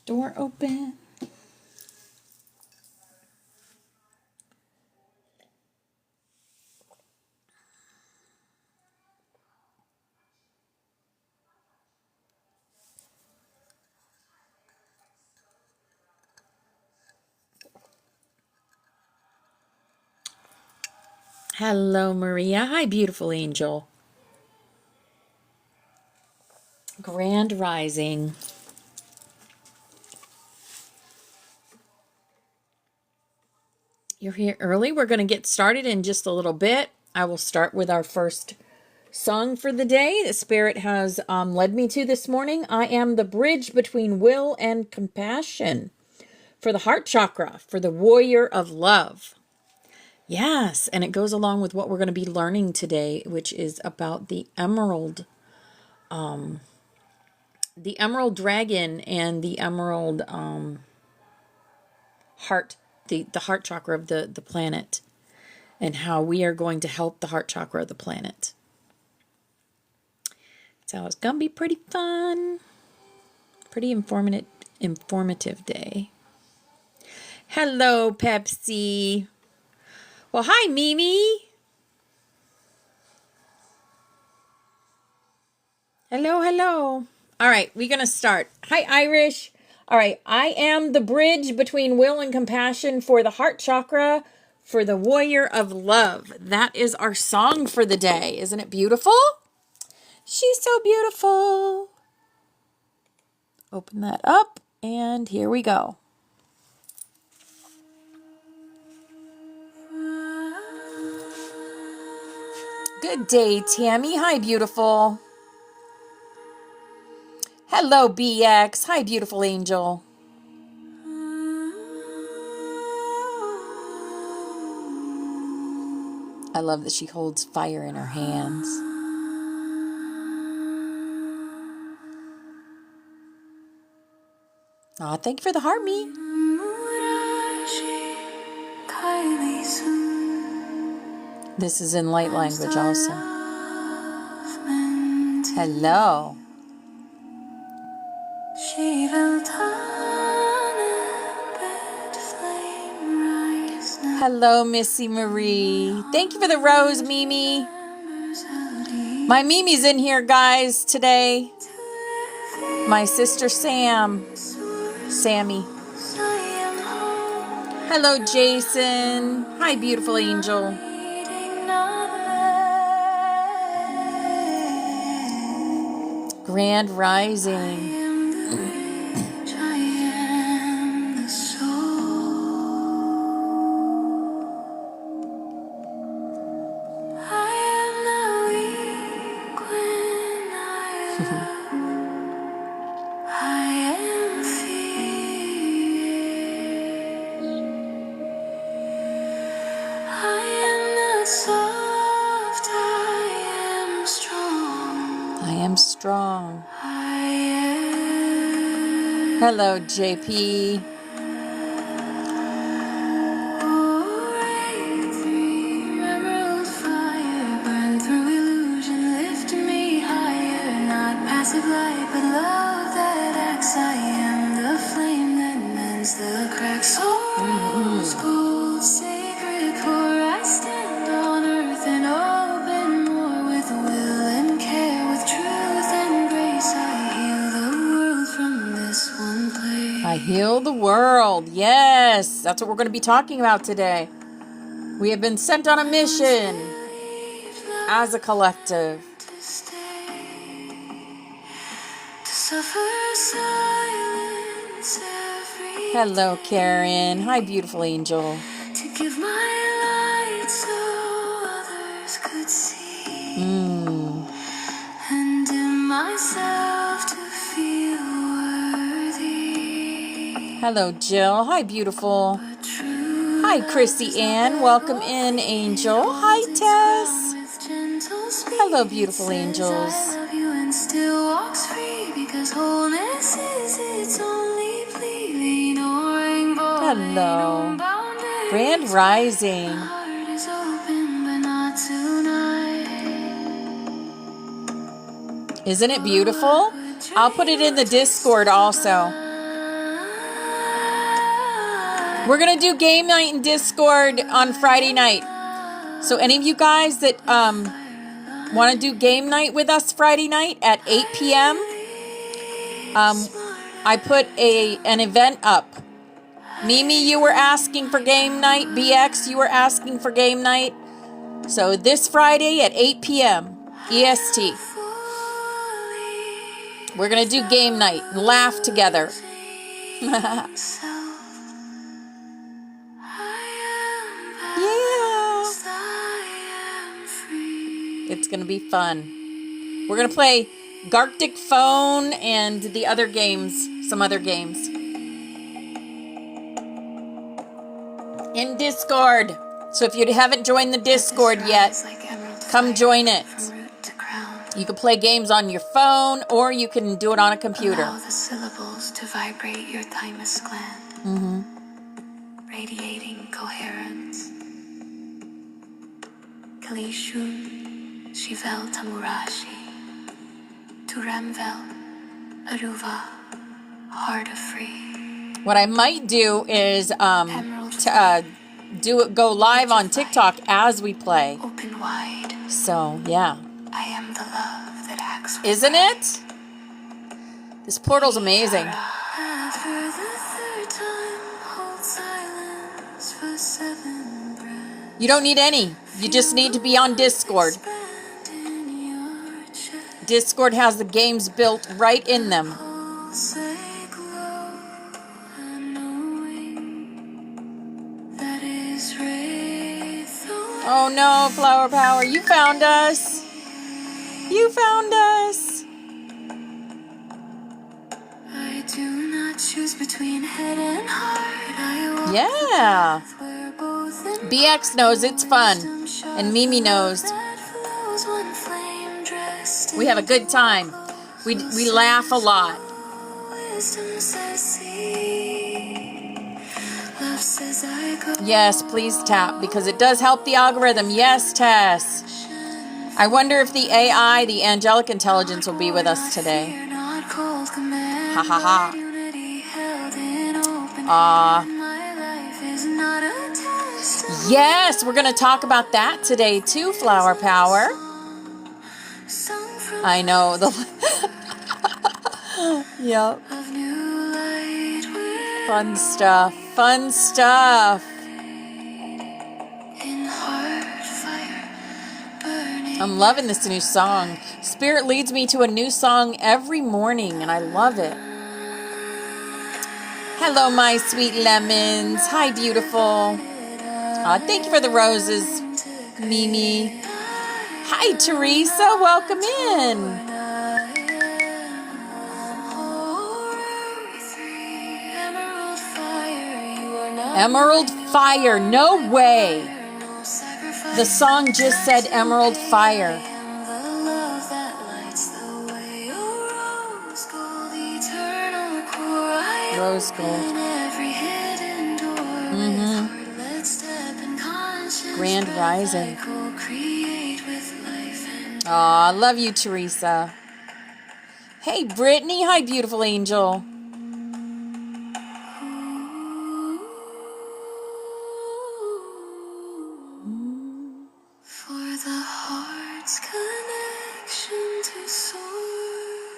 Door open. Hello, Maria. Hi, beautiful angel. Grand Rising. You're here early. We're going to get started in just a little bit. I will start with our first song for the day. The Spirit has led me to this morning. I am the bridge between will and compassion for the heart chakra, for the warrior of love. Yes, and it goes along with what we're going to be learning today, which is about the emerald dragon and the emerald heart, the heart chakra of the planet, and how we are going to help the heart chakra of the planet. So it's going to be pretty fun, pretty informative day. Hello, Pepsi. Well, hi, Mimi. Hello, hello. All right, we're going to start. Hi, Irish. All right, I am the bridge between will and compassion for the heart chakra, for the warrior of love. That is our song for the day. Isn't it beautiful? She's so beautiful. Open that up, and here we go. Good day, Tammy. Hi, beautiful. Hello, BX. Hi, beautiful angel. I love that she holds fire in her hands. Aw, thank you for the heart, me. This is in light language also. Hello. Hello, Missy Marie. Thank you for the rose, Mimi. My Mimi's in here, guys, today. My sister Sammy. Hello, Jason. Hi, beautiful angel. Grand Rising. Strong. Hello, JP. I heal the world. Yes, that's what we're going to be talking about today. We have been sent on a mission as a collective. Hello, Karen. Hi, beautiful angel. To give my light so others could see. And in myself to feel worthy. Hello, Jill. Hi, beautiful. Hi, Chrissy Ann. Welcome in, Angel. Hi, Tess. Hello, beautiful angels. Hello. Grand Rising. Isn't it beautiful? I'll put it in the Discord also. We're going to do game night in Discord on Friday night. So any of you guys that want to do game night with us Friday night at 8 p.m., I put an event up. Mimi, you were asking for game night. BX, you were asking for game night. So this Friday at 8 p.m. EST, we're going to do game night and laugh together. Yeah. It's going to be fun. We're going to play Garctic Phone and the other games, some other games. In Discord. So if you haven't joined the Discord yet, come join it. You can play games on your phone or you can do it on a computer. Allow the syllables to vibrate your thymus gland, radiating coherence. Kalishun, Shivel Tamurashi, Turamvel, Aruva, Heart of Free. What I might do is go live on TikTok as we play. Open wide. So yeah. I am the love that acts. Isn't it? This portal's amazing. After the third time, hold silence for 7 breaths. You don't need any. You just need to be on Discord. Discord has the games built right in them. Oh no, Flower Power, you found us. You found us. I do not choose between head and heart. Yeah. BX knows it's fun. And Mimi knows. We have a good time. We laugh a lot. Yes, please tap, because it does help the algorithm. Yes, Tess. I wonder if the AI, the angelic intelligence, will be with us today. Ha ha ha. Yes, we're going to talk about that today too, Flower Power. I know. Yep. Fun stuff. Fun stuff. I'm loving this new song. Spirit leads me to a new song every morning, and I love it. Hello, my sweet lemons. Hi, beautiful. Thank you for the roses, Mimi. Hi, Teresa. Welcome in. Emerald Fire. No way. The song just said Emerald Fire. Rose gold. Grand Rising. Aw, love you, Teresa. Hey, Brittany. Hi, beautiful angel.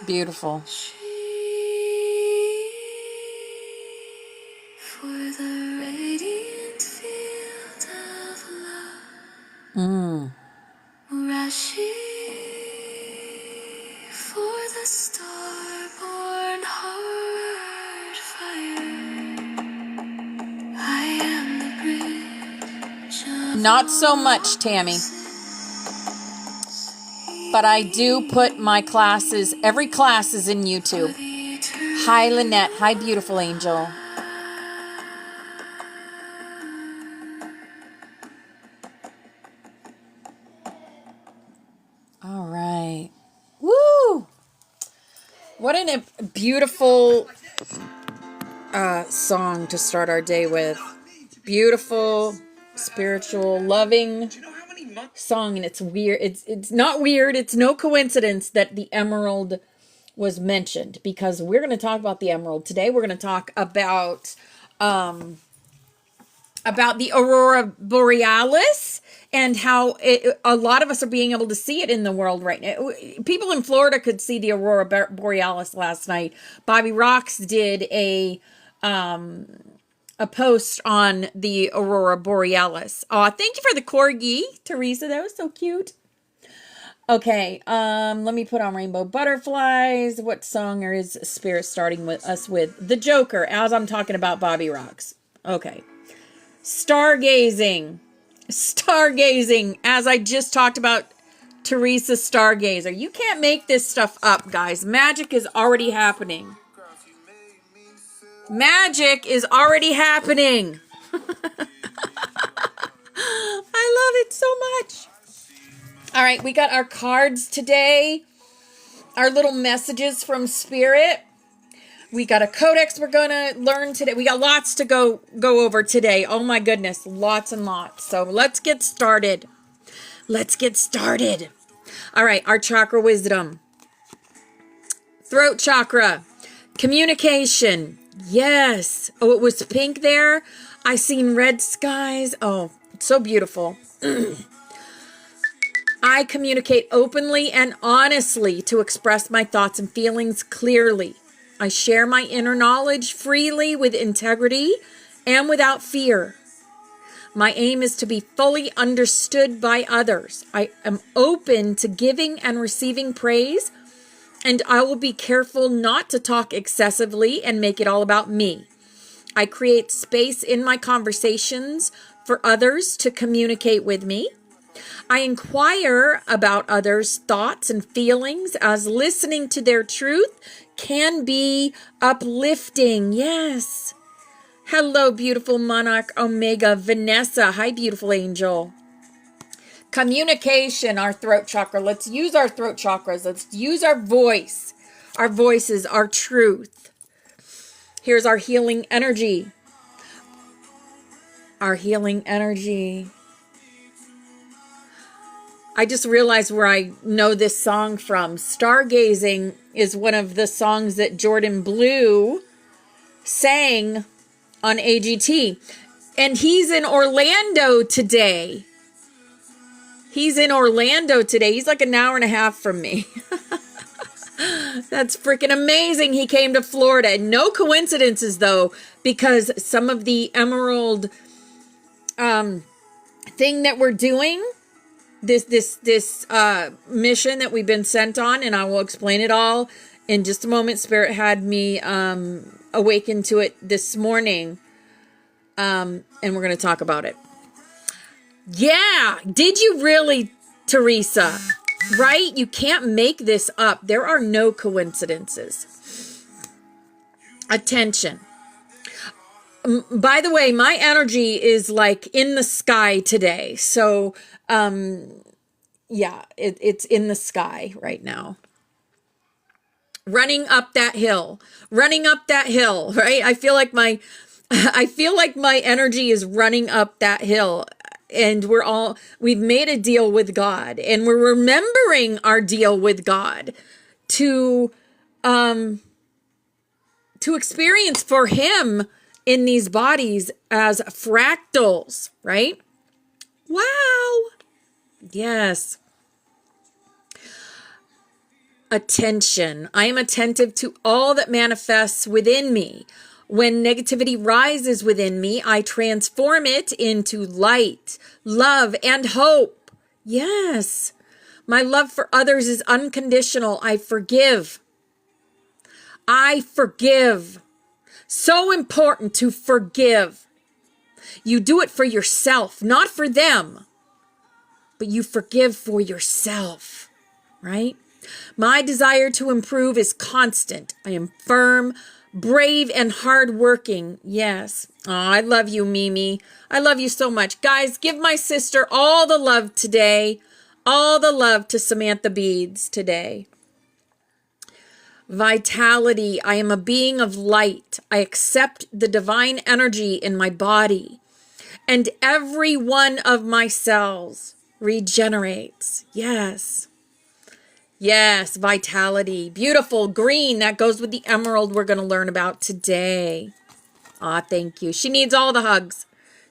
Beautiful. For the radiant field of love. Murashi, for the star-born heart fire. I am the bridge. Not so much, Tammy. But I do put my classes, every class is in YouTube. Hi, Lynette. Hi, beautiful angel. All right. Woo! What a beautiful song to start our day with. Beautiful, spiritual, loving song, and it's weird. It's not weird. It's no coincidence that the emerald was mentioned, because we're going to talk about the emerald today. We're going to talk about about the aurora borealis and how a lot of us are being able to see it in the world right now. People in Florida could see the aurora borealis last night. Bobby Rocks did a post on the aurora borealis. Thank you for the corgi, Teresa. That was so cute. Okay, let me put on Rainbow Butterflies. What song is Spirit starting with us with? The Joker, as I'm talking about Bobby Rocks. Okay. Stargazing. Stargazing, as I just talked about Teresa Stargazer. You can't make this stuff up, guys. Magic is already happening. Magic is already happening. I love it so much. All right, we got our cards today. Our little messages from Spirit. We got a codex we're going to learn today. We got lots to go over today. Oh my goodness, lots and lots. So let's get started. Let's get started. All right, our chakra wisdom. Throat chakra. Communication. Yes. Oh, it was pink there. I seen red skies. Oh, it's so beautiful. I communicate openly and honestly to express my thoughts and feelings clearly. I share my inner knowledge freely with integrity and without fear. My aim is to be fully understood by others. I am open to giving and receiving praise, and I will be careful not to talk excessively and make it all about me. I create space in my conversations for others to communicate with me. I inquire about others' thoughts and feelings, as listening to their truth can be uplifting. Yes. Hello, beautiful Monarch Omega Vanessa. Hi, beautiful angel. Communication, our throat chakra. Let's use our throat chakras. Let's use our voice, our voices, our truth. Here's our healing energy. Our healing energy. I just realized where I know this song from. Stargazing is one of the songs that Jordan Blue sang on AGT. And he's in Orlando today. He's in Orlando today. He's like an hour and a half from me. That's freaking amazing. He came to Florida. No coincidences, though, because some of the emerald thing that we're doing, this mission that we've been sent on, and I will explain it all in just a moment. Spirit had me awaken to it this morning, and we're going to talk about it. Yeah, did you really, Teresa? Right? You can't make this up. There are no coincidences. Attention. By the way, my energy is like in the sky today. So, yeah, it's in the sky right now. Running up that hill, right? I feel like my energy is running up that hill, and we've made a deal with God, and we're remembering our deal with God to experience for Him in these bodies as fractals, right? Wow. Yes. Attention. I am attentive to all that manifests within me. When negativity rises within me, I transform it into light, love, and hope. Yes. My love for others is unconditional. I forgive. I forgive. So important to forgive. You do it for yourself, not for them, but you forgive for yourself, right? My desire to improve is constant. I am firm, brave, and hardworking. Yes. Oh, I love you, Mimi. I love you so much. Guys, give my sister all the love today. All the love to Samantha Beads today. Vitality. I am a being of light. I accept the divine energy in my body, and every one of my cells regenerates. Yes. Yes, vitality. Beautiful green. That goes with the emerald we're going to learn about today. Aw, thank you. She needs all the hugs.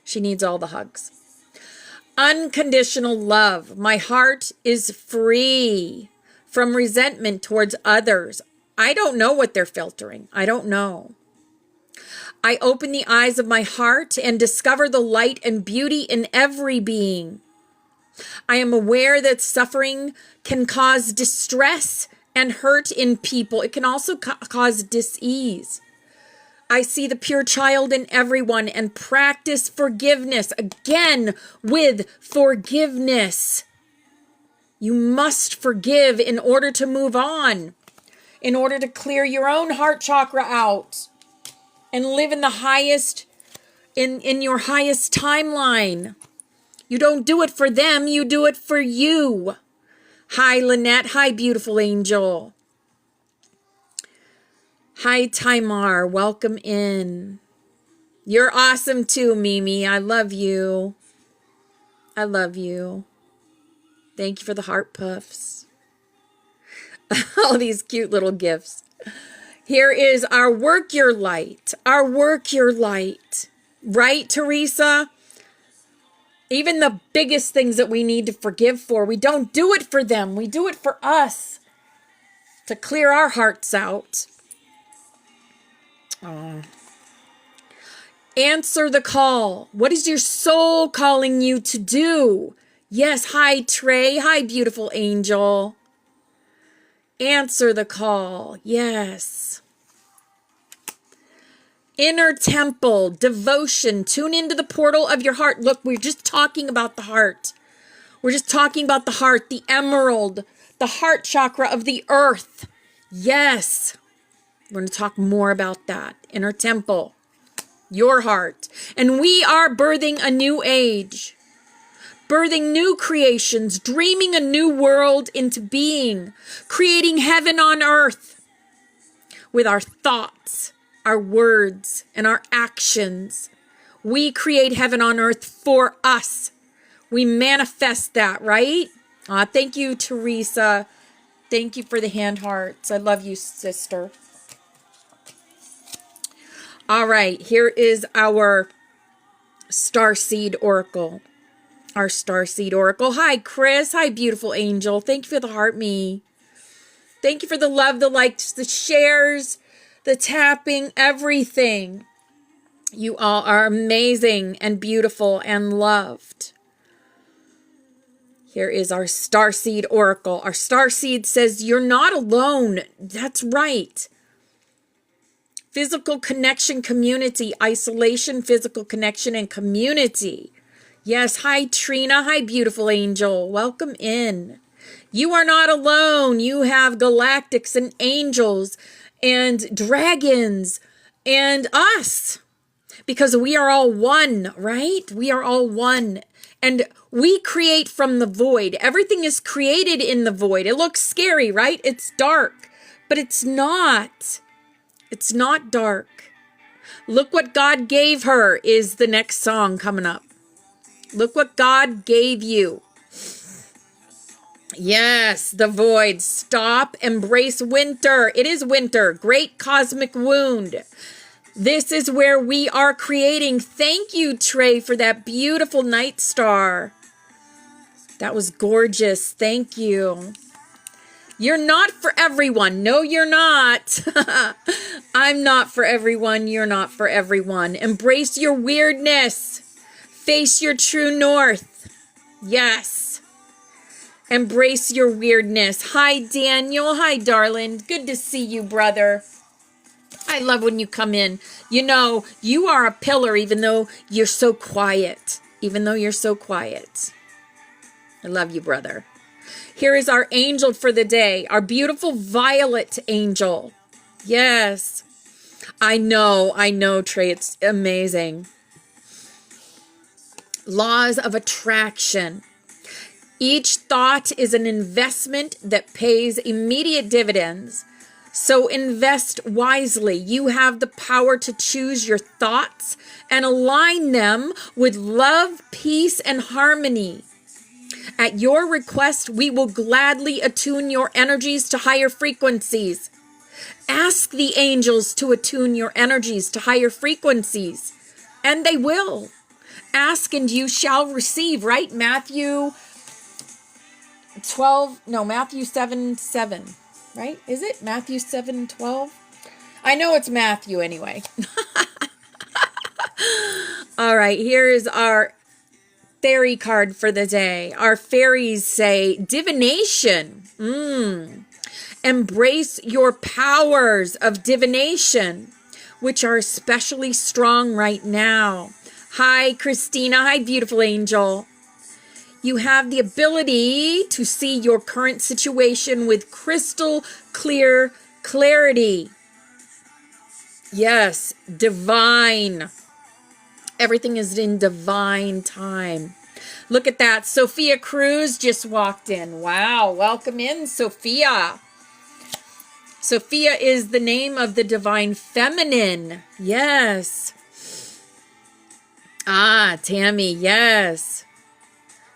She needs all the hugs. Unconditional love. My heart is free from resentment towards others. I don't know what they're filtering. I don't know. I open the eyes of my heart and discover the light and beauty in every being. I am aware that suffering can cause distress and hurt in people. It can also cause dis-ease. I see the pure child in everyone and practice forgiveness. Again, with forgiveness. You must forgive in order to move on, in order to clear your own heart chakra out and live in the highest, in your highest timeline. You don't do it for them, you do it for you. Hi, Lynette. Hi, beautiful angel. Hi, Timar. Welcome in. You're awesome too, Mimi. I love you. I love you. Thank you for the heart puffs. All these cute little gifts. Here is our work your light. Our work your light. Right, Teresa? Even the biggest things that we need to forgive for, we don't do it for them. We do it for us to clear our hearts out. Answer the call. What is your soul calling you to do? Yes, hi, Trey. Hi, beautiful angel. Answer the call. Yes. Inner temple, devotion. Tune into the portal of your heart. Look, we're just talking about the heart. We're just talking about the heart, the emerald, the heart chakra of the earth. Yes. We're going to talk more about that. Inner temple, your heart. And we are birthing a new age, birthing new creations, dreaming a new world into being, creating heaven on earth with our thoughts, our words, and our actions. We create heaven on earth for us. We manifest that, right? Thank you, Teresa. Thank you for the hand hearts. I love you, sister. All right, here is our Starseed Oracle. Our Starseed Oracle. Hi, Chris. Hi, beautiful angel. Thank you for the heart me. Thank you for the love, the likes, the shares, the tapping, everything. You all are amazing and beautiful and loved. Here is our Starseed Oracle. Our Starseed says, you're not alone. That's right. Physical connection, community, isolation, physical connection, and community. Yes, hi, Trina. Hi, beautiful angel. Welcome in. You are not alone. You have galactics and angels and dragons and us. Because we are all one, right? We are all one. And we create from the void. Everything is created in the void. It looks scary, right? It's dark, but it's not. It's not dark. Look what God gave her is the next song coming up. Look what God gave you. Yes, the void. Stop, embrace winter. It is winter. Great cosmic wound. This is where we are creating. Thank you, Trey, for that beautiful night star. That was gorgeous. Thank you. You're not for everyone. No, you're not. I'm not for everyone. You're not for everyone. Embrace your weirdness. Face your true north. Yes. Embrace your weirdness. Hi, Daniel. Hi, darling. Good to see you, brother. I love when you come in. You know, you are a pillar even though you're so quiet. Even though you're so quiet. I love you, brother. Here is our angel for the day. Our beautiful violet angel. Yes. I know, Trey. It's amazing. Laws of attraction. Each thought is an investment that pays immediate dividends. So invest wisely. You have the power to choose your thoughts and align them with love, peace, and harmony. At your request, we will gladly attune your energies to higher frequencies. Ask the angels to attune your energies to higher frequencies, and they will. Ask and you shall receive, right? Matthew 7:7, right? Is it Matthew 7:12? I know it's Matthew anyway. All right, here is our fairy card for the day. Our fairies say divination. Embrace your powers of divination, which are especially strong right now. Hi, Christina. Hi, beautiful angel. You have the ability to see your current situation with crystal clear clarity. Yes, divine. Everything is in divine time. Look at that. Sophia Cruz just walked in. Wow. Welcome in, Sophia. Sophia is the name of the divine feminine. Yes. Ah, Tammy. Yes.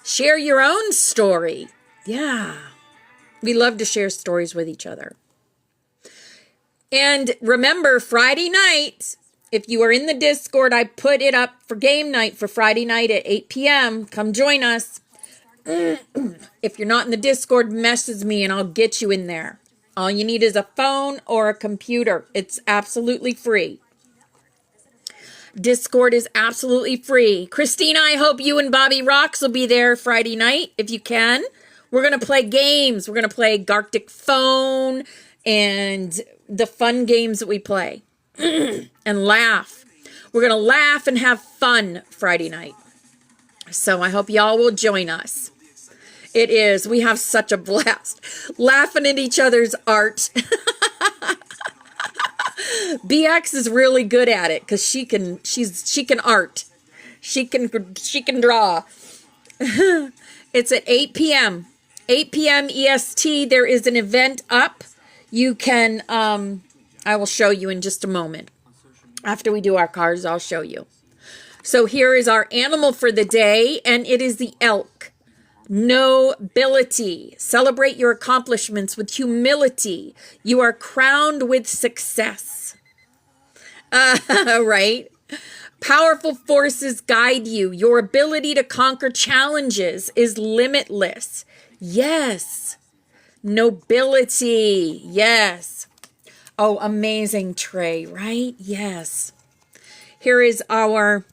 Share your own story. Yeah. We love to share stories with each other. And remember, Friday night, if you are in the Discord, I put it up for game night for Friday night at 8 p.m. Come join us. If you're not in the Discord, message me and I'll get you in there. All you need is a phone or a computer. It's absolutely free. Discord is absolutely free. Christina, I hope you and Bobby Rocks will be there Friday night if you can. We're going to play games. We're going to play Gartic Phone and the fun games that we play. And laugh. We're going to laugh and have fun Friday night. So I hope y'all will join us. It is. We have such a blast. Laughing at each other's art. BX is really good at it because she can art. She can draw. It's at 8 p.m. 8 p.m. EST. There is an event up. You can I will show you in just a moment. After we do our cards, I'll show you. So here is our animal for the day, and it is the elk. Nobility. Celebrate your accomplishments with humility. You are crowned with success. Right? Powerful forces guide you. Your ability to conquer challenges is limitless. Yes. Nobility. Yes. Oh, amazing, Trey, right? Yes. Here is our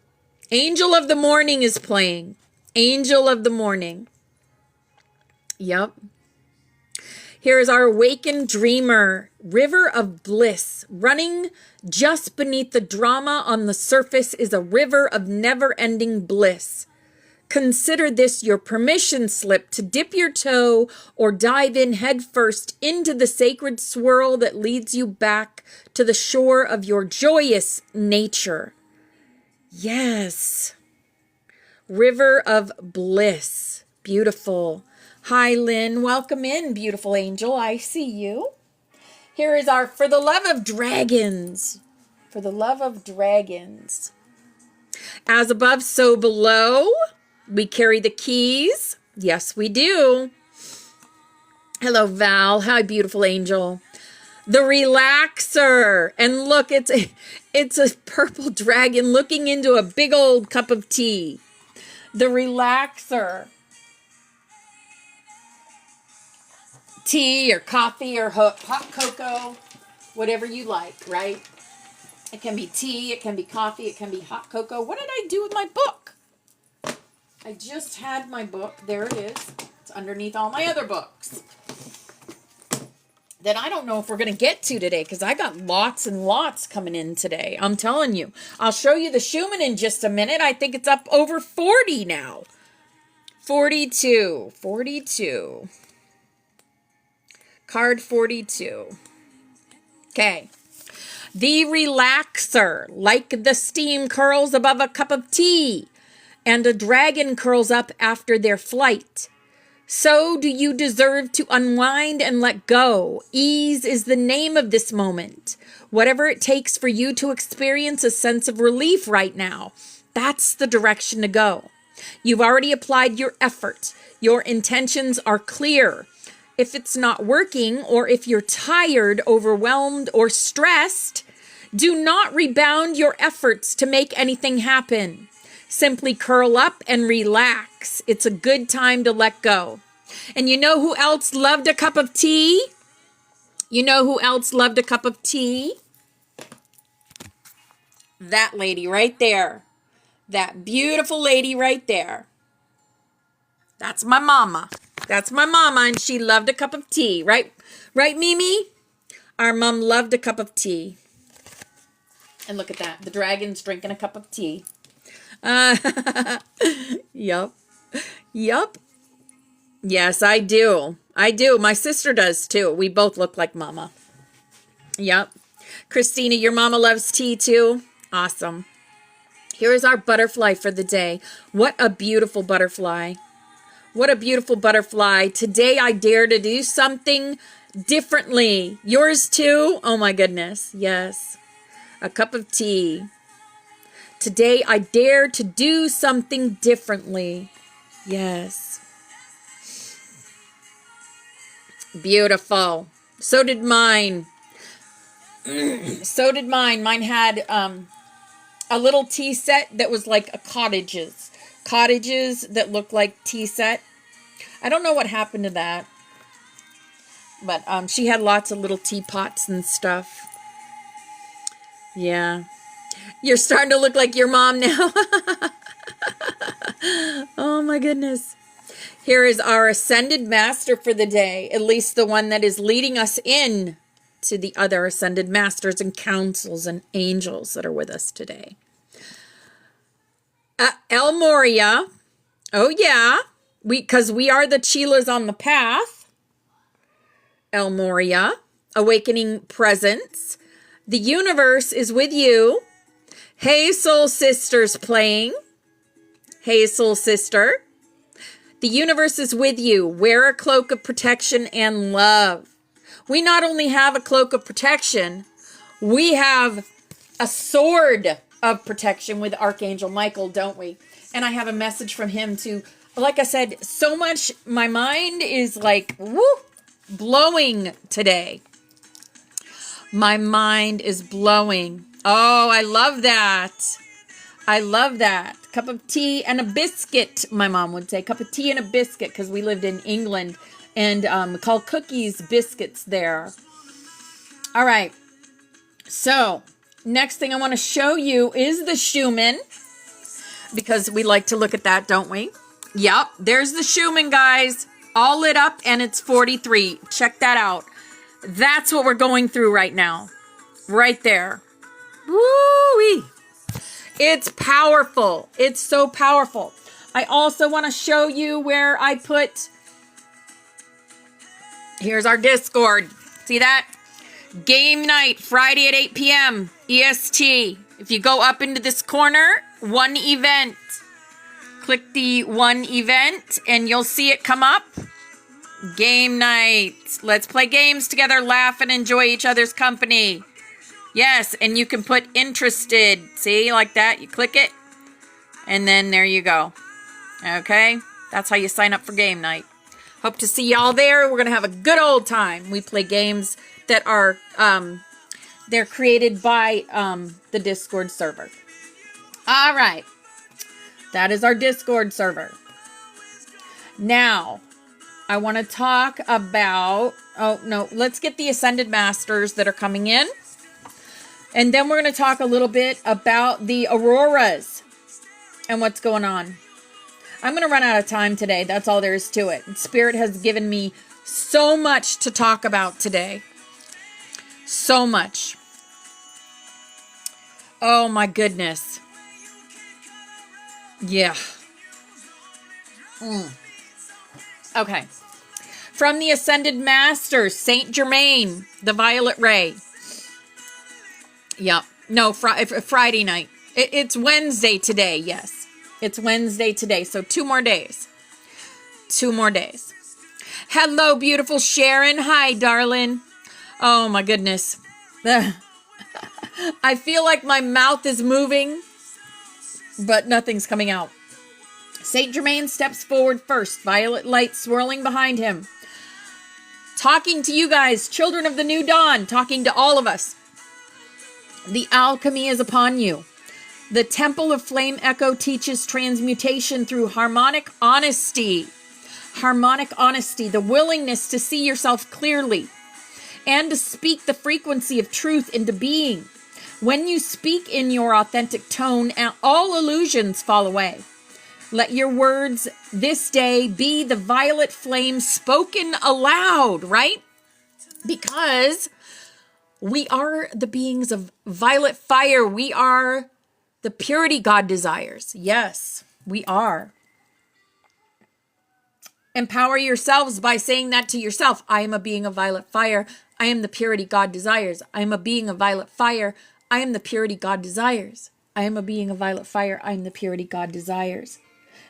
Angel of the Morning is playing. Angel of the Morning. Yep. Here is our Awakened Dreamer. River of bliss. Running just beneath the drama on the surface is a river of never-ending bliss. Consider this your permission slip to dip your toe or dive in headfirst into the sacred swirl that leads you back to the shore of your joyous nature. Yes. River of bliss. Beautiful. Hi, Lynn. Welcome in, beautiful angel. I see you. Here is our For the Love of Dragons. For the Love of Dragons. As above, so below. We carry the keys. Yes, we do. Hello, Val. Hi, beautiful angel. The Relaxer. And look, it's a purple dragon looking into a big old cup of tea. The Relaxer. Tea or coffee or hot cocoa, whatever you like, right? It can be tea, it can be coffee, it can be hot cocoa. What did I do with my book? I just had my book. There it is. It's underneath all my other books that I don't know if we're going to get to today because I got lots and lots coming in today. I'm telling you. I'll show you the Schumann in just a minute. I think it's up over 40 now. 42. 42. Card 42. Okay. The Relaxer. Like the steam curls above a cup of tea. And a dragon curls up after their flight. So do you deserve to unwind and let go. Ease is the name of this moment. Whatever it takes for you to experience a sense of relief right now, that's the direction to go. You've already applied your effort. Your intentions are clear. If it's not working, or if you're tired, overwhelmed, or stressed, do not rebound your efforts to make anything happen. Simply curl up and relax. It's a good time to let go. And you know who else loved a cup of tea? You know who else loved a cup of tea? That lady right there. That beautiful lady right there. That's my mama. That's my mama, and she loved a cup of tea, right? Right, Mimi? Our mom loved a cup of tea. And look at that. The dragon's drinking a cup of tea. Yup. Yup. Yes, I do. I do. My sister does too. We both look like mama. Yup. Christina, your mama loves tea too? Awesome. Here is our butterfly for the day. What a beautiful butterfly. What a beautiful butterfly. Today I dare to do something differently. Yours too? Oh my goodness. Yes. A cup of tea. Today I dare to do something differently. Yes. Beautiful. So did mine. So did mine. Mine had a little tea set that was like a cottages that looked like tea set. I don't know what happened to that, but she had lots of little teapots and stuff. Yeah, you're starting to look like your mom now. Oh my goodness. Here is our ascended master for the day, at least the one that is leading us in to the other ascended masters and councils and angels that are with us today. El Moria. Oh yeah, because we are the Chilas on the path. El Moria, awakening presence. The universe is with you. Hey, soul sisters playing. Hey, soul sister. The universe is with you. Wear a cloak of protection and love. We not only have a cloak of protection, we have a sword of protection with Archangel Michael, don't we? And I have a message from him too. Like I said, so much, my mind is like, woo, blowing today. My mind is blowing. Oh, I love that. I love that. Cup of tea and a biscuit, my mom would say. Cup of tea and a biscuit, because we lived in England and we call cookies biscuits there. All right. So, next thing I want to show you is the Schumann, because we like to look at that, don't we? Yep, there's the Schumann, guys. All lit up, and it's 43. Check that out. That's what we're going through right now. Right there. Woo-wee. It's powerful. It's so powerful. I also want to show you where I put... Here's our Discord. See that? Game night, Friday at 8 p.m. EST. If you go up into this corner, one event. Click the one event and you'll see it come up. Game night. Let's play games together, laugh, and enjoy each other's company. Yes, and you can put interested. See, like that. You click it. And then there you go. Okay? That's how you sign up for game night. Hope to see y'all there. We're going to have a good old time. We play games that are, they're created by the Discord server. All right. That is our Discord server. Now, I want to talk about, let's get the Ascended Masters that are coming in. And then we're going to talk a little bit about the Auroras and what's going on. I'm going to run out of time today. That's all there is to it. Spirit has given me so much to talk about today. So much. Oh my goodness. Yeah. Okay. From the Ascended Masters, Saint Germain, the Violet Ray. Yep. No, Friday night. It's Wednesday today, yes. It's Wednesday today, so 2 more days. 2 more days. Hello, beautiful Sharon. Hi, darling. Oh, my goodness. I feel like my mouth is moving, but nothing's coming out. Saint Germain steps forward first, violet light swirling behind him. Talking to you guys, children of the new dawn, talking to all of us. The alchemy is upon you. The Temple of Flame Echo teaches transmutation through harmonic honesty. Harmonic honesty, the willingness to see yourself clearly and to speak the frequency of truth into being. When you speak in your authentic tone, all illusions fall away. Let your words this day be the violet flame spoken aloud, right? Because we are the beings of violet fire. We are the purity God desires. Yes, we are. Empower yourselves by saying that to yourself. I am a being of violet fire. I am the purity God desires. I am a being of violet fire. I am the purity God desires. I am a being of violet fire. I am the purity God desires.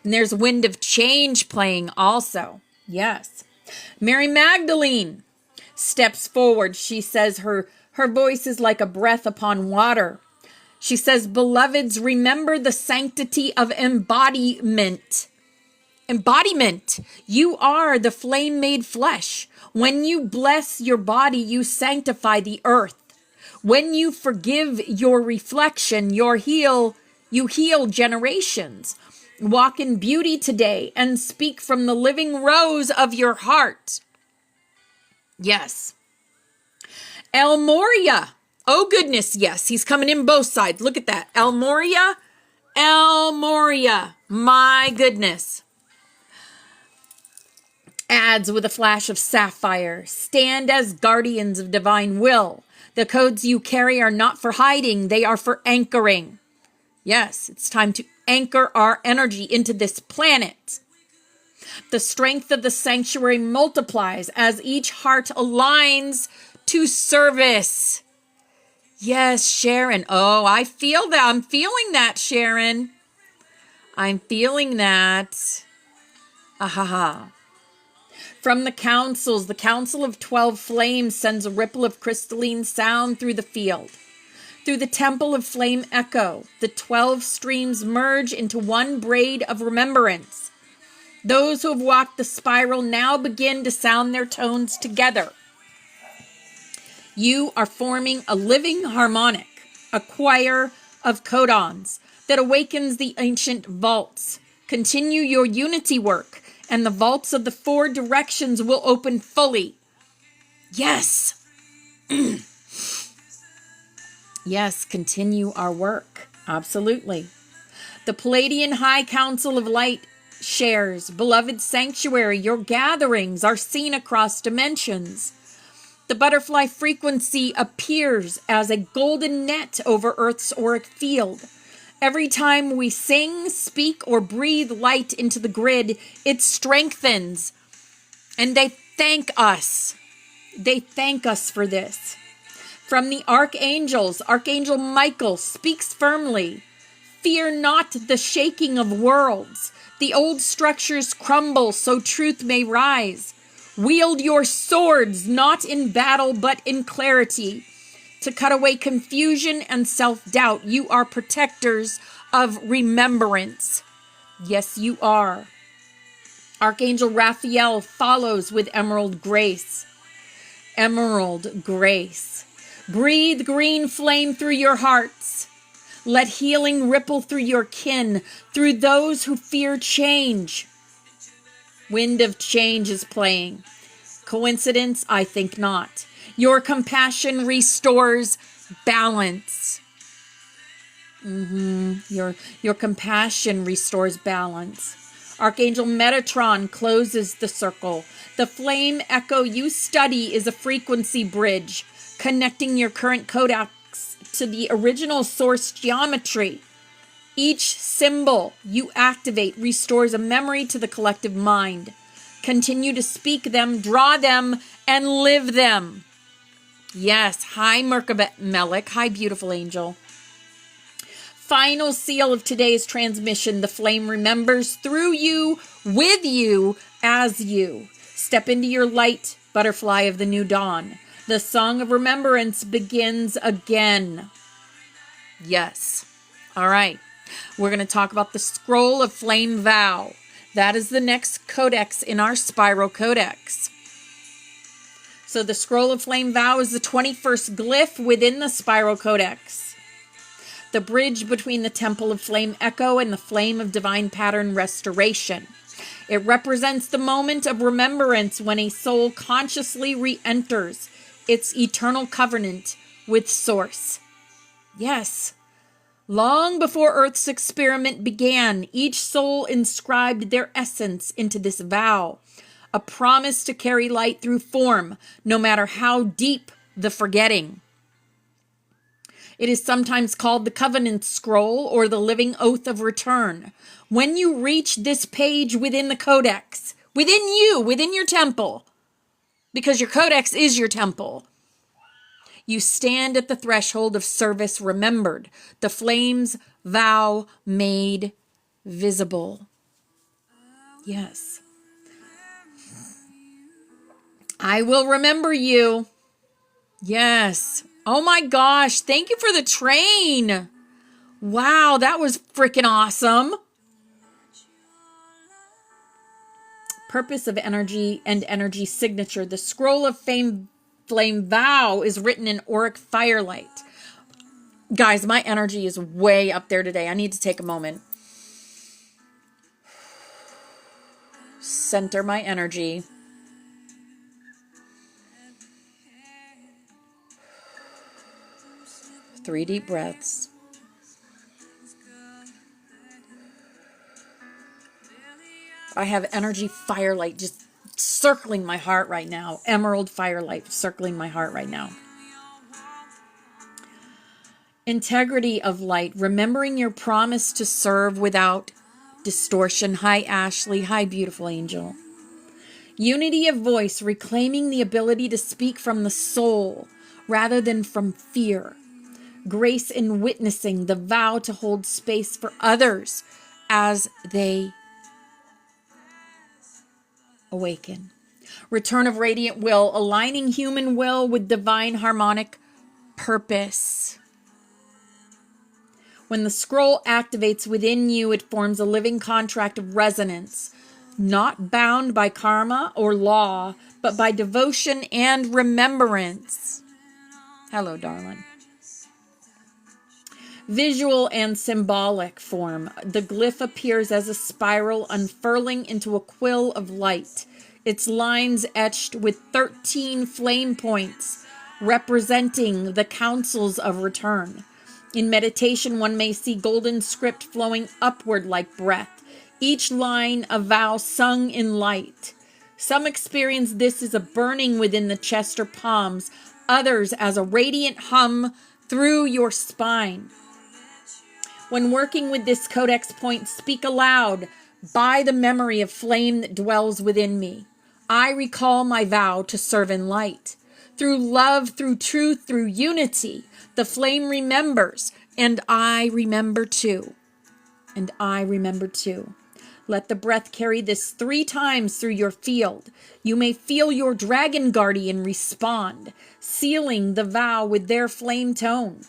And there's Wind of Change playing also. Yes. Mary Magdalene steps forward. She says her voice is like a breath upon water. She says, beloveds, remember the sanctity of embodiment. Embodiment. You are the flame made flesh. When you bless your body, you sanctify the earth. When you forgive your reflection, you heal generations. Walk in beauty today and speak from the living rose of your heart. Yes. El Moria. Oh goodness, yes. He's coming in both sides. Look at that. El Moria. El Moria. My goodness. Adds with a flash of sapphire. Stand as guardians of divine will. The codes you carry are not for hiding. They are for anchoring. Yes, it's time to anchor our energy into this planet. The strength of the sanctuary multiplies as each heart aligns to service. Yes, Sharon. Oh, I feel that. I'm feeling that, Sharon. I'm feeling that. Ahaha. From the councils, the Council of 12 Flames sends a ripple of crystalline sound through the field. Through the Temple of Flame Echo, the 12 streams merge into one braid of remembrance. Those who have walked the spiral now begin to sound their tones together. You are forming a living harmonic, a choir of codons that awakens the ancient vaults. Continue your unity work, and the vaults of the 4 directions will open fully. Yes. Yes, continue our work. Absolutely. The Palladian High Council of Light shares, beloved sanctuary, your gatherings are seen across dimensions. The butterfly frequency appears as a golden net over Earth's auric field. Every time we sing, speak, or breathe light into the grid, it strengthens. And they thank us. They thank us for this. From the archangels, Archangel Michael speaks firmly. Fear not the shaking of worlds. The old structures crumble so truth may rise. Wield your swords, not in battle, but in clarity. To cut away confusion and self-doubt, you are protectors of remembrance. Yes, you are. Archangel Raphael follows with emerald grace. Emerald grace. Breathe green flame through your hearts. Let healing ripple through your kin, through those who fear change. Wind of Change is playing. Coincidence? I think not. Your compassion restores balance. Your compassion restores balance. Archangel Metatron closes the circle. The flame echo you study is a frequency bridge, connecting your current codex to the original source geometry. Each symbol you activate restores a memory to the collective mind. Continue to speak them, draw them, and live them. Yes. Hi, Merkabah Melech. Hi, beautiful angel. Final seal of today's transmission. The flame remembers through you, with you, as you. Step into your light, butterfly of the new dawn. The song of remembrance begins again. Yes. All right. We're going to talk about the Scroll of Flame Vow. That is the next codex in our Spiral Codex. So the Scroll of Flame Vow is the 21st glyph within the Spiral Codex. the bridge between the temple of flame echo and the flame of divine pattern restoration. It represents the moment of remembrance when a soul consciously re-enters its eternal covenant with Source. Yes. Long before Earth's experiment began, each soul inscribed their essence into this vow, a promise to carry light through form, no matter how deep the forgetting. It is sometimes called the Covenant Scroll or the Living Oath of Return. When you reach this page within the Codex, within you, within your temple, because your Codex is your temple, you stand at the threshold of service remembered, the flame's vow made visible. Yes. I will remember you. Yes. Oh my gosh. Thank you for the train. Wow, that was freaking awesome. Purpose of energy and energy signature. The scroll of flame vow is written in auric firelight. Guys, my energy is way up there today. I need to take a moment. Center my energy. Three deep breaths. I have energy firelight just circling my heart right now. Emerald firelight circling my heart right now. Integrity of light, remembering your promise to serve without distortion. Hi, Ashley. Hi, beautiful angel. Unity of voice, reclaiming the ability to speak from the soul rather than from fear. Grace in witnessing, the vow to hold space for others as they awaken. Return of radiant will, aligning human will with divine harmonic purpose. When the scroll activates within you, it forms a living contract of resonance, not bound by karma or law, but by devotion and remembrance. Hello, darling. Visual and symbolic form. The glyph appears as a spiral unfurling into a quill of light. Its lines etched with 13 flame points, representing the councils of return. In meditation, one may see golden script flowing upward like breath, each line a vow sung in light. Some experience this as a burning within the chest or palms, others as a radiant hum through your spine. When working with this codex point, speak aloud, by the memory of flame that dwells within me. I recall my vow to serve in light. Through love, through truth, through unity, the flame remembers, and I remember too. And I remember too. Let the breath carry this 3 times through your field. You may feel your dragon guardian respond, sealing the vow with their flame tone.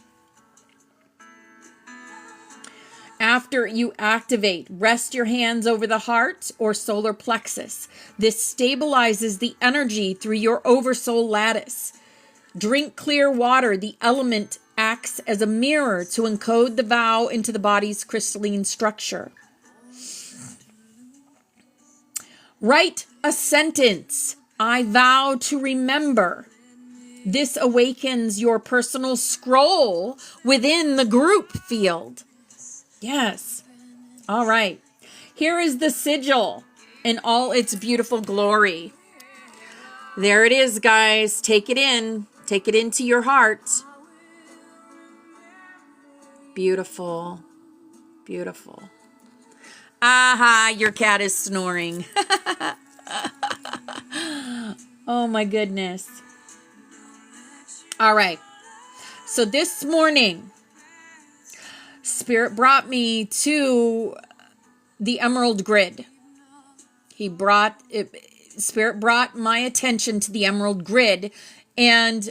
After you activate, rest your hands over the heart or solar plexus. This stabilizes the energy through your oversoul lattice. Drink clear water. The element acts as a mirror to encode the vow into the body's crystalline structure. Write a sentence. I vow to remember. This awakens your personal scroll within the group field. Yes. All right. Here is the sigil in all its beautiful glory. There it is, guys. Take it in. Take it into your heart. Beautiful. Beautiful. Aha, your cat is snoring. Oh my goodness. All right. So this morning, Spirit brought me to the Emerald Grid. Spirit brought my attention to the Emerald Grid, and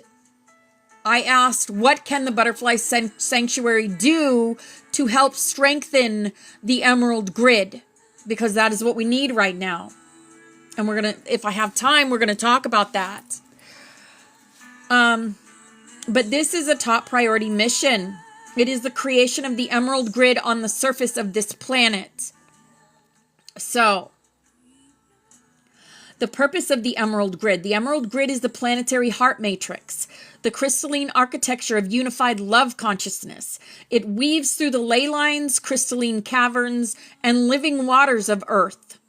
I asked, what can the Butterfly Sanctuary do to help strengthen the Emerald Grid? Because that is what we need right now. And if I have time, we're going to talk about that. But this is a top priority mission It is the creation of the emerald grid on the surface of this planet. So, the purpose of the emerald grid. The emerald grid is the planetary heart matrix, the crystalline architecture of unified love consciousness. It weaves through the ley lines, crystalline caverns, and living waters of Earth,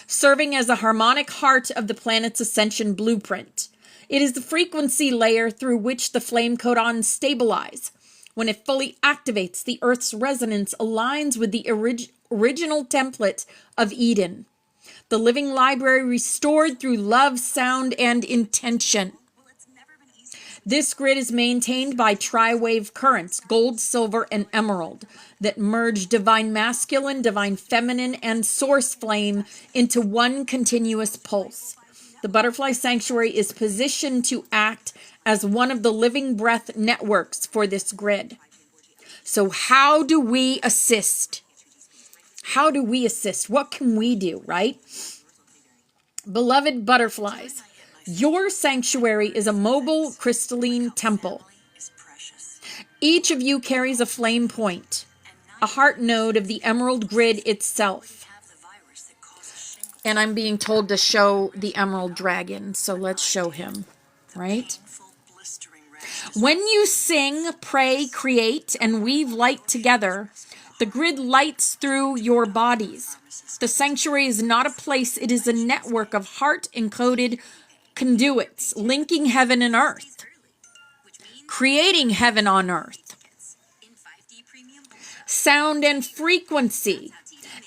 serving as a harmonic heart of the planet's ascension blueprint. It is the frequency layer through which the flame codons stabilize. When it fully activates, the Earth's resonance aligns with the original template of Eden, the living library restored through love, sound, and intention. This grid is maintained by tri-wave currents, gold, silver, and emerald, that merge divine masculine, divine feminine, and source flame into one continuous pulse. The butterfly sanctuary is positioned to act as one of the living breath networks for this grid. So how do we assist? How do we assist? What can we do, right? Beloved butterflies, your sanctuary is a mobile crystalline temple. Each of you carries a flame point, a heart node of the emerald grid itself. And I'm being told to show the emerald dragon, so let's show him, right? When you sing, pray, create, and weave light together, the grid lights through your bodies. The sanctuary is not a place, it is a network of heart-encoded conduits linking heaven and earth, creating heaven on earth. Sound and frequency.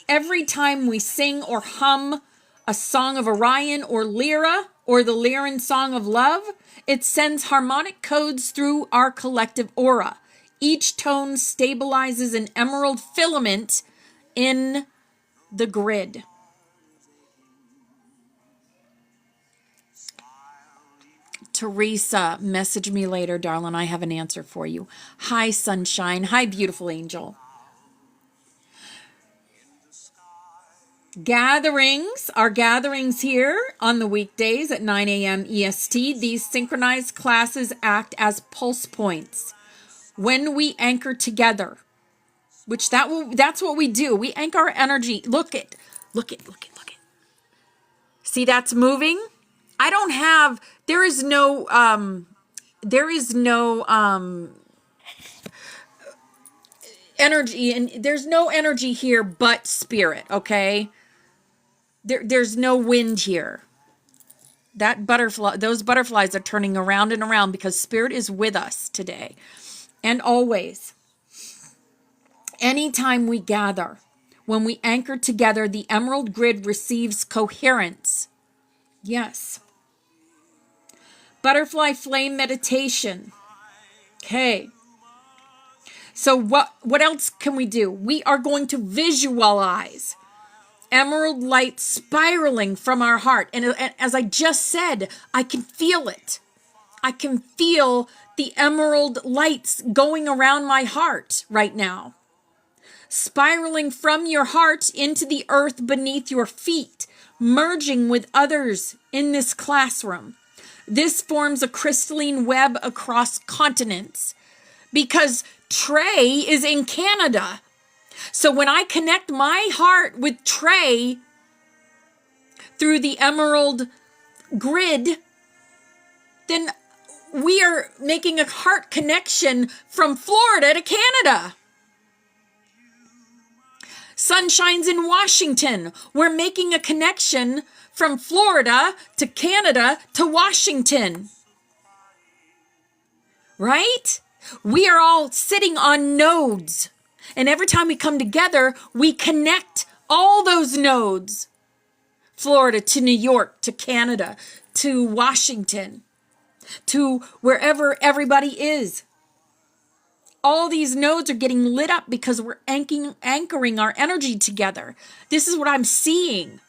Every time we sing or hum a song of Orion or Lyra, or the Lyran song of love, it sends harmonic codes through our collective aura. Each tone stabilizes an emerald filament in the grid. Teresa, message me later, darling. I have an answer for you. Hi, sunshine. Hi, beautiful angel. Gatherings, our gatherings here on the weekdays at 9 a.m. EST. These synchronized classes act as pulse points. When we anchor together, which that's what we do. We anchor our energy. Look it. See, that's moving. I don't have, there is no energy, and there's no energy here but spirit, okay? There's no wind here. Those butterflies are turning around and around because spirit is with us today and always. Anytime we gather, when we anchor together, the emerald grid receives coherence. Yes. Butterfly flame meditation. Okay. So what else can we do? We are going to visualize emerald light spiraling from our heart. And as I just said, I can feel it. I can feel the emerald lights going around my heart right now, spiraling from your heart into the earth beneath your feet, merging with others in this classroom. This forms a crystalline web across continents because Trey is in Canada. So when I connect my heart with Trey through the emerald grid, then we are making a heart connection from Florida to Canada. Sunshine's in Washington. We're making a connection from Florida to Canada to Washington. Right? We are all sitting on nodes. And every time we come together, we connect all those nodes. Florida to New York, to Canada, to Washington, to wherever everybody is. All these nodes are getting lit up because we're anchoring our energy together. This is what I'm seeing.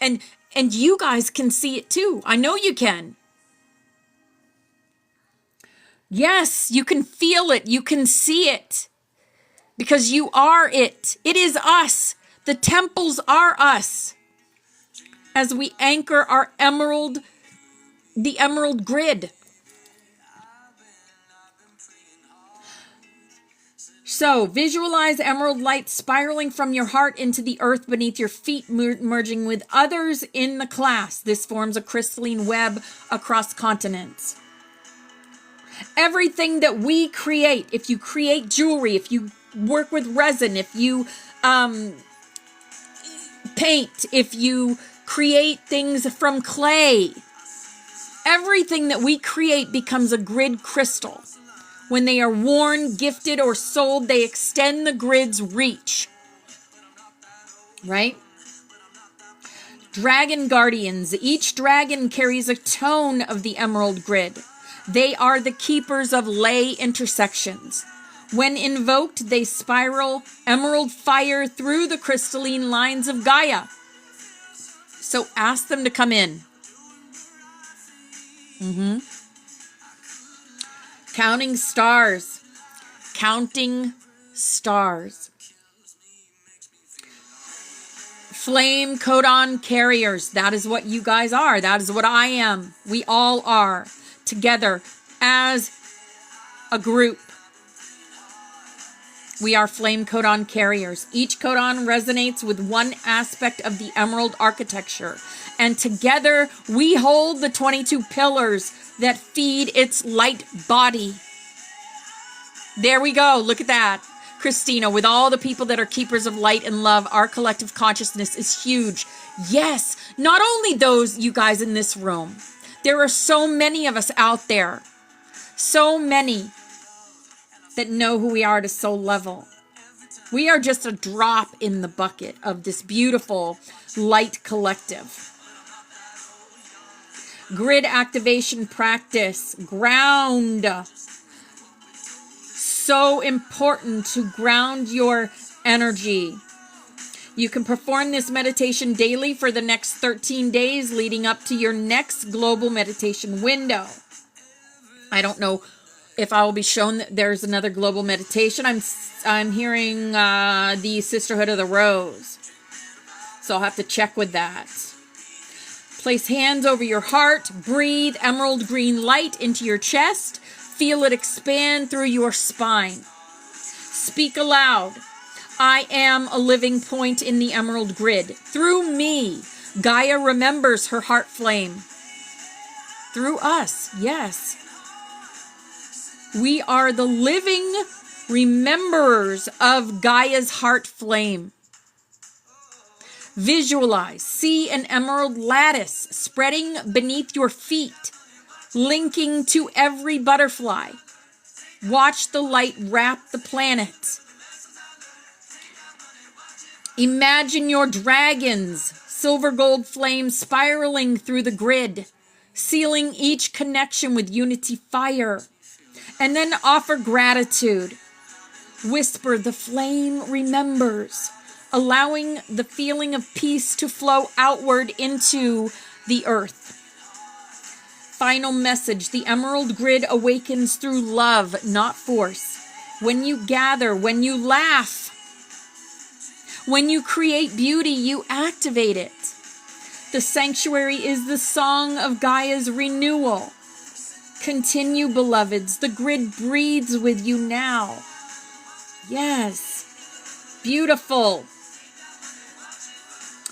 And you guys can see it too. I know you can. Yes, you can feel it. You can see it. Because you are it. It is us. The temples are us. As we anchor the emerald grid. So visualize emerald light spiraling from your heart into the earth beneath your feet, merging with others in the class. This forms a crystalline web across continents. Everything that we create, if you create jewelry, if you work with resin, if you paint, if you create things from clay, everything that we create becomes a grid crystal. When they are worn, gifted, or sold, they extend the grid's reach. Right? Dragon guardians. Each dragon carries a tone of the emerald grid. They are the keepers of ley intersections. When invoked, they spiral emerald fire through the crystalline lines of Gaia. So ask them to come in. Counting stars. Counting stars. Flame codon carriers. That is what you guys are. That is what I am. We all are. Together as a group. We are flame codon carriers. Each codon resonates with one aspect of the emerald architecture. And together we hold the 22 pillars that feed its light body. There we go. Look at that. Christina, with all the people that are keepers of light and love, our collective consciousness is huge. Yes, not only those you guys in this room. There are so many of us out there. So many that know who we are at a soul level. We are just a drop in the bucket of this beautiful light collective. Grid activation practice. Ground. So important to ground your energy. You can perform this meditation daily for the next 13 days leading up to your next global meditation window. I don't know if I will be shown that there's another global meditation. I'm hearing the Sisterhood of the Rose. So I'll have to check with that. Place hands over your heart. Breathe emerald green light into your chest. Feel it expand through your spine. Speak aloud. I am a living point in the emerald grid. Through me, Gaia remembers her heart flame. Through us, yes. We are the living rememberers of Gaia's heart flame. Visualize, see an emerald lattice spreading beneath your feet, linking to every butterfly. Watch the light wrap the planet. Imagine your dragons, silver gold flames spiraling through the grid, sealing each connection with unity fire. And then offer gratitude. Whisper, the flame remembers, allowing the feeling of peace to flow outward into the earth. Final message, the emerald grid awakens through love, not force. When you gather, when you laugh, when you create beauty, you activate it. The sanctuary is the song of Gaia's renewal. Continue, beloveds. The grid breathes with you now. Yes. Beautiful.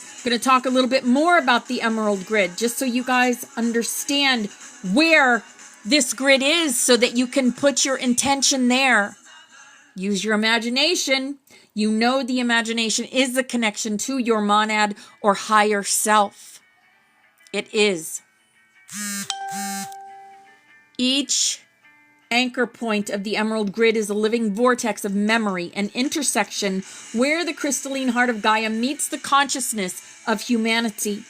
I'm going to talk a little bit more about the emerald grid, just so you guys understand where this grid is so that you can put your intention there. Use your imagination. You know the imagination is the connection to your monad or higher self. It is. Each anchor point of the emerald grid is a living vortex of memory, an intersection where the crystalline heart of Gaia meets the consciousness of humanity.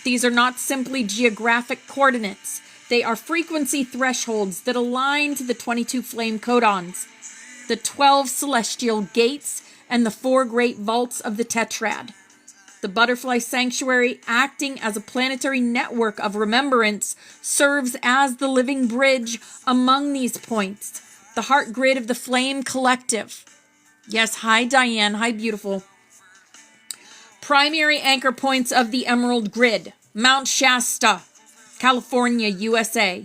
These are not simply geographic coordinates. They are frequency thresholds that align to the 22 flame codons, the 12 celestial gates, and the 4 great vaults of the tetrad. The butterfly sanctuary, acting as a planetary network of remembrance, serves as the living bridge among these points, the heart grid of the flame collective. Yes, hi Diane, hi beautiful. Primary anchor points of the emerald grid: Mount Shasta, California, USA,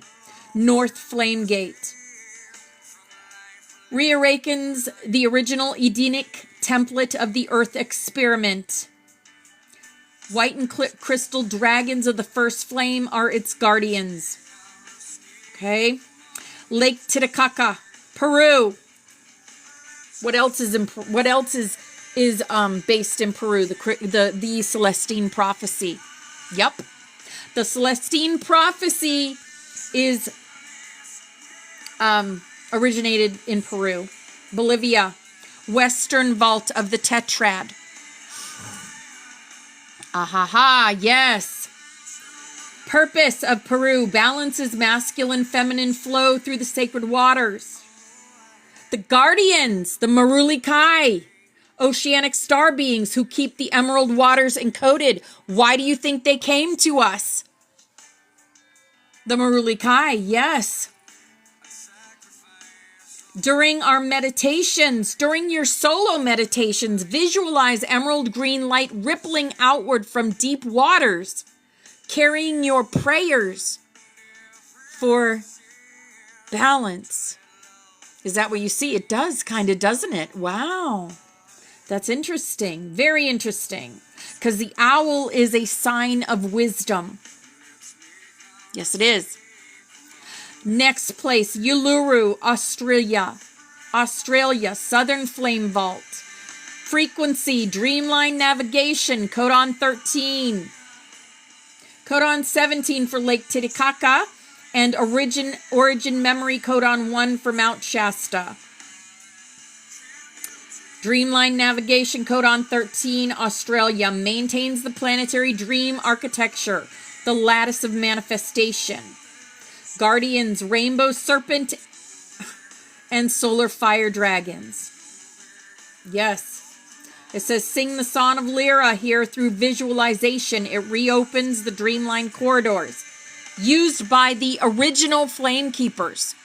North Flame Gate. Reawakens the original Edenic template of the Earth experiment. White and crystal dragons of the first flame are its guardians. Okay. Lake Titicaca, Peru. What else is based in Peru? The Celestine prophecy. Yep. The Celestine prophecy is originated in Peru. Bolivia, western vault of the tetrad. Ahaha, yes. Purpose of Peru balances masculine feminine flow through the sacred waters. The guardians, the Maruli Kai, oceanic star beings who keep the emerald waters encoded. Why do you think they came to us? The Maruli Kai, yes. During our meditations, during your solo meditations, visualize emerald green light rippling outward from deep waters, carrying your prayers for balance. Is that what you see? It does, kind of, doesn't it? Wow. That's interesting. Very interesting. Because the owl is a sign of wisdom. Yes, it is. Next place, Uluru, Australia. Australia, Southern Flame Vault. Frequency, Dreamline Navigation, Codon 13. Codon 17 for Lake Titicaca. And Origin Memory Codon 1 for Mount Shasta. Dreamline Navigation Codon 13, Australia, maintains the planetary dream architecture, the lattice of manifestation. Guardians, Rainbow Serpent, and Solar Fire Dragons. Yes. It says, sing the Song of Lyra here through visualization. It reopens the Dreamline corridors, used by the original Flame Keepers.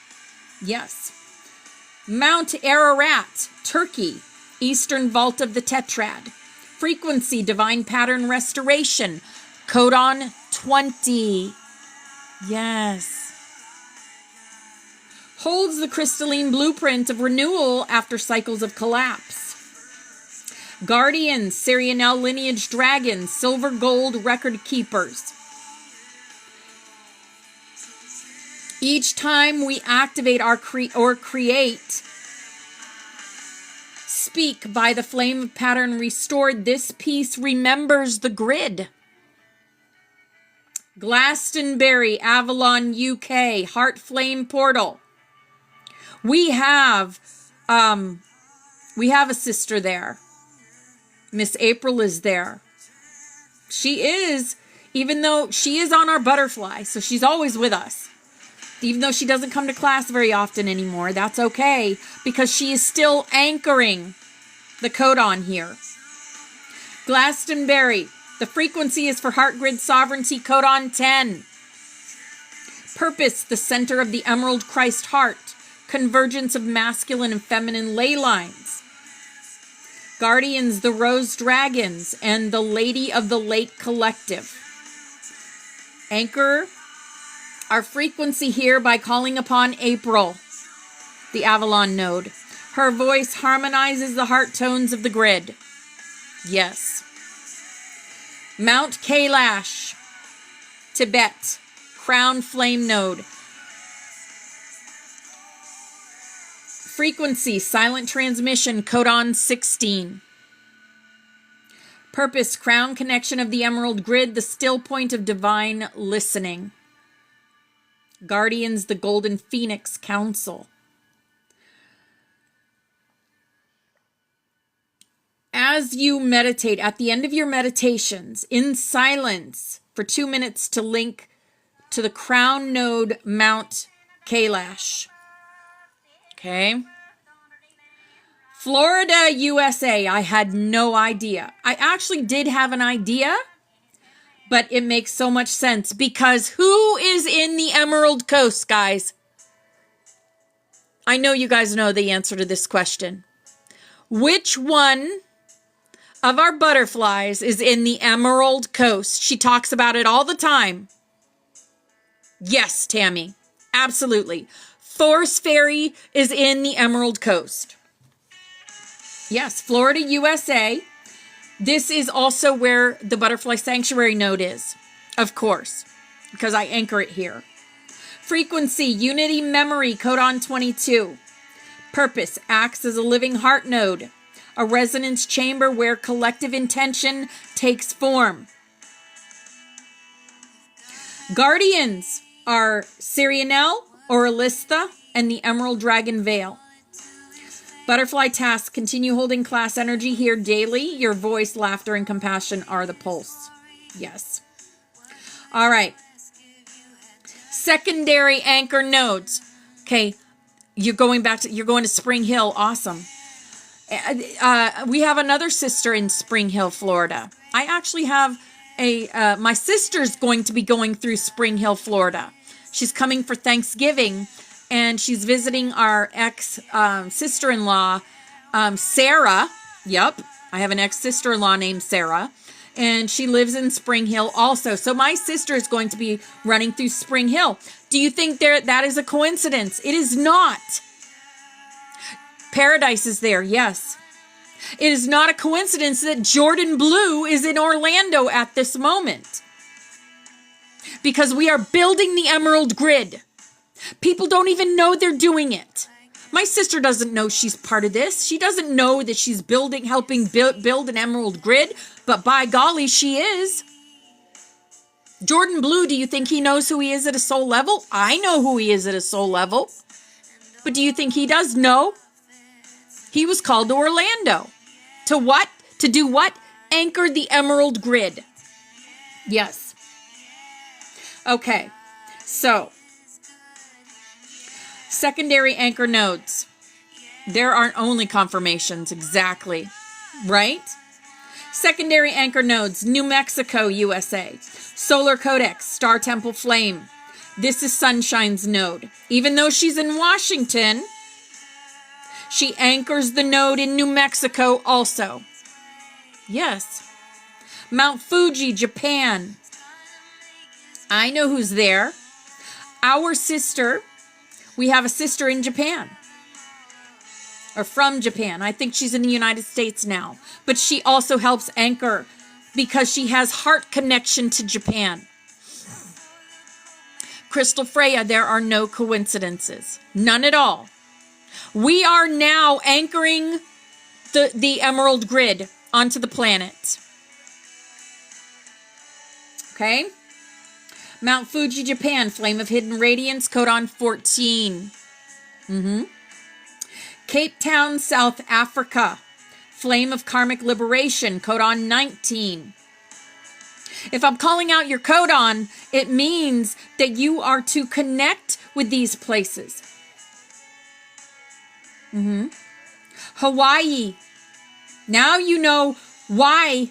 Yes. Mount Ararat, Turkey, Eastern Vault of the Tetrad. Frequency, Divine Pattern Restoration, Codon 20. Yes. Holds the crystalline blueprint of renewal after cycles of collapse. Guardians, Syrianel lineage dragons, silver gold record keepers. Each time we activate or create, speak by the flame of pattern restored, this piece remembers the grid. Glastonbury, Avalon, UK, Heart Flame Portal. We have a sister there. Miss April is there. She is, even though she is on our butterfly, so she's always with us. Even though she doesn't come to class very often anymore, that's okay, because she is still anchoring the codon here. Glastonbury, the frequency is for Heart Grid Sovereignty, Codon 10. Purpose, the center of the Emerald Christ Heart. Convergence of masculine and feminine ley lines. Guardians, the Rose Dragons, and the Lady of the Lake Collective. Anchor our frequency here by calling upon April, the Avalon node. Her voice harmonizes the heart tones of the grid. Yes. Mount Kailash, Tibet, Crown Flame node. Frequency, silent transmission, Codon 16. Purpose, crown connection of the emerald grid, the still point of divine listening. Guardians, the Golden Phoenix Council. As you meditate, at the end of your meditations, in silence, for 2 minutes to link to the crown node, Mount Kailash. Okay. Florida, USA. I had no idea. I actually did have an idea, but it makes so much sense because who is in the Emerald Coast, guys? I know you guys know the answer to this question. Which one of our butterflies is in the Emerald Coast? She talks about it all the time. Yes, Tammy. Absolutely. Forest Ferry is in the Emerald Coast. Yes, Florida, USA. This is also where the Butterfly Sanctuary node is, of course, because I anchor it here. Frequency, Unity Memory, codon 22. Purpose, acts as a living heart node, a resonance chamber where collective intention takes form. Guardians are Sirianel, Oralista, and the Emerald Dragon Veil. Butterfly tasks, continue holding class energy here daily. Your voice, laughter, and compassion are the pulse. Yes. All right. Secondary anchor nodes. Okay. You're going to Spring Hill. Awesome. We have another sister in Spring Hill, Florida. I actually have my sister's going to be going through Spring Hill, Florida. She's coming for Thanksgiving, and she's visiting our ex-sister-in-law, Sarah. Yep, I have an ex-sister-in-law named Sarah, and she lives in Spring Hill also. So my sister is going to be running through Spring Hill. Do you think that is a coincidence? It is not. Paradise is there, yes. It is not a coincidence that Jordan Blue is in Orlando at this moment, because we are building the Emerald Grid. People don't even know they're doing it. My sister doesn't know she's part of this. She doesn't know that she's helping build an Emerald Grid, but by golly, she is. Jordan Blue, do you think he knows who he is at a soul level? I know who he is at a soul level. But do you think he does? No. He was called to Orlando. To what? To do what? Anchor the Emerald Grid. Yes. Okay. So, secondary anchor nodes. There aren't only confirmations, exactly. Right? Secondary anchor nodes, New Mexico, USA. Solar Codex, Star Temple Flame. This is Sunshine's node. Even though she's in Washington, she anchors the node in New Mexico also. Yes. Mount Fuji, Japan. I know who's there. Our sister. We have a sister in Japan. Or from Japan. I think she's in the United States now. But she also helps anchor because she has heart connection to Japan. Crystal Freya, there are no coincidences. None at all. We are now anchoring the Emerald Grid onto the planet. Okay? Mount Fuji, Japan, Flame of Hidden Radiance, codon 14. Cape Town, South Africa, Flame of Karmic Liberation, codon 19. If I'm calling out your codon, it means that you are to connect with these places. Hawaii. Now you know why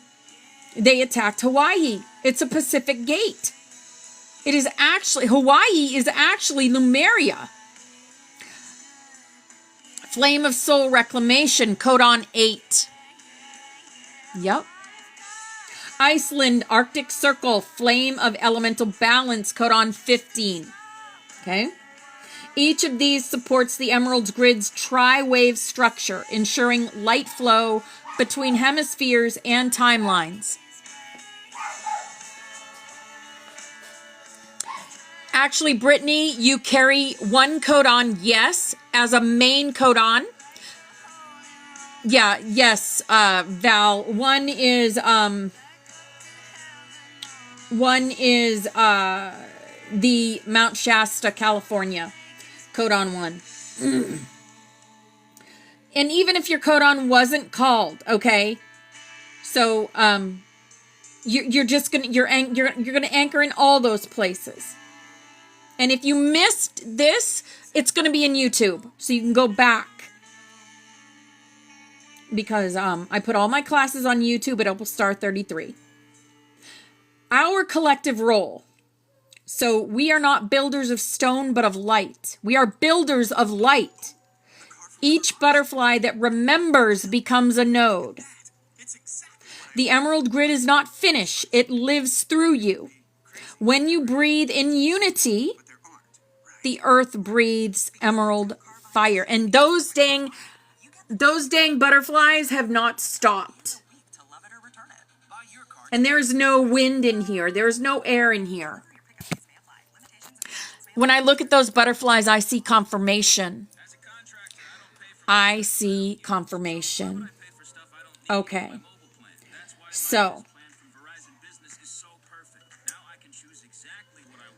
they attacked Hawaii. It's a Pacific Gate. It is actually, Hawaii is actually Lemuria. Flame of Soul Reclamation, codon 8. Yep. Iceland, Arctic Circle, Flame of Elemental Balance, codon 15. Okay. Each of these supports the Emerald Grid's tri-wave structure, ensuring light flow between hemispheres and timelines. Actually, Brittany, you carry one codon, yes, as a main codon. Yeah, yes, Val. One is the Mount Shasta, California, codon 1. And even if your codon wasn't called, okay, so you're gonna anchor in all those places. And if you missed this, it's going to be in YouTube, so you can go back. Because I put all my classes on YouTube at Opal Star 33. Our collective role. So we are not builders of stone, but of light. We are builders of light. Each butterfly that remembers becomes a node. The Emerald Grid is not finished. It lives through you. When you breathe in unity, The earth breathes emerald fire. And those dang butterflies have not stopped. And there's no wind in here. There's no air in here. When I look at those butterflies, I see confirmation. I see confirmation. Okay. So,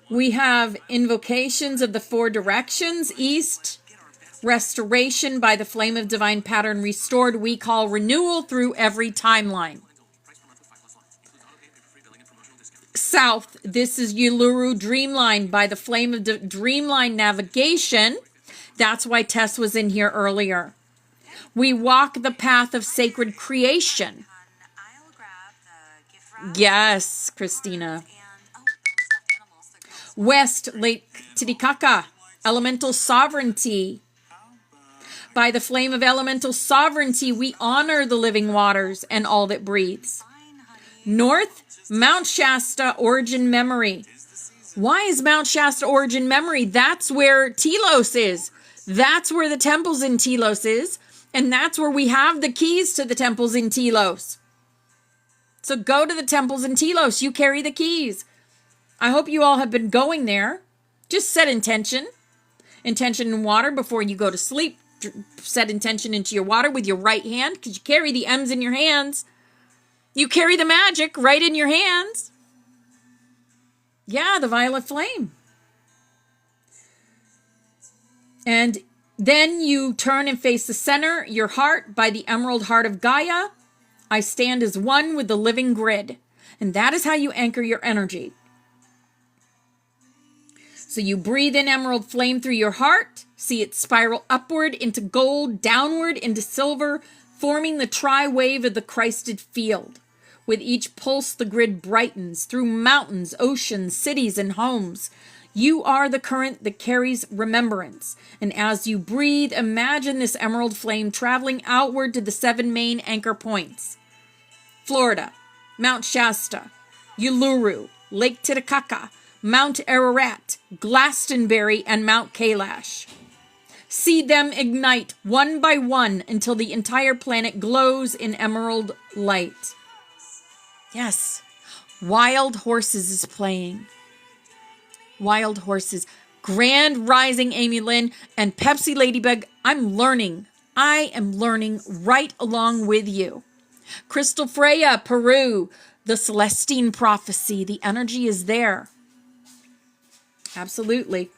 we have invocations of the 4 directions: east, restoration by the flame of divine pattern restored. We call renewal through every timeline. South, this is Uluru Dreamline by the flame of Dreamline navigation. That's why Tess was in here earlier. We walk the path of sacred creation. Yes, Christina. West, Lake Titicaca, elemental sovereignty. By the flame of elemental sovereignty, we honor the living waters and all that breathes. North, Mount Shasta, origin memory. Why is Mount Shasta origin memory? That's where Telos is. That's where the temples in Telos is. And that's where we have the keys to the temples in Telos. So go to the temples in Telos. You carry the keys. I hope you all have been going there. Just set intention. Intention in water before you go to sleep. Set intention into your water with your right hand, because you carry the M's in your hands. You carry the magic right in your hands. Yeah, the violet flame. And then you turn and face the center, your heart, by the emerald heart of Gaia. I stand as one with the living grid. And that is how you anchor your energy. So you breathe in emerald flame through your heart. See it spiral upward into gold, downward into silver, forming the tri-wave of the Christed field. With each pulse, the grid brightens through mountains, oceans, cities, and homes. You are the current that carries remembrance. And as you breathe, imagine this emerald flame traveling outward to the 7 main anchor points: Florida, Mount Shasta, Uluru, Lake Titicaca, Mount Ararat, Glastonbury, and Mount Kailash. See them ignite one by one until the entire planet glows in emerald light. Yes, Wild Horses is playing. Wild Horses. Grand Rising, Amy Lynn, and Pepsi Ladybug. I'm learning. I am learning right along with you. Crystal Freya, Peru. The Celestine Prophecy. The energy is there. Absolutely.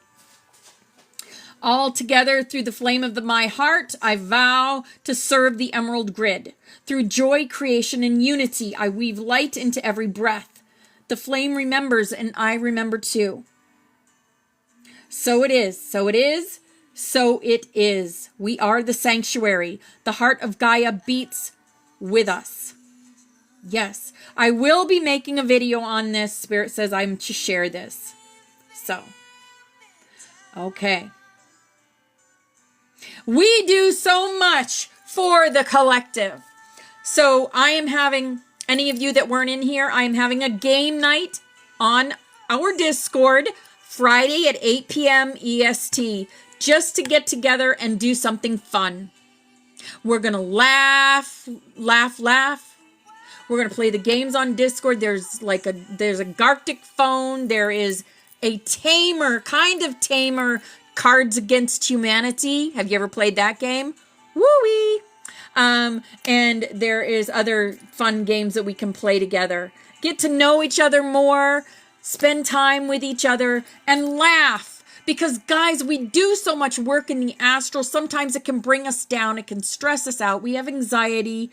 All together through the flame of my heart, I vow to serve the emerald grid. Through joy, creation, and unity, I weave light into every breath. The flame remembers, and I remember too. So it is, so it is, so it is. We are the sanctuary. The heart of Gaia beats with us. Yes, I will be making a video on this. Spirit says I'm to share this. So, okay. We do so much for the collective. So I am having, any of you that weren't in here, I am having a game night on our Discord Friday at 8 p.m. EST, just to get together and do something fun. We're going to laugh. We're going to play the games on Discord. There's a Garctic phone. There is a kind of tamer, Cards Against Humanity. Have you ever played that game? Woo-wee! And there is other fun games that we can play together. Get to know each other more, spend time with each other, and laugh. Because, guys, we do so much work in the astral. Sometimes it can bring us down. It can stress us out. We have anxiety.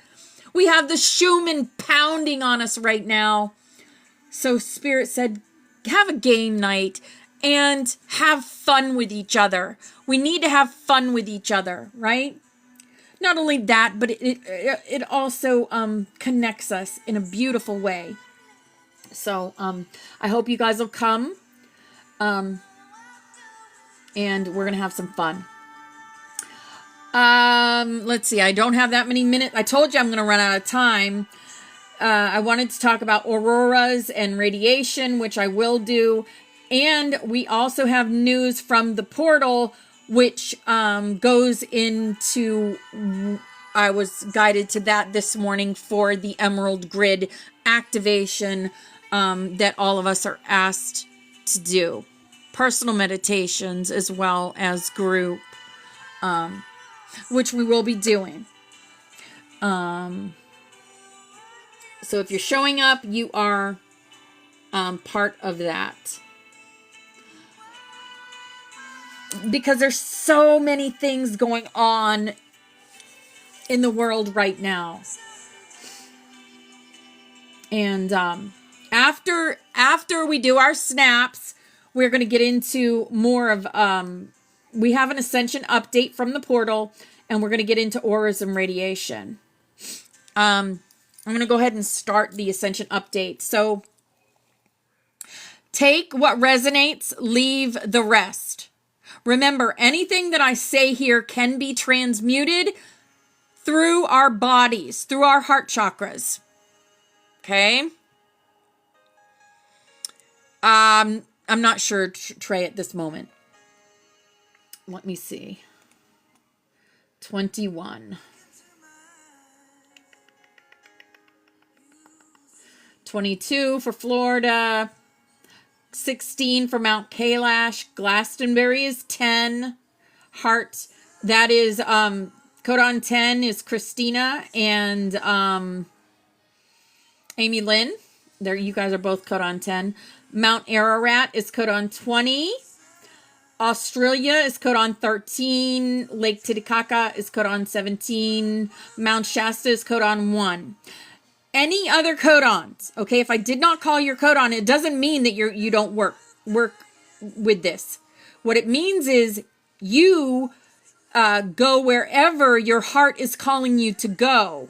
We have the Schumann pounding on us right now. So Spirit said, have a game night and have fun with each other. We need to have fun with each other, right? Not only that, but it also connects us in a beautiful way. So I hope you guys will come. And we're going to have some fun. Let's see. I don't have that many minutes. I told you I'm going to run out of time. I wanted to talk about auroras and radiation, which I will do. And we also have news from the portal, which goes into, I was guided to that this morning for the Emerald Grid activation that all of us are asked to do. Personal meditations as well as group, which we will be doing. So if you're showing up, you are part of that. Because there's so many things going on in the world right now. And after we do our snaps, we're going to get into more of, we have an Ascension update from the portal, and we're going to get into auras and radiation. I'm going to go ahead and start the Ascension update. So take what resonates, leave the rest. Remember, anything that I say here can be transmuted through our bodies, through our heart chakras. Okay? I'm not sure, Trey, at this moment. Let me see. 21. 22 for Florida. 16 for Mount Kailash. Glastonbury is 10. Heart. That is, codon 10 is Christina and Amy Lynn. There, you guys are both codon 10. Mount Ararat is codon 20. Australia is codon 13. Lake Titicaca is codon 17. Mount Shasta is codon 1. Any other codons, okay, if I did not call your codon, it doesn't mean that you don't work with this. What it means is you go wherever your heart is calling you to go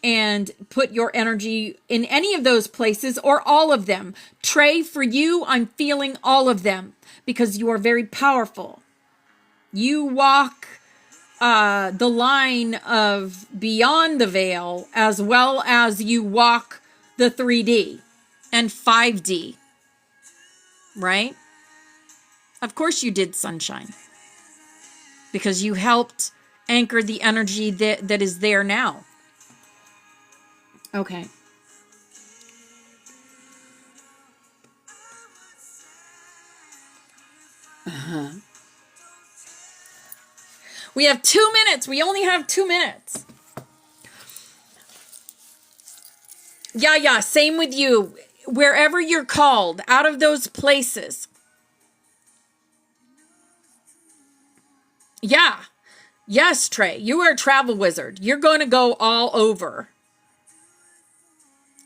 and put your energy in any of those places or all of them. Trey, for you, I'm feeling all of them because you are very powerful. You walk the line of beyond the veil, as well as you walk the 3D and 5D, right? Of course you did, Sunshine, because you helped anchor the energy that is there now. Okay. We have 2 minutes. We only have 2 minutes. Yeah, same with you. Wherever you're called, out of those places. Yeah. Yes, Trey, you are a travel wizard. You're going to go all over.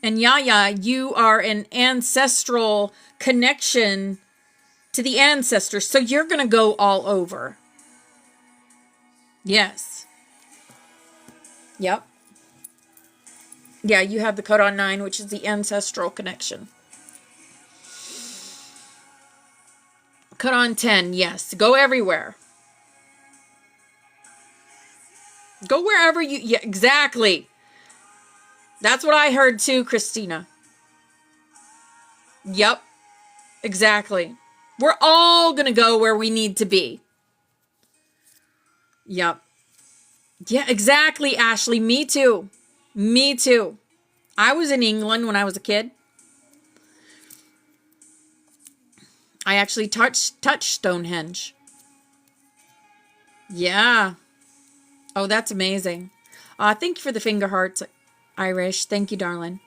And Yaya, you are an ancestral connection to the ancestors. So you're going to go all over. Yes. Yep. Yeah, you have the codon 9, which is the ancestral connection. Codon 10, yes. Go everywhere. Go wherever you... Yeah, exactly. That's what I heard too, Christina. Yep. Exactly. We're all going to go where we need to be. Yep. Yeah, exactly, Ashley. Me too. Me too. I was in England when I was a kid. I actually touched Stonehenge. Yeah. Oh, that's amazing. Thank you for the finger hearts, Irish. Thank you, darling.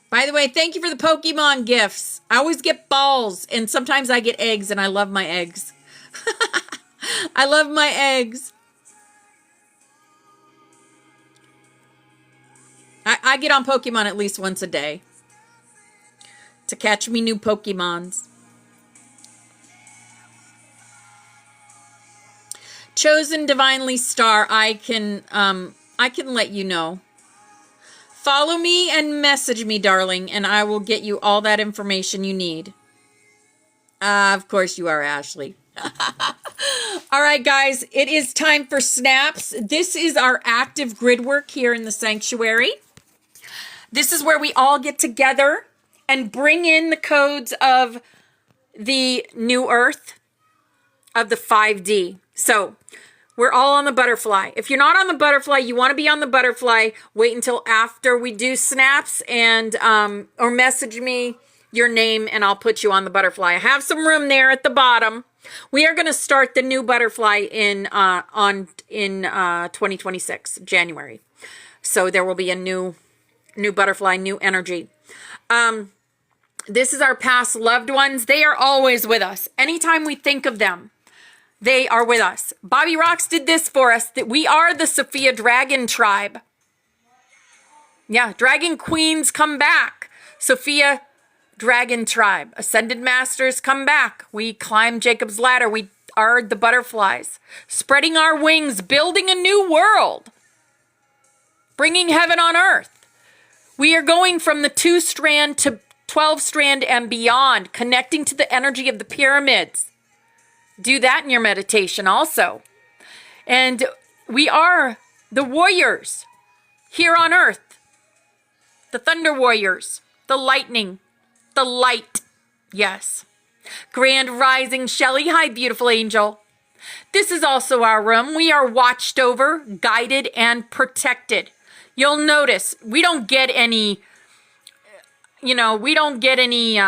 By the way, thank you for the Pokemon gifts. I always get balls, and sometimes I get eggs, and I love my eggs. I love my eggs. I get on Pokemon at least once a day to catch me new Pokemons. Chosen Divinely Star, I can let you know. Follow me and message me, darling, and I will get you all that information you need. Of course you are, Ashley. All right, guys, it is time for snaps. This is our active grid work here in the sanctuary. This is where we all get together and bring in the codes of the new earth, of the 5D. So we're all on the butterfly. If you're not on the butterfly, you want to be on the butterfly, wait until after we do snaps and or message me your name and I'll put you on the butterfly. I have some room there at the bottom. We are going to start the new butterfly in 2026, January. So there will be a new butterfly, new energy. This is our past loved ones. They are always with us. Anytime we think of them, they are with us. Bobby Rocks did this for us, that we are the Sophia Dragon tribe. Yeah, Dragon Queens come back. Sophia Dragon tribe. Ascended Masters come back. We climb Jacob's ladder. We are the butterflies. Spreading our wings, building a new world. Bringing heaven on earth. We are going from the 2-strand to 12-strand and beyond, connecting to the energy of the pyramids. Do that in your meditation also. And we are the warriors here on earth. The thunder warriors, the lightning, the light. Yes. Grand rising, Shelley. Hi, beautiful angel. This is also our room. We are watched over, guided, and protected. You'll notice we don't get any, we don't get any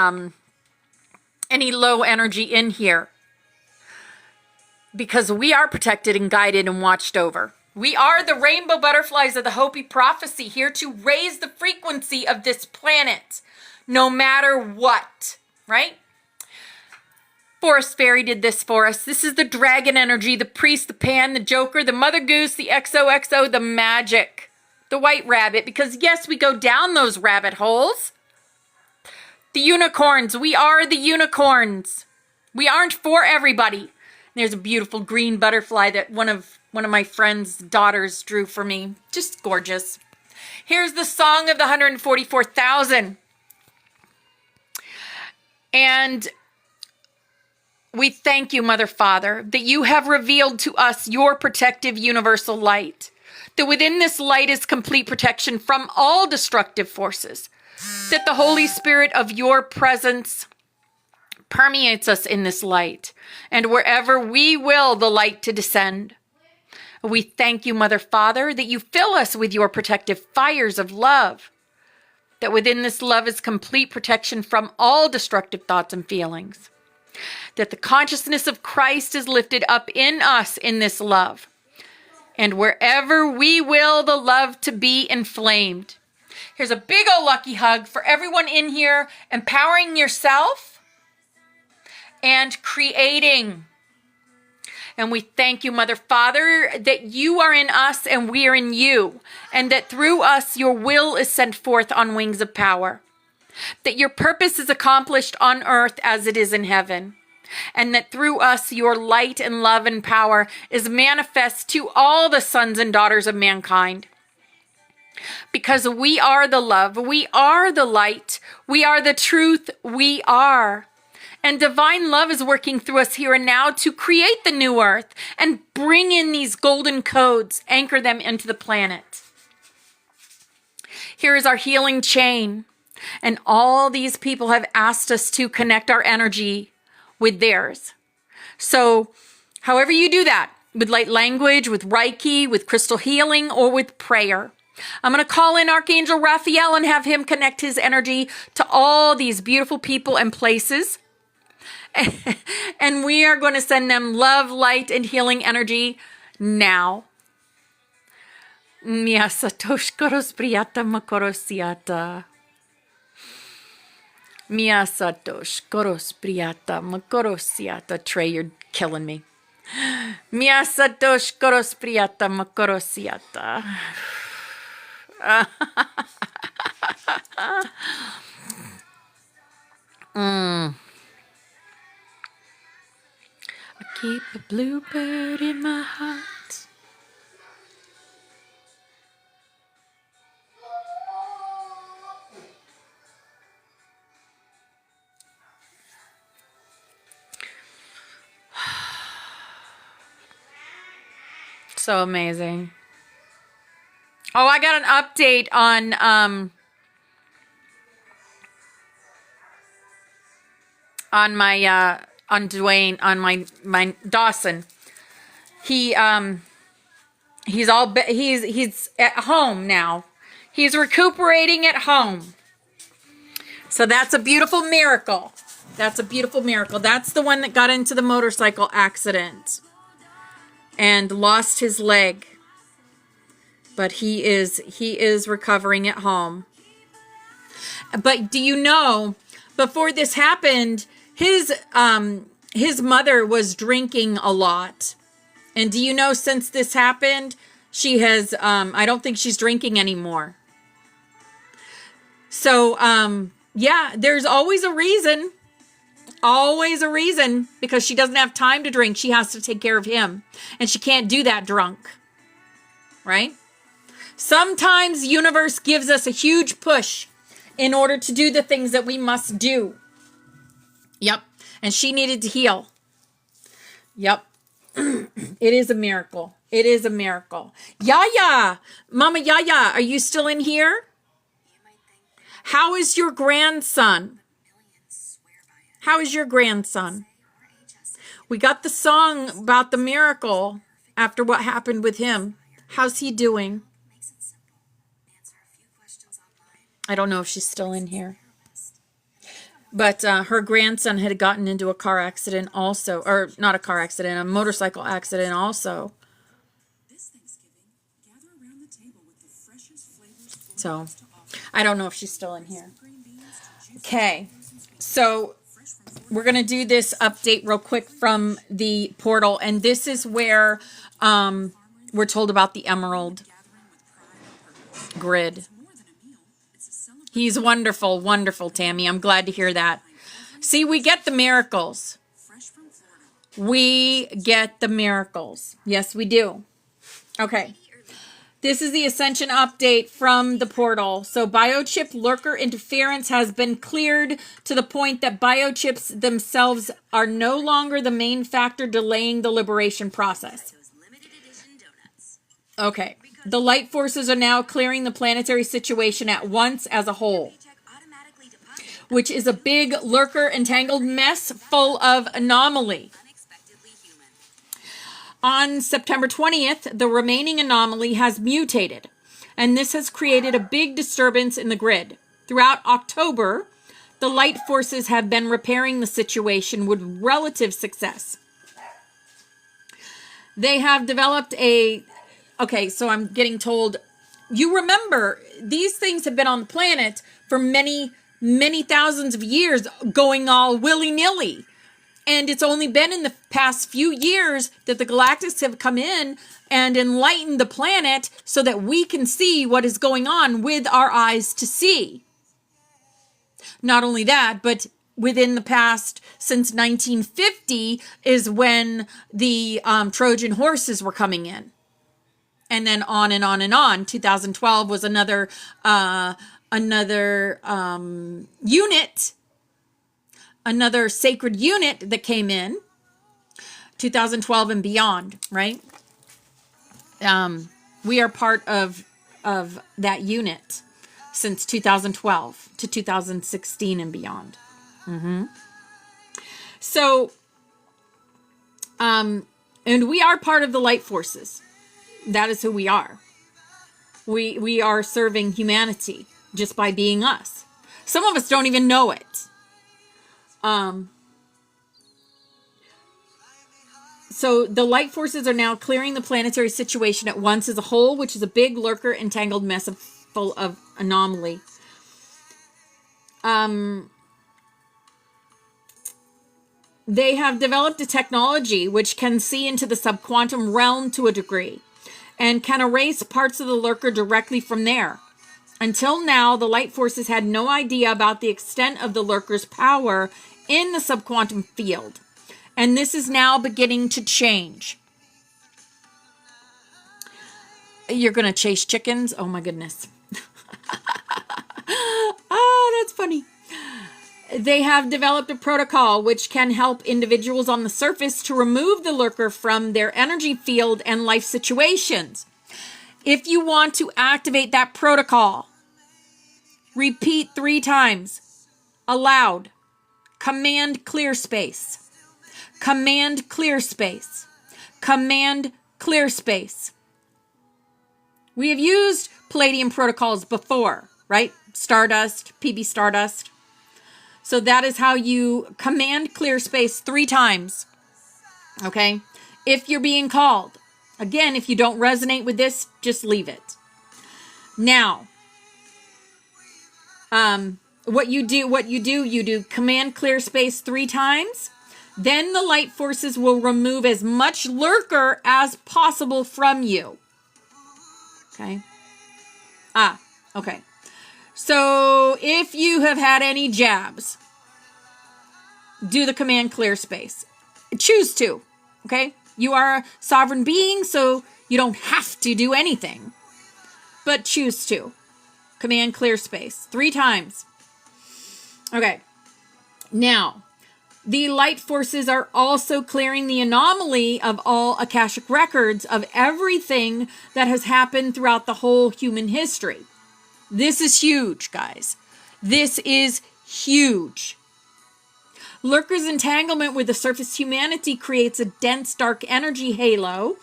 low energy in here because we are protected and guided and watched over. We are the rainbow butterflies of the Hopi prophecy, here to raise the frequency of this planet, no matter what, right? Forest Fairy did this for us. This is the dragon energy, the priest, the pan, the joker, the mother goose, the XOXO, the magic, the white rabbit, because yes, we go down those rabbit holes. The unicorns, we are the unicorns. We aren't for everybody. There's a beautiful green butterfly that one of my friend's daughters drew for me. Just gorgeous. Here's the song of the 144,000. And we thank you, Mother Father, that you have revealed to us your protective universal light. That within this light is complete protection from all destructive forces. That the Holy Spirit of your presence permeates us in this light. And wherever we will the light to descend. We thank you, Mother Father, that you fill us with your protective fires of love. That within this love is complete protection from all destructive thoughts and feelings. That the consciousness of Christ is lifted up in us in this love. And wherever we will the love to be inflamed. Here's a big ol' lucky hug for everyone in here, empowering yourself and creating. And we thank you, Mother Father, that you are in us and we are in you, and that through us your will is sent forth on wings of power, that your purpose is accomplished on earth as it is in heaven, and that through us your light and love and power is manifest to all the sons and daughters of mankind. Because we are the love, we are the light, we are the truth, we are. And divine love is working through us here and now to create the new earth and bring in these golden codes, anchor them into the planet. Here is our healing chain. And all these people have asked us to connect our energy with theirs. So however you do that, with light language, with Reiki, with crystal healing, or with prayer. I'm going to call in Archangel Raphael and have him connect his energy to all these beautiful people and places. And we are going to send them love, light, and healing energy now. Mia satosh koros priyata makorosiata. Mia satosh koros priyata makorosiata. Trey, you're killing me. Mia satosh koros priyata makorosiata. I keep a bluebird in my heart. So amazing. Oh, I got an update on on my on Dwayne, on my Dawson. He's at home now. He's recuperating at home. So that's a beautiful miracle. That's a beautiful miracle. That's the one that got into the motorcycle accident and lost his leg. But he is recovering at home. But do you know, before this happened, his mother was drinking a lot. And do you know, since this happened, she has, I don't think she's drinking anymore. So, yeah, there's always a reason. Always a reason, because she doesn't have time to drink. She has to take care of him. And she can't do that drunk. Right? Sometimes the universe gives us a huge push in order to do the things that we must do. Yep. And she needed to heal. Yep. It is a miracle. It is a miracle. Yaya! Mama Yaya, are you still in here? How is your grandson? How is your grandson? We got the song about the miracle after what happened with him. How's he doing? I don't know if she's still in here. But her grandson had gotten into a car accident also. Or not a car accident, a motorcycle accident also. So, I don't know if she's still in here. Okay. So, we're going to do this update real quick from the portal. And this is where we're told about the emerald grid. He's wonderful, wonderful, Tammy. I'm glad to hear that. See, we get the miracles. We get the miracles. Yes, we do. Okay. This is the Ascension update from the portal. So biochip lurker interference has been cleared to the point that biochips themselves are no longer the main factor delaying the liberation process. Okay. The light forces are now clearing the planetary situation at once as a whole, which is a big lurker entangled mess full of anomaly. On September 20th, the remaining anomaly has mutated, and this has created a big disturbance in the grid. Throughout October, the light forces have been repairing the situation with relative success. They have developed a... Okay, so I'm getting told, you remember, these things have been on the planet for many, many thousands of years, going all willy-nilly. And it's only been in the past few years that the galactics have come in and enlightened the planet so that we can see what is going on with our eyes to see. Not only that, but within the past, since 1950, is when the Trojan horses were coming in. And then on and on and on. 2012 was another unit, another sacred unit that came in. 2012 and beyond, right? We are part of that unit since 2012 to 2016 and beyond. So, and we are part of the light forces. That is who we are. We are serving humanity just by being us. Some of us don't even know it. So the light forces are now clearing the planetary situation at once as a whole, which is a big lurker entangled mess full of anomaly. They have developed a technology which can see into the subquantum realm to a degree, and can erase parts of the lurker directly from there. Until now, the light forces had no idea about the extent of the lurker's power in the subquantum field. And this is now beginning to change. You're going to chase chickens? Oh my goodness. That's funny. They have developed a protocol which can help individuals on the surface to remove the lurker from their energy field and life situations. If you want to activate that protocol, repeat 3 times aloud. Command clear space. Command clear space. Command clear space. We have used Palladium protocols before, right? Stardust, PB Stardust. So that is how you command clear space 3 times. Okay? If you're being called. Again, if you don't resonate with this, just leave it. Now, you do command clear space 3 times. Then the light forces will remove as much lurker as possible from you. Okay? Okay. So if you have had any jabs, do the command clear space. Choose to. Okay? You are a sovereign being, so you don't have to do anything. But choose to. Command clear space 3 times. Okay. Now, the light forces are also clearing the anomaly of all Akashic records of everything that has happened throughout the whole human history. This is huge, guys. This is huge. Lurker's entanglement with the surface humanity creates a dense dark energy halo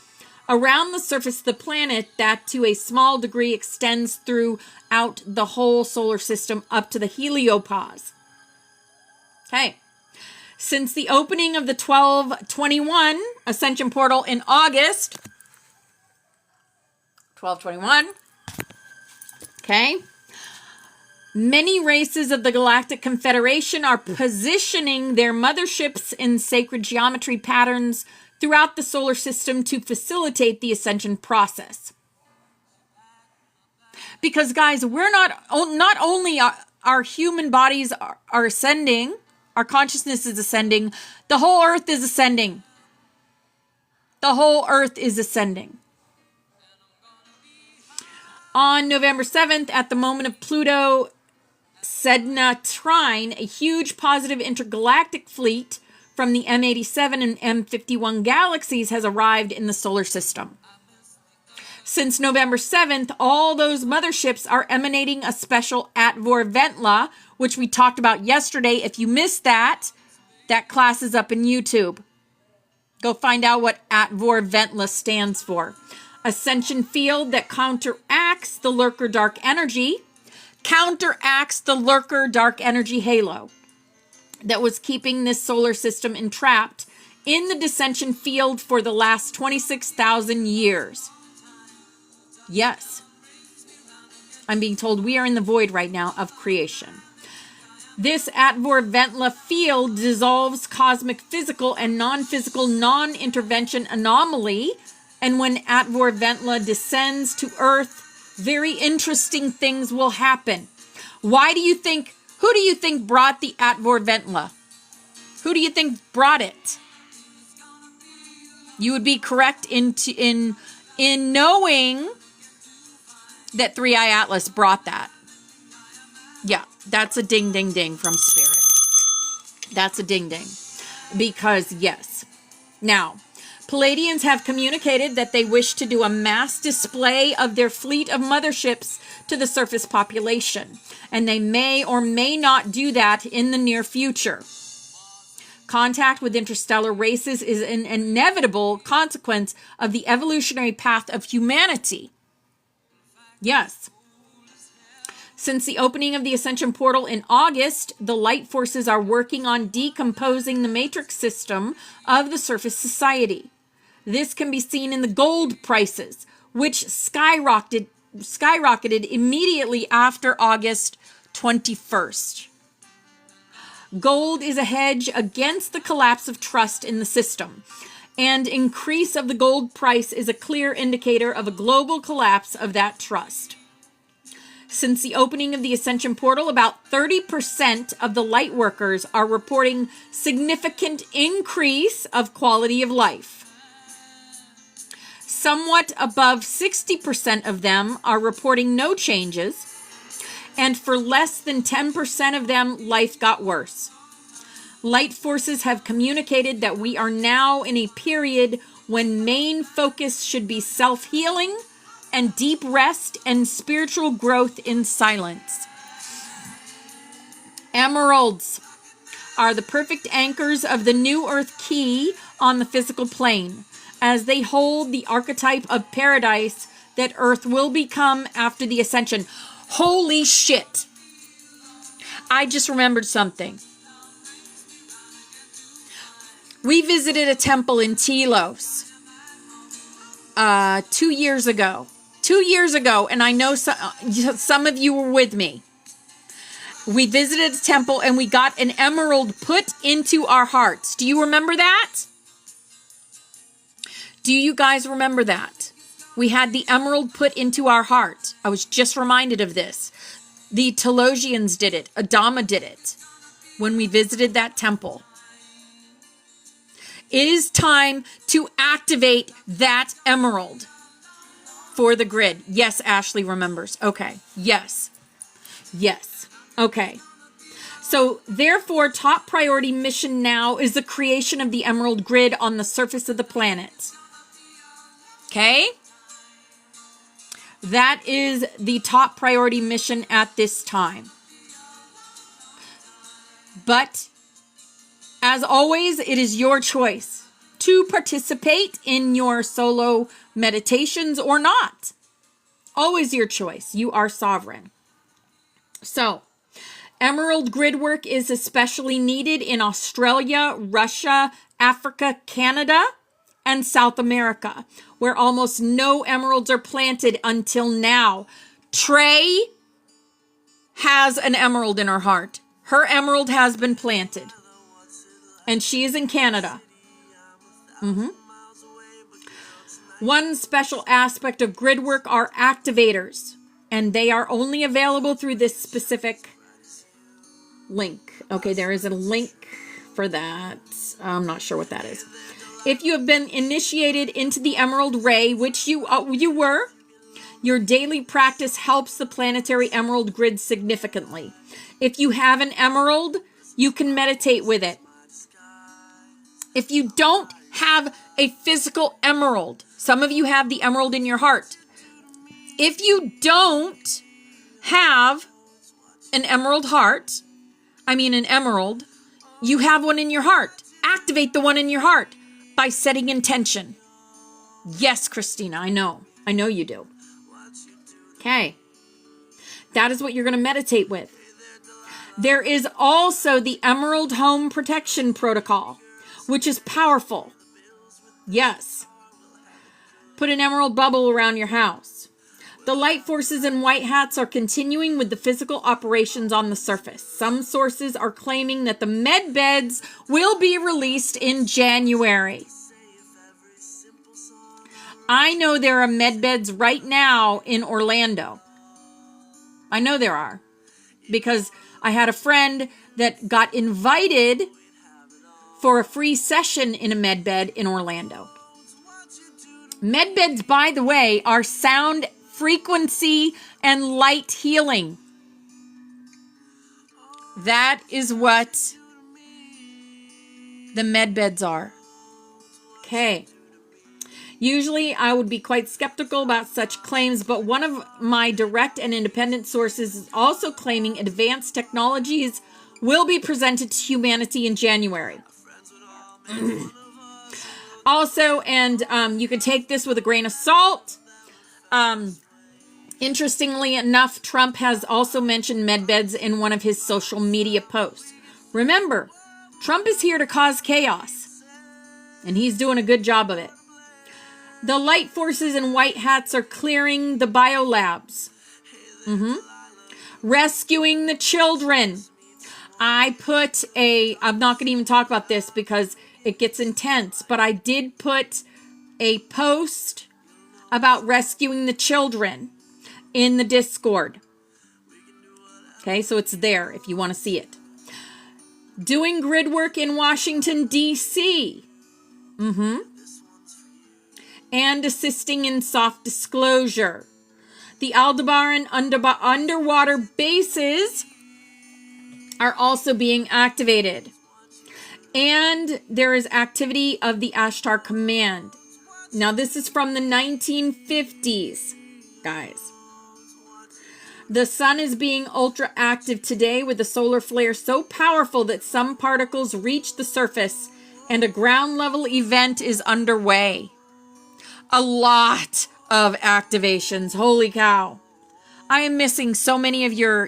around the surface of the planet that to a small degree extends throughout the whole solar system up to the heliopause. Okay. Since the opening of the 1221 Ascension portal in August, 1221, okay, many races of the Galactic Confederation are positioning their motherships in sacred geometry patterns throughout the solar system to facilitate the ascension process. Because, guys, we're not only our human bodies are ascending, our consciousness is ascending, the whole earth is ascending. The whole earth is ascending. On November 7th, at the moment of Pluto Sedna trine, a huge positive intergalactic fleet from the M87 and M51 galaxies has arrived in the solar system. Since November 7th, all those motherships are emanating a special Atvor Ventla, which we talked about yesterday. If you missed that, that class is up in YouTube. Go find out what Atvor Ventla stands for. Ascension field that counteracts the Lurker dark energy, counteracts the Lurker dark energy halo that was keeping this solar system entrapped in the dissension field for the last 26,000 years. Yes. I'm being told we are in the void right now of creation. This Atvor Ventla field dissolves cosmic physical and non-physical non-intervention anomaly. And when Atvor Ventla descends to Earth, very interesting things will happen. Who do you think brought the Atvor Ventla? Who do you think brought it? You would be correct in knowing that 3i Atlas brought that. Yeah, that's a ding, ding, ding from Spirit. That's a ding, ding. Because, yes. Now, Palladians have communicated that they wish to do a mass display of their fleet of motherships to the surface population, and they may or may not do that in the near future. Contact with interstellar races is an inevitable consequence of the evolutionary path of humanity. Yes. Since the opening of the Ascension portal in August, the light forces are working on decomposing the matrix system of the surface society. This can be seen in the gold prices, which skyrocketed immediately after August 21st. Gold is a hedge against the collapse of trust in the system, and increase of the gold price is a clear indicator of a global collapse of that trust. Since the opening of the Ascension portal, about 30% of the light workers are reporting significant increase of quality of life. Somewhat above 60% of them are reporting no changes, and for less than 10% of them, life got worse. Light forces have communicated that we are now in a period when main focus should be self-healing and deep rest and spiritual growth in silence. Emeralds are the perfect anchors of the new earth key on the physical plane, as they hold the archetype of paradise that earth will become after the ascension. Holy shit. I just remembered something. We visited a temple in Telos 2 years ago. 2 years ago, and I know some of you were with me. We visited a temple and we got an emerald put into our hearts. Do you remember that? Do you guys remember that? We had the emerald put into our heart. I was just reminded of this. The Telosians did it. Adama did it when we visited that temple. It is time to activate that emerald for the grid. Yes, Ashley remembers. Okay. Yes. Yes. Okay. So therefore, top priority mission now is the creation of the emerald grid on the surface of the planet. Okay? That is the top priority mission at this time. But as always, it is your choice to participate in your solo meditations or not. Always your choice. You are sovereign. So, emerald grid work is especially needed in Australia, Russia, Africa, Canada, and South America, where almost no emeralds are planted until now. Trey has an emerald in her heart. Her emerald has been planted. And she is in Canada. One special aspect of grid work are activators. And they are only available through this specific link. Okay, there is a link for that. I'm not sure what that is. If you have been initiated into the Emerald Ray, which you were, your daily practice helps the planetary emerald grid significantly. If you have an emerald, you can meditate with it. If you don't have a physical emerald, some of you have the emerald in your heart. If you don't have an emerald, you have one in your heart. Activate the one in your heart by setting intention. Yes, Christina, I know you do. Okay. That is what you're going to meditate with. There is also the Emerald Home Protection Protocol, which is powerful. Yes. Put an emerald bubble around your house. The light forces and white hats are continuing with the physical operations on the surface. Some sources are claiming that the med beds will be released in January. I know there are med beds right now in Orlando. I know there are. Because I had a friend that got invited for a free session in a med bed in Orlando. Med beds, by the way, are sound frequency and light healing. That is what the med beds are. Okay. Usually I would be quite skeptical about such claims, but one of my direct and independent sources is also claiming advanced technologies will be presented to humanity in January. Also, and you can take this with a grain of salt. Interestingly enough, Trump has also mentioned medbeds in one of his social media posts. Remember, Trump is here to cause chaos, and he's doing a good job of it. The light forces and white hats are clearing the biolabs. Rescuing the children. I'm not going to even talk about this because it gets intense, but I did put a post about rescuing the children in the Discord. Okay, so it's there if you want to see it. Doing grid work in Washington, D.C. And assisting in soft disclosure. The Aldebaran underwater bases are also being activated. And there is activity of the Ashtar Command. Now, this is from the 1950s, guys. The sun is being ultra active today with a solar flare so powerful that some particles reach the surface and a ground level event is underway. A lot of activations. Holy cow. I am missing so many of your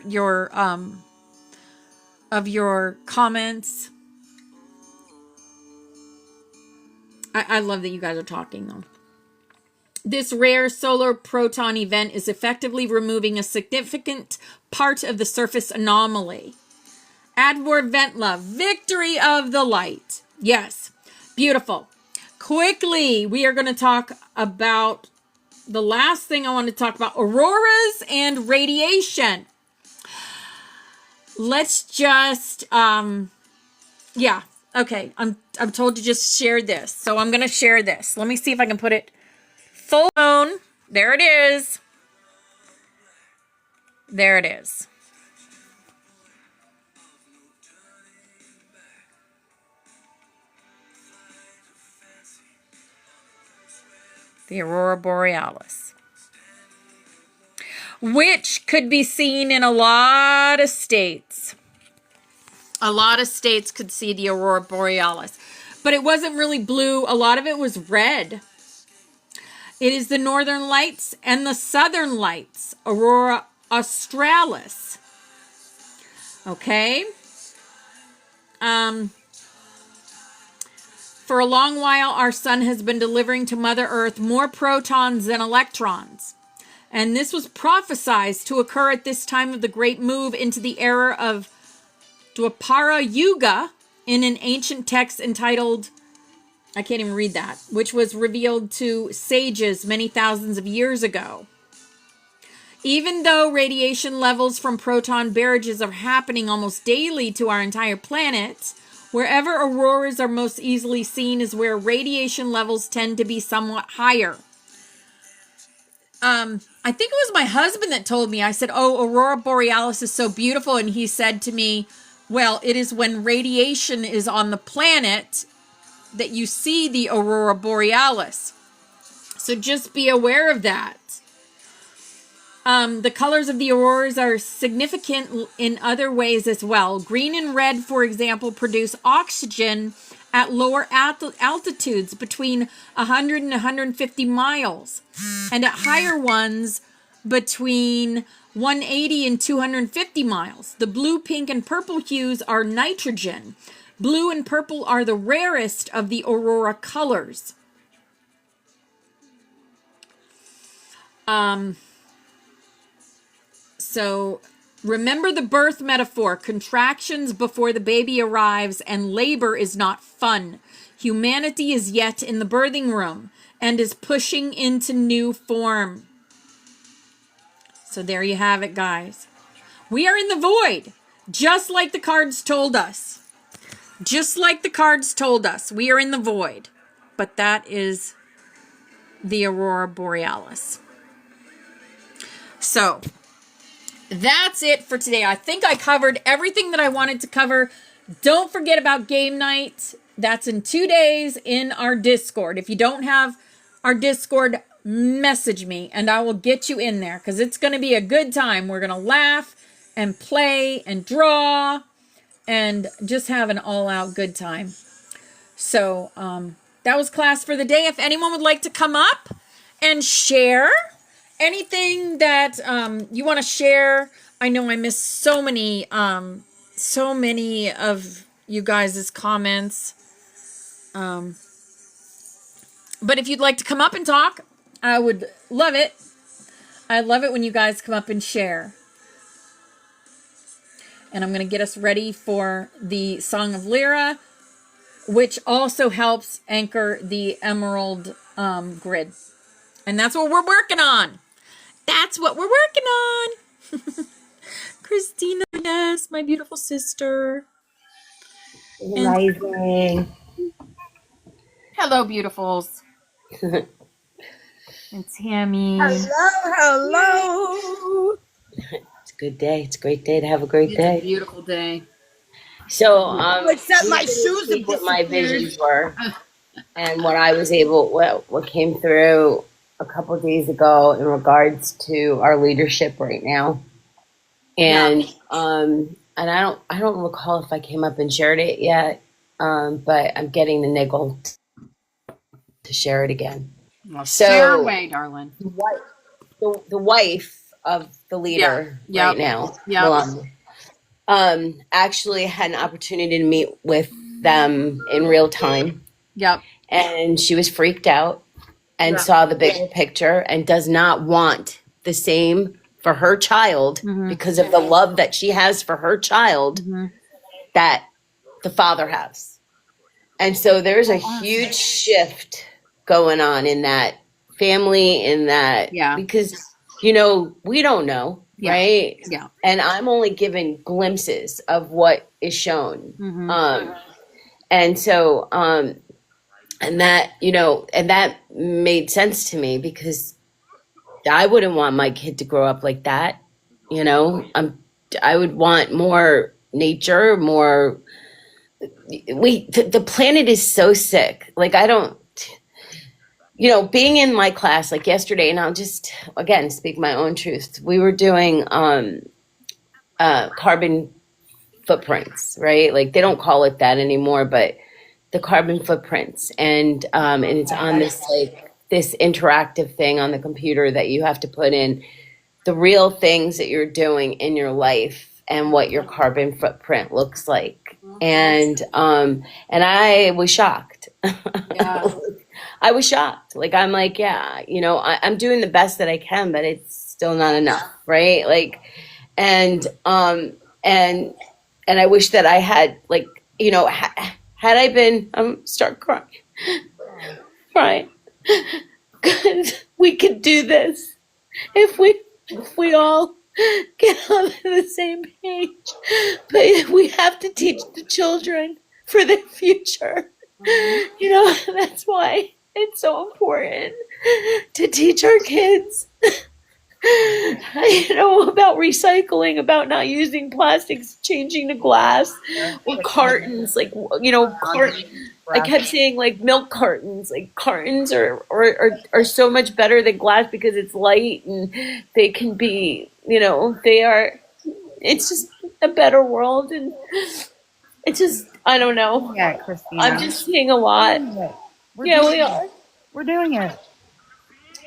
comments. I love that you guys are talking though. This rare solar proton event is effectively removing a significant part of the surface anomaly. Advor Ventla, victory of the light. Yes, beautiful. Quickly, we are going to talk about the last thing I want to talk about, auroras and radiation. Let's just, yeah, okay. I'm told to just share this, so I'm going to share this. Let me see if I can put it full on. There it is. There it is. The Aurora Borealis, which could be seen in a lot of states. A lot of states could see the Aurora Borealis, but it wasn't really blue. A lot of it was red. It is the Northern Lights and the Southern Lights, Aurora Australis. Okay. For a long while, our sun has been delivering to Mother Earth more protons than electrons. And this was prophesied to occur at this time of the great move into the era of Dwapara Yuga in an ancient text entitled, I can't even read that, which was revealed to sages many thousands of years ago. Even though radiation levels from proton barrages are happening almost daily to our entire planet, wherever auroras are most easily seen is where radiation levels tend to be somewhat higher. I think it was my husband that told me, I said, oh, Aurora Borealis is so beautiful. And he said to me, well, it is when radiation is on the planet that you see the Aurora Borealis. So just be aware of that. The colors of the auroras are significant in other ways as well. Green and red, for example, produce oxygen at lower altitudes between 100 and 150 miles, and at higher ones between 180 and 250 miles. The blue, pink, and purple hues are nitrogen. Blue and purple are the rarest of the aurora colors. So remember the birth metaphor, contractions before the baby arrives, and labor is not fun. Humanity is yet in the birthing room and is pushing into new form. So there you have it, guys. We are in the void, just like the cards told us. Just like the cards told us, we are in the void. But that is the Aurora Borealis. So that's it for today. I think I covered everything that I wanted to cover. Don't forget about game night. That's in 2 days in our Discord. If you don't have our Discord, message me and I will get you in there because it's going to be a good time. We're going to laugh and play and draw and just have an all-out good time. So that was class for the day. If anyone would like to come up and share anything that you want to share, I know I missed so many of you guys' comments. But if you'd like to come up and talk, I would love it. I love it when you guys come up and share. And I'm going to get us ready for the Song of Lyra, which also helps anchor the emerald grid. And that's what we're working on. That's what we're working on. Christina, yes, my beautiful sister. Amazing. Hello, beautifuls. And Tammy. Hello. It's a good day. It's a great day to have a great day. It's a beautiful day. So, except my shoes have what my visions were, and what I was able, what came through a couple of days ago in regards to our leadership right now. And and I don't recall if I came up and shared it yet, but I'm getting the niggle to share it again. Well, So share away, darling. The wife of the leader right now, Melania, actually had an opportunity to meet with them in real time. Yep. And she was freaked out and saw the bigger picture and does not want the same for her child because of the love that she has for her child that the father has. And so there's a huge shift going on in that family, in that, because, you know, we don't know, right? Yeah. And I'm only given glimpses of what is shown. And so, and that, you know, and that made sense to me because I wouldn't want my kid to grow up like that. You know, I would want more nature, more. The planet is so sick. Like, I don't, you know, being in my class like yesterday, and I'll just, again, speak my own truth. We were doing carbon footprints, right? Like, they don't call it that anymore, but the carbon footprints, and it's on this like this interactive thing on the computer that you have to put in the real things that you're doing in your life and what your carbon footprint looks like. And I was shocked. I was shocked. Like, I'm like, yeah, you know, I'm doing the best that I can, but it's still not enough, right? Like, and I wish that I had, like, you know, had I been, start crying, because we could do this if we all get on the same page. But we have to teach the children for their future. You know, that's why it's so important to teach our kids, you know, about recycling, about not using plastics, changing to glass or cartons. Like, you know, I kept saying, like, milk cartons. Like, cartons are so much better than glass because it's light and they can be, you know, it's just a better world. And it's just, I don't know. Yeah, Christina. I'm just seeing a lot. We are. We're doing it.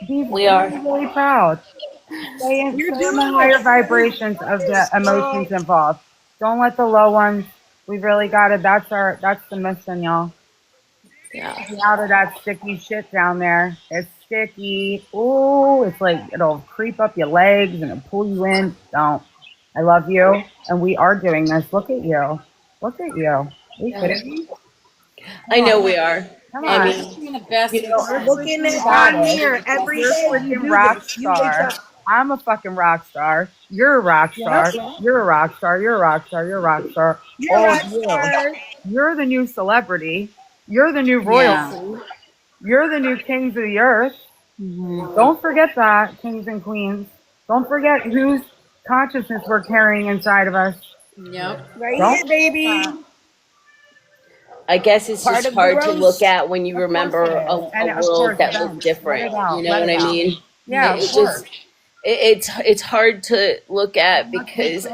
We are. Really proud. Stay in the higher vibrations of the emotions involved. Don't let the low ones. We really got it. That's the mission, y'all. Yeah. Get out of that sticky shit down there. It's sticky. Ooh, it's like it'll creep up your legs and it'll pull you in. Don't. I love you, and we are doing this. Look at you. Look at you. Are you kidding me? I know we are. Come I on. mean, The best. you know, You're looking at me here every day. You're a freaking rock star. I'm a fucking rock star. You're a rock star. You're a rock star. You're a rock star. You're a rock star. All of you. You're the new celebrity. You're the new royalty. You're the new kings of the earth. Don't forget that, kings and queens. Don't forget whose consciousness we're carrying inside of us. Yep. Right here, baby. I guess it's just hard to look at when you remember a world that was different. You know what I mean? Yeah, it just it's hard to look at because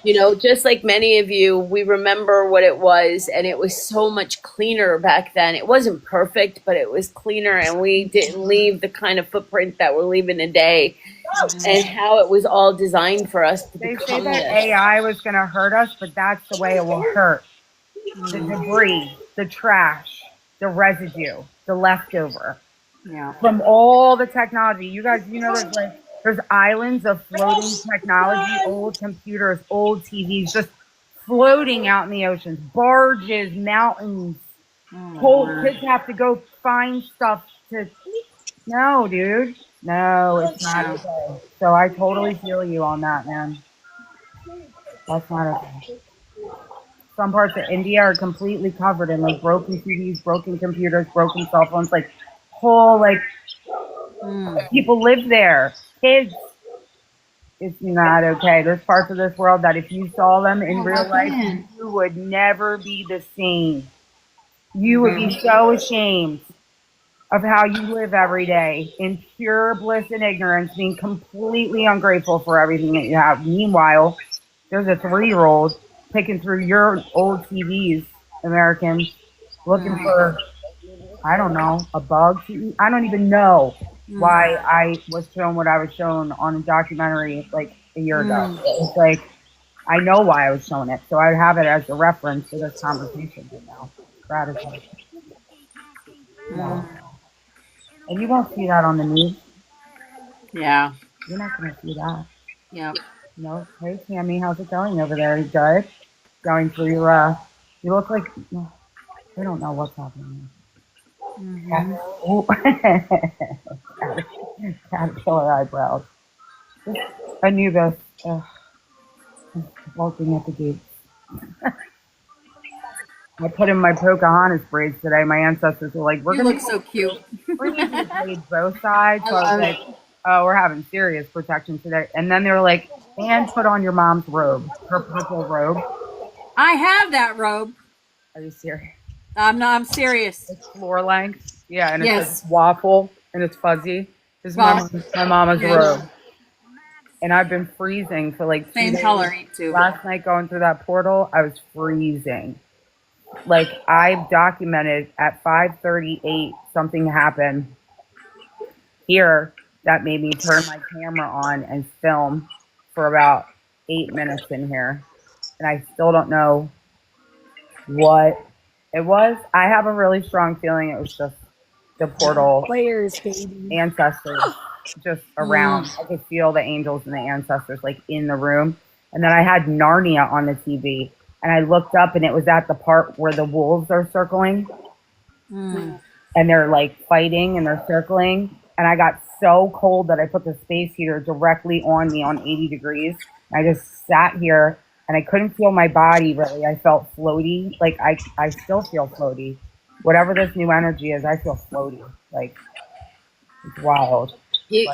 you know, just like many of you, we remember what it was, and it was so much cleaner back then. It wasn't perfect, but it was cleaner, and we didn't leave the kind of footprint that we're leaving today, and how it was all designed for us to become They say that this. AI was going to hurt us, but that's the way it will hurt. The debris, the trash, the residue, the leftover. Yeah. From all the technology. You guys, you know, there's islands of floating technology, old computers, old TVs, just floating out in the oceans. Barges, mountains. Whole kids have to go find stuff to. No, dude. No, it's not okay. So I totally feel you on that, man. That's not okay. Some parts of India are completely covered in like broken TVs, broken computers, broken cell phones, like whole like people live there. Kids. It's not okay. There's parts of this world that if you saw them in real life, you would never be the same. You would be so ashamed. of how you live every day in pure bliss and ignorance, being completely ungrateful for everything that you have. Meanwhile, there's a 3-year-old picking through your old TVs, Americans, looking for, I don't know, a bug to eat. I don't even know why I was shown what I was shown on a documentary like a year ago. It's like, I know why I was shown it, so I have it as a reference for this conversation right now. Gratitude. Yeah. And you won't see that on the news. Yeah. You're not going to see that. Yeah. No. Hey, Tammy, how's it going over there? You good? Going through you look like, I don't know what's happening. Oh. Caterpillar eyebrows. Anubis walking at the gate. I put in my Pocahontas braids today. My ancestors were like, You look so cute. we're going to braid both sides. So I was like, oh, we're having serious protection today. And then they were like, and put on your mom's robe, her purple robe. I have that robe. Are you serious? I'm serious. It's floor length. Yeah, and Yes. it's waffle and it's fuzzy. This is my mama's robe. And I've been freezing for like 2 Same days. color, too. Last night going through that portal, I was freezing. Like, I've documented at 5:38 something happened here that made me turn my camera on and film for about 8 minutes in here. And I still don't know what it was. I have a really strong feeling it was just the portal Players, baby. ancestors just around. I could feel the angels and the ancestors like in the room. And then I had Narnia on the TV. And I looked up and it was at the part where the wolves are circling. And they're like fighting and they're circling. And I got so cold that I put the space heater directly on me on 80 degrees. I just sat here and I couldn't feel my body really. I felt floaty. Like I still feel floaty. Whatever this new energy is, I feel floaty. Like, it's wild. They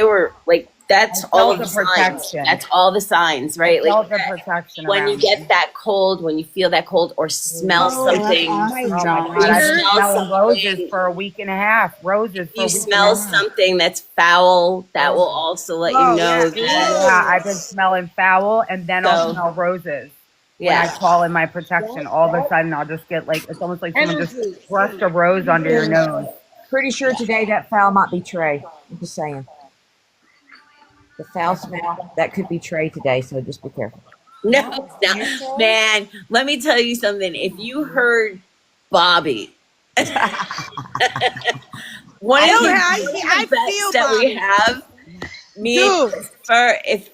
were like, that's all of the signs. That's all the signs, right? Felt Like the protection when you get that cold, when you feel that cold or smell something, Oh my God, I've been smelling roses for a week and a half. Roses for you a week smell and a half. something that's foul, that will also let you know that. Yeah, I've been smelling foul, and then I'll smell roses. When I call in my protection, all of a sudden I'll just get like, it's almost like someone just brushed a rose under your nose. Pretty sure today that foul might be Trey. I'm just saying. The foul smell, that could be Trey today, so just be careful. No, it's not. Man, let me tell you something. If you heard Bobby, one of the bets that we have, me and Christopher, if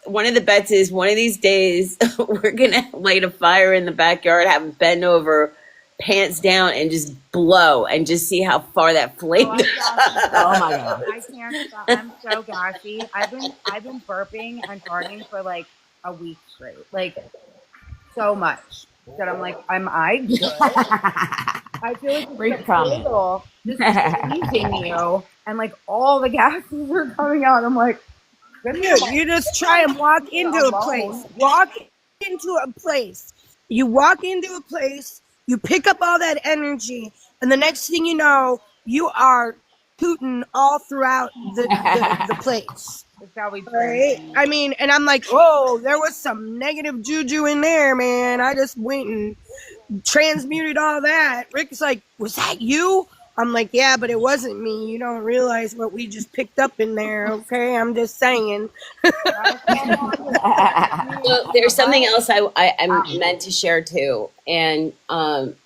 one of the bets is one of these days we're gonna light a fire in the backyard, have him bend over, pants down, and just blow and just see how far that flame goes. Oh my God. I can't stop. I'm so gassy. I've been burping and farting for like a week straight. Like, so much that I'm like, am I good? I feel like it's portal just squeezing you, and like all the gases are coming out. I'm like, Dude, you just try and walk into a place. Walk into a place. You walk into a place, you pick up all that energy, and the next thing you know, you are tooting all throughout the place. that's how we Right? I mean, and I'm like, oh, there was some negative juju in there, man. I just went and transmuted all that. Rick's like, was that you? I'm like, yeah, but it wasn't me. You don't realize what we just picked up in there, okay? I'm just saying. Well, there's something else I'm meant to share too, and that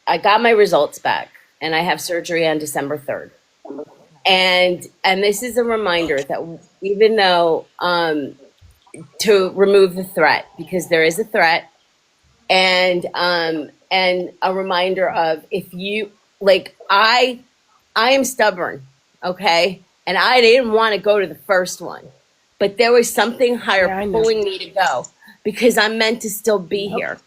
I got my results back, and I have surgery on December 3rd, and this is a reminder that even though to remove the threat, because there is a threat, and a reminder of, if you like, I am stubborn, okay, and I didn't want to go to the first one. But there was something higher pulling me to go, because I'm meant to still be here.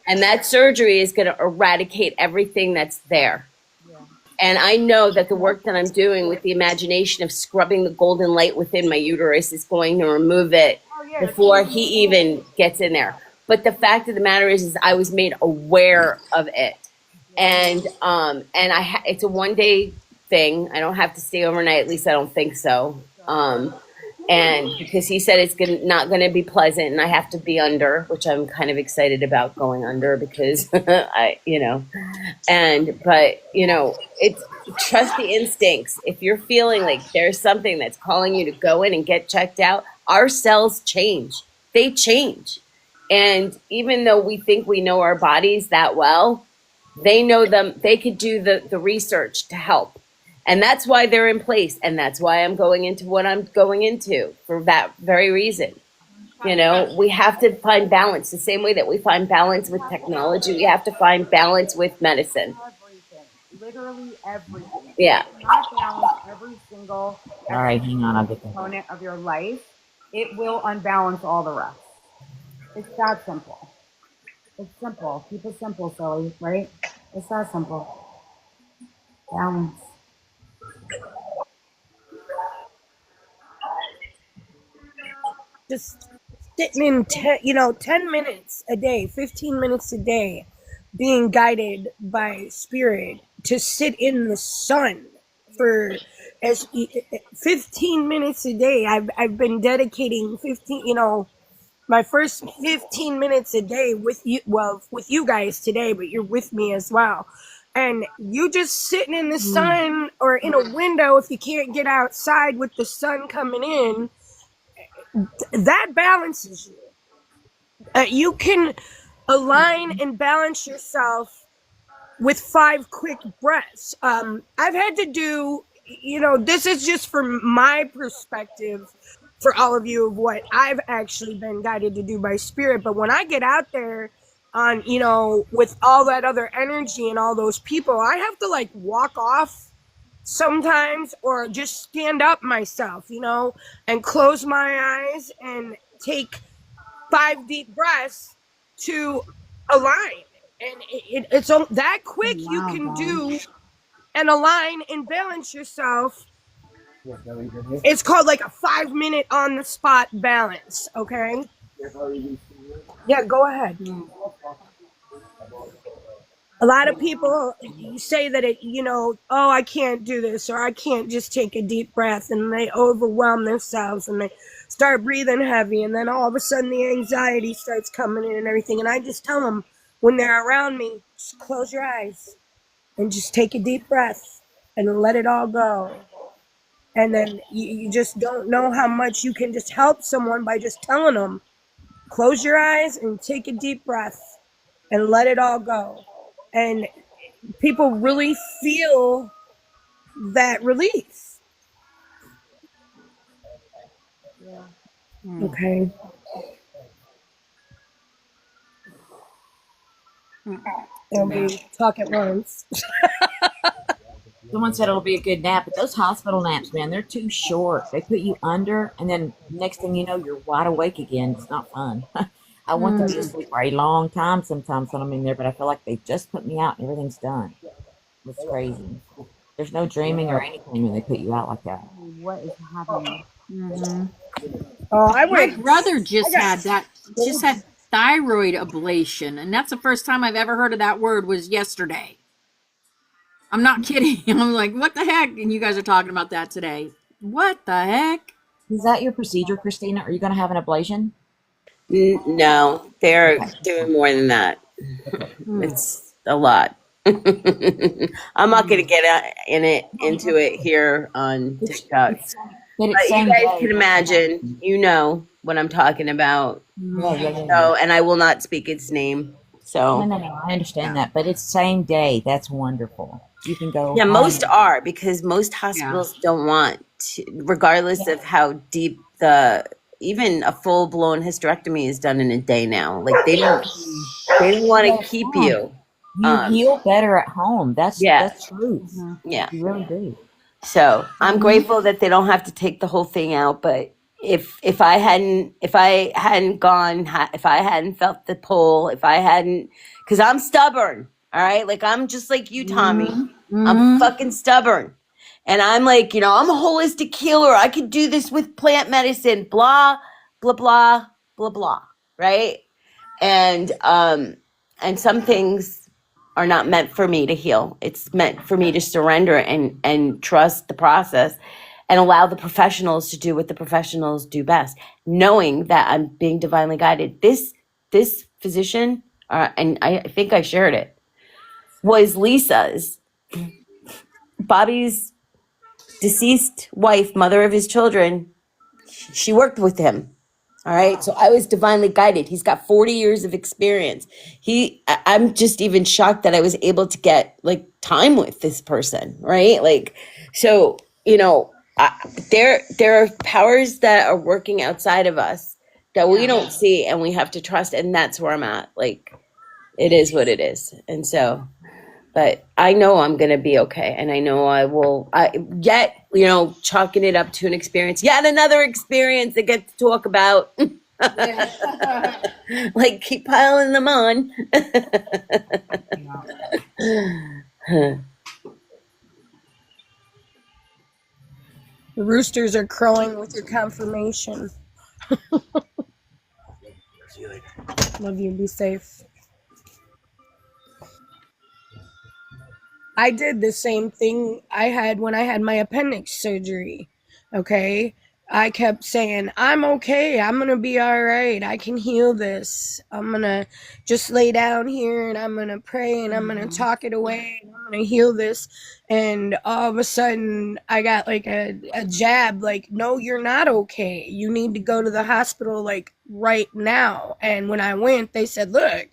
And that surgery is going to eradicate everything that's there. Yeah. And I know that the work that I'm doing with the imagination of scrubbing the golden light within my uterus is going to remove it before he even gets in there. But the fact of the matter is I was made aware of it. And it's a 1 day thing. I don't have to stay overnight. At least I don't think so. And because he said it's not going to be pleasant, and I have to be under, which I'm kind of excited about going under because it's trust the instincts. If you're feeling like there's something that's calling you to go in and get checked out, our cells change. They change. And even though we think we know our bodies that well, they know them. They could do the research to help. And that's why they're in place. And that's why I'm going into what I'm going into for that very reason. We have to find balance the same way that we find balance with technology. We have to find balance with medicine. Everything. Literally everything. Yeah. If you not balance every single All right, hang on, I'll get that. component of your life, it will unbalance all the rest. It's that simple. It's simple. Keep it simple, silly, right? It's that simple. Balance. Just sitting in 10 minutes a day, 15 minutes a day, being guided by spirit to sit in the sun for 15 minutes a day. I've been dedicating 15, my first 15 minutes a day with you guys today, but you're with me as well. And you just sitting in the sun or in a window if you can't get outside with the sun coming in, that balances you. You can align and balance yourself with 5 quick breaths. I've had to do, this is just from my perspective for all of you of what I've actually been guided to do by spirit. But when I get out there on, with all that other energy and all those people, I have to walk off sometimes or just stand up myself, and close my eyes and take 5 deep breaths to align. And it's that quick. You can do and align and balance yourself. It's called a 5-minute on the spot balance. Okay. Yeah, go ahead. A lot of people say that I can't do this, or I can't just take a deep breath, and they overwhelm themselves and they start breathing heavy, and then all of a sudden the anxiety starts coming in and everything. And I just tell them when they're around me, just close your eyes and just take a deep breath and let it all go. And then you just don't know how much you can just help someone by just telling them, close your eyes and take a deep breath and let it all go. And people really feel that relief. Yeah. Okay. It'll be talk at once. Someone said it'll be a good nap, but those hospital naps, man, they're too short. They put you under, and then next thing you know, you're wide awake again. It's not fun. I want to be asleep for a long time sometimes when I'm in there, but I feel like they just put me out and everything's done. It's crazy. There's no dreaming or anything when they put you out like that. What is happening? Oh, my brother just had thyroid ablation, and that's the first time I've ever heard of that word was yesterday. I'm not kidding. I'm like, what the heck? And you guys are talking about that today. What the heck? Is that your procedure, Christina? Are you going to have an ablation? No, they're doing more than that. It's a lot. I'm not going to get into it here on TikTok. But you guys can imagine, what I'm talking about. So, and I will not speak its name. So No, I understand that, but it's same day. That's wonderful. You can go. Yeah, most are, because most hospitals don't want to, regardless of how deep even a full blown hysterectomy is done in a day now. Like they don't want to keep you. You heal better at home. That's truth. Yeah, you really do. So I'm grateful that they don't have to take the whole thing out. But if I hadn't felt the pull, because I'm stubborn. All right, like I'm just like you, Tommy. I'm fucking stubborn, and I'm like, I'm a holistic healer. I could do this with plant medicine. Blah blah blah blah blah. Right, and some things are not meant for me to heal. It's meant for me to surrender and trust the process and allow the professionals to do what the professionals do best, knowing that I'm being divinely guided. This physician, and I think I shared it, was Lisa's, Bobby's deceased wife, mother of his children. She worked with him. All right. So I was divinely guided. He's got 40 years of experience. I'm just even shocked that I was able to get like time with this person. Right. Like, so, you know, there are powers that are working outside of us that we don't see and we have to trust. And that's where I'm at. Like, it is what it is. And so, but I know I'm going to be okay. And I know I will, yet, you know, chalking it up to an experience, yet another experience that gets to talk about. Like, keep piling them on. The roosters are crowing with your confirmation. Love you. Be safe. I did the same thing I had when I had my appendix surgery. Okay. I kept saying, I'm okay. I'm going to be all right. I can heal this. I'm going to just lay down here and I'm going to pray and I'm going to talk it away. And I'm going to heal this. And all of a sudden I got like a jab, like, no, you're not okay. You need to go to the hospital like right now. And when I went, they said, look,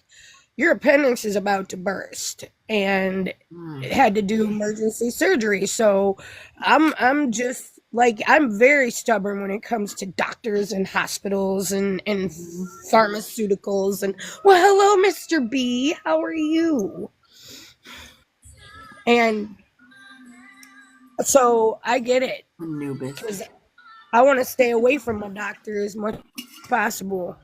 your appendix is about to burst, and it had to do emergency surgery. So I'm just like, I'm very stubborn when it comes to doctors and hospitals and pharmaceuticals. And well, hello, Mr. B, how are you? And so I get it, because I want to stay away from my doctor as much as possible.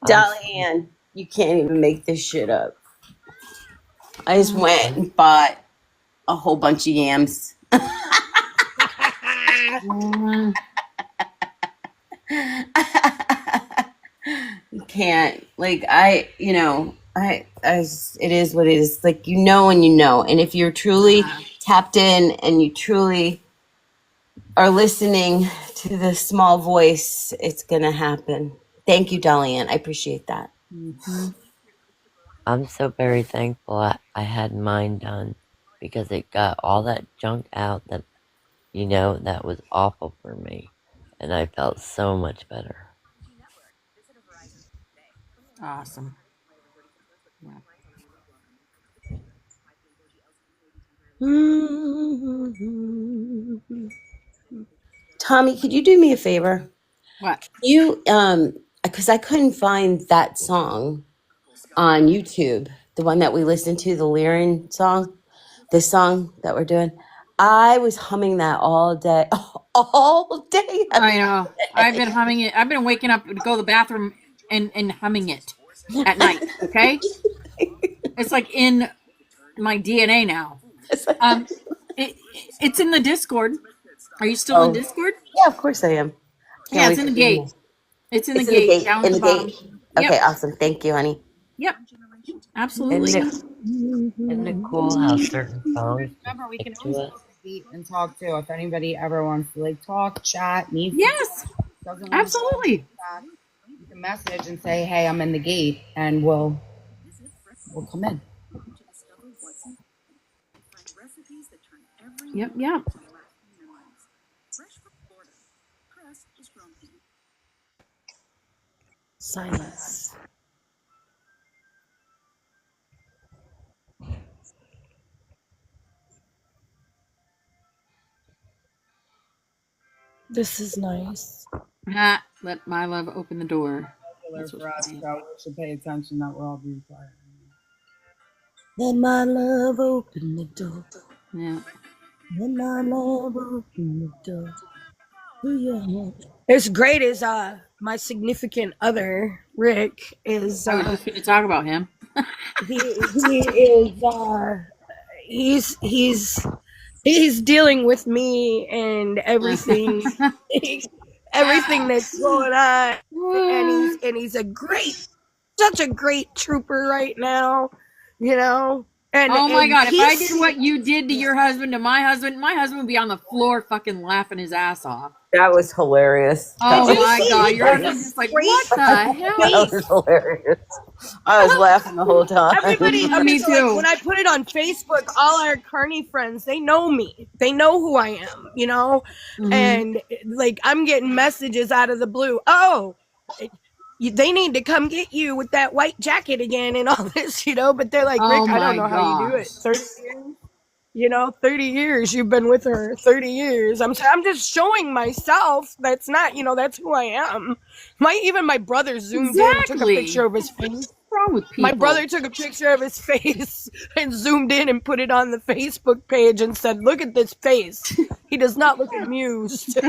Dolly Ann, you can't even make this shit up. I just went and bought a whole bunch of yams. You can't. Like, it is what it is. Like, you know, and you know. And if you're truly tapped in and you truly are listening to the small voice, it's going to happen. Thank you, Dolly Ann. I appreciate that. I'm so very thankful I had mine done, because it got all that junk out that, you know, that was awful for me. And I felt so much better. Awesome. Tommy, could you do me a favor? What? You, because I couldn't find that song on YouTube, the one that we listened to, the Lyran song, this song that we're doing. I was humming that all day, all day. I know. I've been humming it. I've been waking up to go to the bathroom and humming it at night. Okay. It's like in my DNA now. It's in the Discord. Are you still in Discord? Yeah, of course I am. Yeah, it's in the gate. It's in the gate. Down at the bottom. Okay, awesome. Thank you, honey. Yep. Absolutely. Isn't it cool how certain songs Remember, we can stick to always us? meet and talk too. If anybody ever wants to like talk, chat, needs Yes. doesn't want Absolutely. to chat, you can message and say, "Hey, I'm in the gate," and we'll come in. Yep. Silence. This is nice. Let my love open the door. For us, so we should pay attention that we're all being quiet. Let my love open the door. Yeah. Let my love open the door. It's great as my significant other, Rick, is I was just going to talk about him. he is he's dealing with me and everything everything that's going on. and he's such a great trooper right now, you know. Oh my And God, if I did what you did to your husband to my husband would be on the floor fucking laughing his ass off. That was hilarious. Oh Did you my see God, he your put husband's his just like, great what the hell? That was hilarious. I was laughing the whole time. Everybody, Me so like, too. when I put it on Facebook, all our Carney friends, they know me. They know who I am, you know? And like, I'm getting messages out of the blue. Oh, they need to come get you with that white jacket again and all this, you know? But they're like, Oh Rick, I don't my know how you do it. gosh. 30 years? You know, 30 years you've been with her. 30 years. I'm just showing myself. That's not, you know, that's who I am. Even my brother zoomed in, took a Exactly. picture of his face. What's wrong with people? My brother took a picture of his face and zoomed in and put it on the Facebook page and said, "Look at this face. He does not look amused."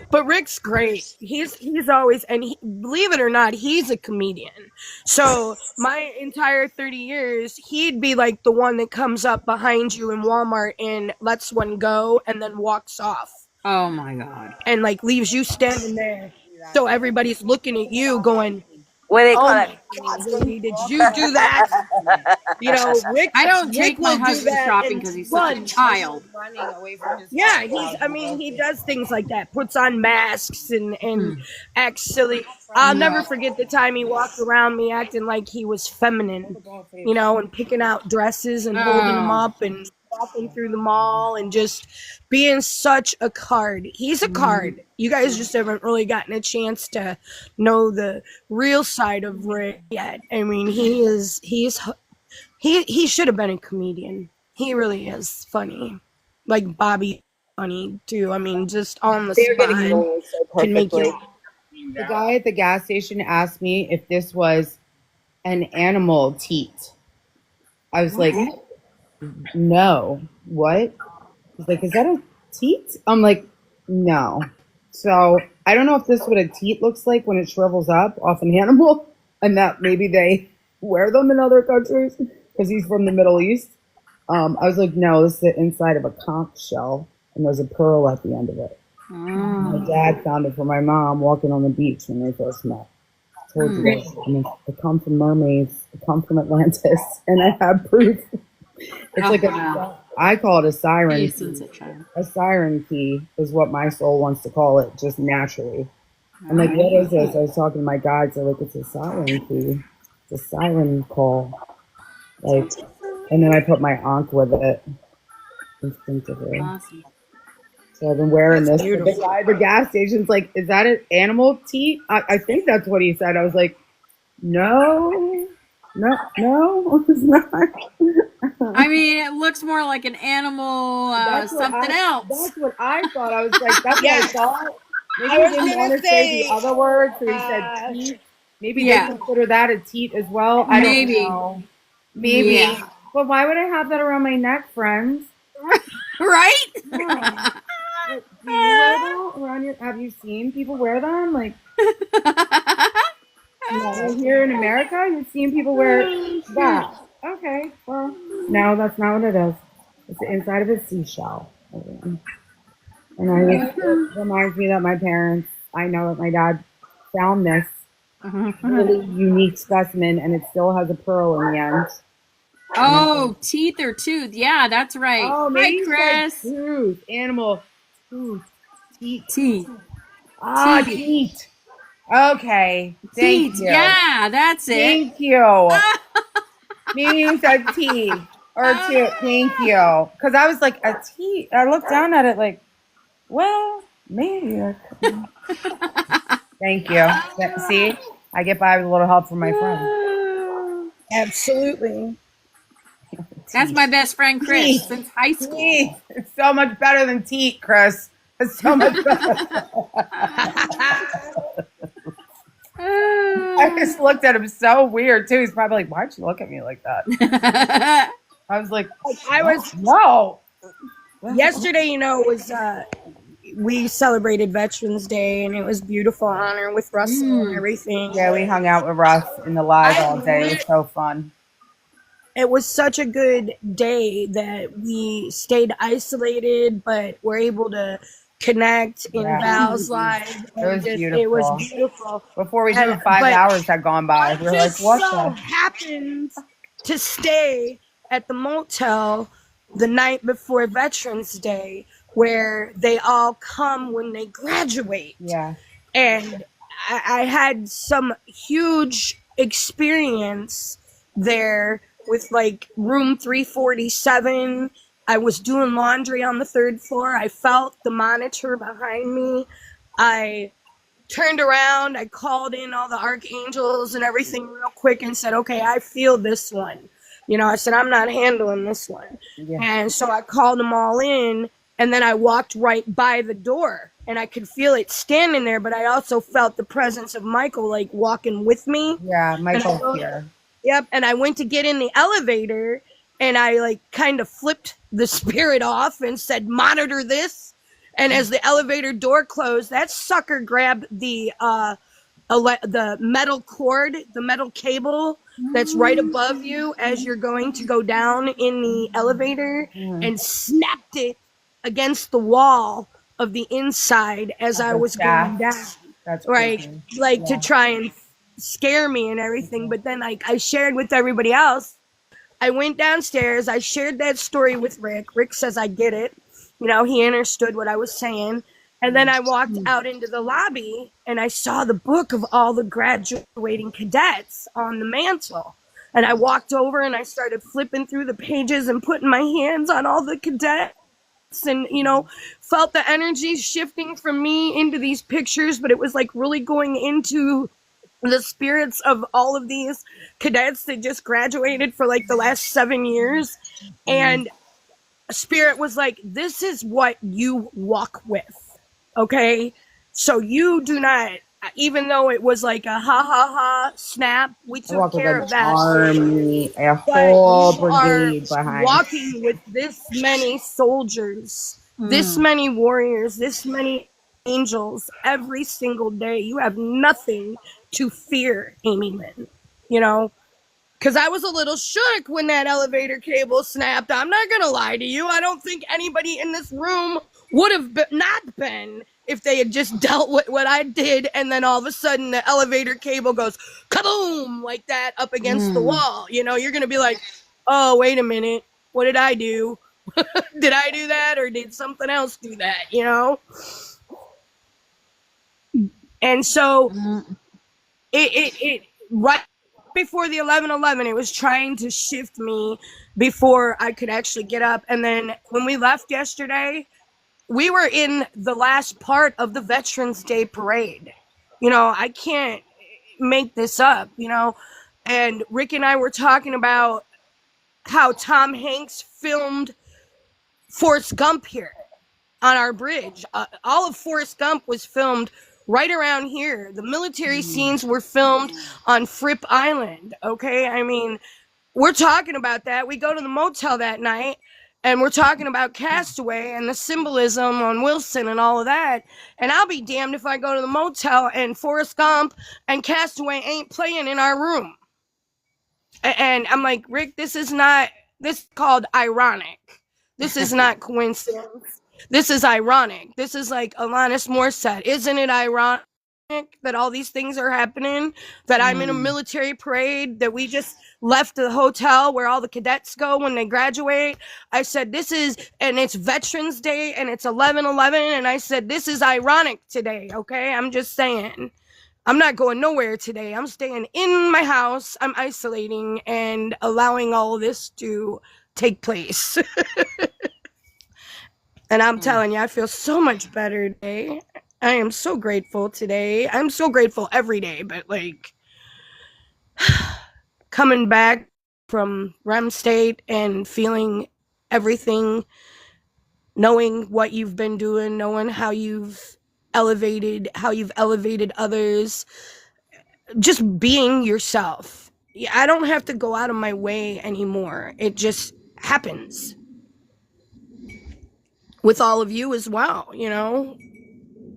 But Rick's great. He's always, and believe it or not, he's a comedian. So my entire 30 years, he'd be like the one that comes up behind you in Walmart and lets one go and then walks off. Oh my God. And like leaves you standing there. So everybody's looking at you going, What do they call "Oh that? my God, lady, did you do that?" You know, Rick. I don't Rick take my will do husband that shopping and because he's such a run. child. Yeah, he does things like that. Puts on masks and acts silly. I'll never forget the time he walked around me acting like he was feminine, you know, and picking out dresses and holding them up and walking through the mall and just being such a card. He's a card. You guys just haven't really gotten a chance to know the real side of Rick yet. I mean, he should have been a comedian. He really is funny. Like Bobby funny too. I mean, just on the They're getting spot along so can make perfectly. you. The guy at the gas station asked me if this was an animal teat. I was like, no. What? He's like, is that a teat? I'm like, no. So I don't know if this is what a teat looks like when it shrivels up off an animal, and that maybe they wear them in other countries because he's from the Middle East. I was like, no, this is the inside of a conch shell, and there's a pearl at the end of it. My dad found it for my mom walking on the beach when they first met. I told you guys, I mean, I come from mermaids, I come from Atlantis, and I have proof. It's like I call it a siren key. A siren key is what my soul wants to call it, just naturally. I'm like, what is this? I was talking to my guides, they're like, it's a siren key. It's a siren call. Like, and then I put my ankh with it instinctively. Awesome. So I've been wearing That's this. beautiful. The guy at the gas station's like, is that an animal teat? I think that's what he said. I was like, no, it's not. I mean, it looks more like an animal, something else. That's what I thought. I was like, that's what I thought. Maybe I he was didn't gonna want to say the other word, so he said teat. Maybe they consider that a teat as well. I don't know. Maybe. Yeah. But why would I have that around my neck, friends? Right? Yeah. Do you wear that around your? Have you seen people wear them? Like, here in America, you've seen people wear that. Okay, well, no, that's not what it is. It's the inside of a seashell. And it reminds me that my parents, I know that my dad found this really unique specimen, and it still has a pearl in the end. Oh, teeth or tooth. Yeah, that's right. Oh, Hi, maybe Chris. tooth, animal, tooth, teeth. Teeth. Ah, teeth. Okay, thank Teeth. you. Yeah, that's it. Thank you. Maybe you said teeth or tooth. Thank you. Because I was like, a teeth. I looked down at it like, well, maybe. Thank you. See, I get by with a little help from my friend. Absolutely. That's my best friend, Chris, since high school. Teeth. It's so much better than teeth, Chris. It's so much better. I just looked at him so weird too. He's probably like, "Why'd you look at me like that?" I was like, no. Yesterday, you know, was we celebrated Veterans Day, and it was beautiful honor with Russell and everything. Yeah, we hung out with Russ in the live all day. It was so fun. It was such a good day that we stayed isolated, but were able to connect in Yeah. Val's live. It was It was beautiful. beautiful. Before we knew it, And- 5 but hours had gone by. I We were like, just what so the? happened to stay at the motel the night before Veterans Day, where they all come when they graduate. Yeah. And I had some huge experience there with like room 347. I was doing laundry on the 3rd floor. I felt the monitor behind me. I turned around. I called in all the archangels and everything real quick and said, okay, I feel this one. You know, I said, I'm not handling this one. Yeah. And so I called them all in, and then I walked right by the door, and I could feel it standing there, but I also felt the presence of Michael, like, walking with me. Yeah, Michael's here. Yep, and I went to get in the elevator, and I, like, kind of flipped the spirit off and said, monitor this. And as the elevator door closed, that sucker grabbed the metal cord, the metal cable that's right above you as you're going to go down in the elevator, and snapped it against the wall of the inside as I was going down. That's Right, crazy. like to try and scare me and everything. But then, like, I shared with everybody else. I went downstairs. I shared that story with Rick. Rick says I get it. You know, he understood what I was saying. And then I walked out into the lobby, and I saw the book of all the graduating cadets on the mantle. And I walked over and I started flipping through the pages and putting my hands on all the cadets, and, you know, felt the energy shifting from me into these pictures, but it was like really going into the spirits of all of these cadets that just graduated for like the last 7 years. And Spirit was like, this is what you walk with. Okay, so you do not, even though it was like a ha ha ha snap, we took care of that. Army, a But whole you are brigade behind. walking with this many soldiers, this many warriors, this many angels every single day. You have nothing to fear, Amy Lynn. You know, because I was a little shook when that elevator cable snapped. I'm not going to lie to you. I don't think anybody in this room would have not been if they had just dealt with what I did, and then all of a sudden the elevator cable goes kaboom like that up against the wall. You know, you're going to be like, oh, wait a minute. What did I do? Did I do that, or did something else do that, you know? And so it right before the 11/11, it was trying to shift me before I could actually get up. And then when we left yesterday, we were in the last part of the Veterans Day parade. You know, I can't make this up, you know. And Rick and I were talking about how Tom Hanks filmed Forrest Gump here on our bridge. All of Forrest Gump was filmed right around here. The military scenes were filmed on Fripp Island. Okay, I mean, we're talking about that. We go to the motel that night, and we're talking about Castaway and the symbolism on Wilson and all of that. And I'll be damned if I go to the motel and Forrest Gump and Castaway ain't playing in our room. And I'm like, Rick, this is called ironic. This is not coincidence. This is ironic. This is like Alanis Morissette. Isn't it ironic that all these things are happening? That I'm in a military parade, that we just left the hotel where all the cadets go when they graduate. I said, and it's Veterans Day, and it's 11/11, and I said, this is ironic today, okay? I'm just saying. I'm not going nowhere today. I'm staying in my house. I'm isolating and allowing all of this to take place. And I'm telling you, I feel so much better today. I am so grateful today. I'm so grateful every day, but like coming back from REM state and feeling everything, knowing what you've been doing, knowing how you've elevated others, just being yourself. I don't have to go out of my way anymore. It just happens. With all of you as well, you know,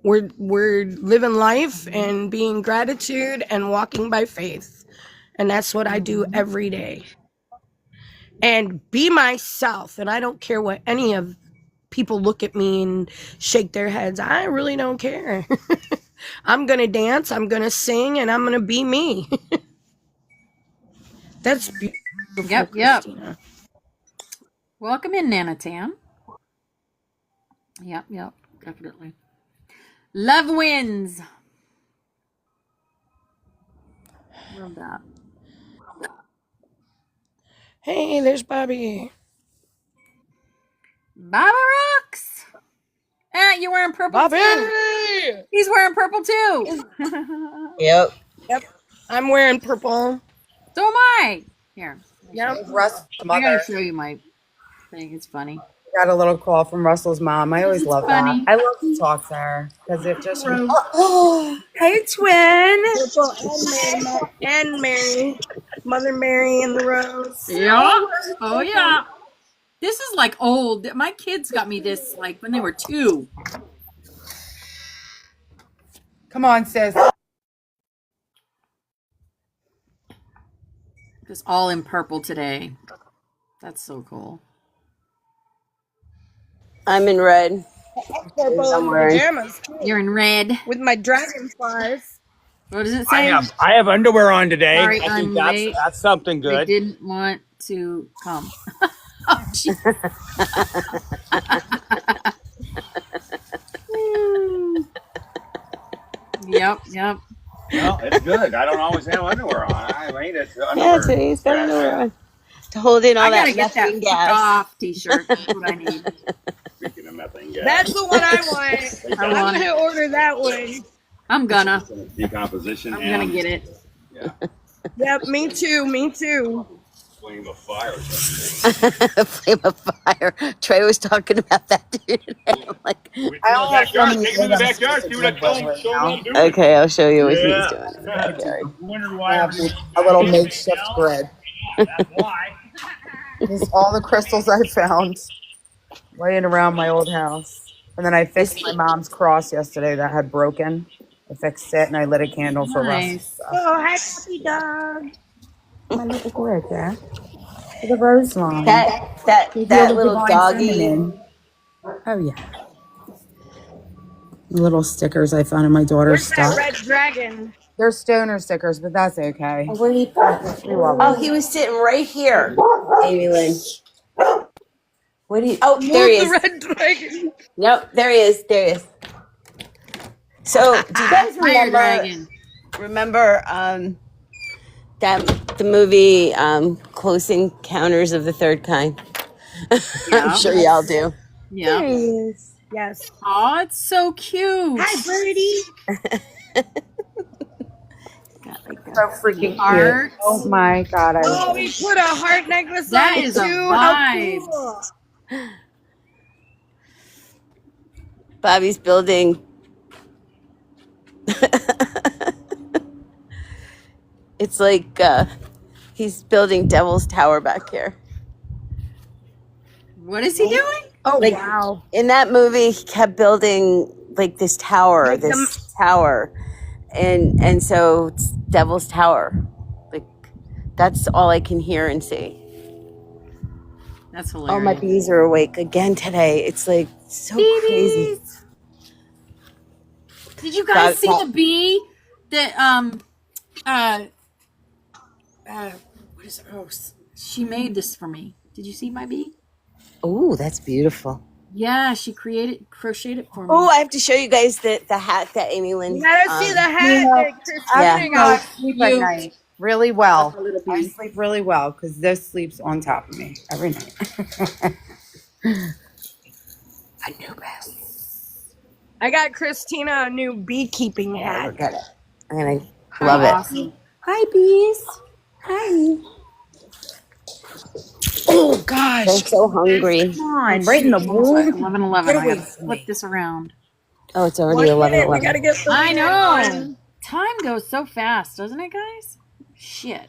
we're living life and being gratitude and walking by faith, and that's what I do every day. And be myself, and I don't care what any of people look at me and shake their heads. I really don't care. I'm going to dance, I'm going to sing, and I'm going to be me. That's beautiful, Yep. Christina. Welcome in, Nana Tam. Yep, definitely. Love wins. Love that. Hey, there's Bobby. Baba rocks. You're wearing purple Bobby! too. He's wearing purple too. Yep. Yep, I'm wearing purple. So am I. Here. Yep. Russell's I mother gotta show you my thing. It's funny. got a little call from Russell's mom. I always It's love funny. that. I love to talk to her because it just. Oh, hey, twin. Purple and Mary. Mother Mary and the Rose. Yeah. Oh yeah. This is like old. My kids got me this like when they were 2. Come on, sis. Just all in purple today. That's so cool. I'm in red. Purple and pajamas. You're in red. With my dragonflies. What does it say? I have underwear on today. Sorry, I think late. that's something They good. didn't want to come. Oh, geez. Yep. Well, it's good. I don't always have underwear on. I made it. Yeah, today's got underwear on. To hold in all I that gotta get that methane fuck gas. off t-shirt. That's what I need. Speaking of methane gas. That's the one I want. I'm going to order that one. I'm gonna. Decomposition. I'm gonna get it. Yeah. Yep, me too. Flame of fire or something. Flame of fire. Trey was talking about that today. I'm like, Take him in the backyard. See what I told him. Show him how to do it. okay, I'll show you what he's Yeah. doing in the backyard. Wonder I why have a little makeshift grid. That's why. This is all the crystals I found laying around my old house. And then I fixed my mom's cross yesterday that had broken. I fixed it and I lit a candle for Nice. Russ. Oh, hi, puppy dog. My little grid, yeah. For the rose line. That little doggy. Oh, yeah. The little stickers I found in my daughter's Where's that stuff. red dragon? They're stoner stickers, but that's okay. Where did he put it? Oh, he was sitting right here, Amy Lynn. What do you? Oh, there he is. The red dragon. Nope, there he is. So, do you guys Fire dragon. remember that the movie Close Encounters of the Third Kind? I'm sure y'all do. Yeah. There he is. Yes. Oh, it's so cute. Hi, birdie. So freaking Hearts. cute. Oh my God. Oh, we put a heart necklace That on is too. a How vibe. cool. Bobby's building. It's like he's building Devil's Tower back here. What is he doing? Oh, Like, wow. In that movie, he kept building like this tower, Like and so it's Devil's Tower. Like that's all I can hear and see. That's All hilarious. my bees are awake again today. It's like so crazy. Did you guys see Bob- the bee that what is it? Oh, she made this for me. Did you see my bee? Oh, that's beautiful. Yeah, she crocheted it for me. Oh, I have to show you guys the hat that Amy Lynn. You gotta see the hat that Christina Yeah. I got. sleep at night really well. That's a little I bee. sleep really well because this sleeps on top of me every night. Anubis. I got Christina a new beekeeping hat. Look at it. And I love it. Awesome. Hi, bees. Hi. Oh gosh. I'm so hungry. Come on, right in the wound. 11:11. Get I away gotta from flip me. this around. Oh, it's already 11:11. We gotta get the I know. Time goes so fast, doesn't it, guys? Shit.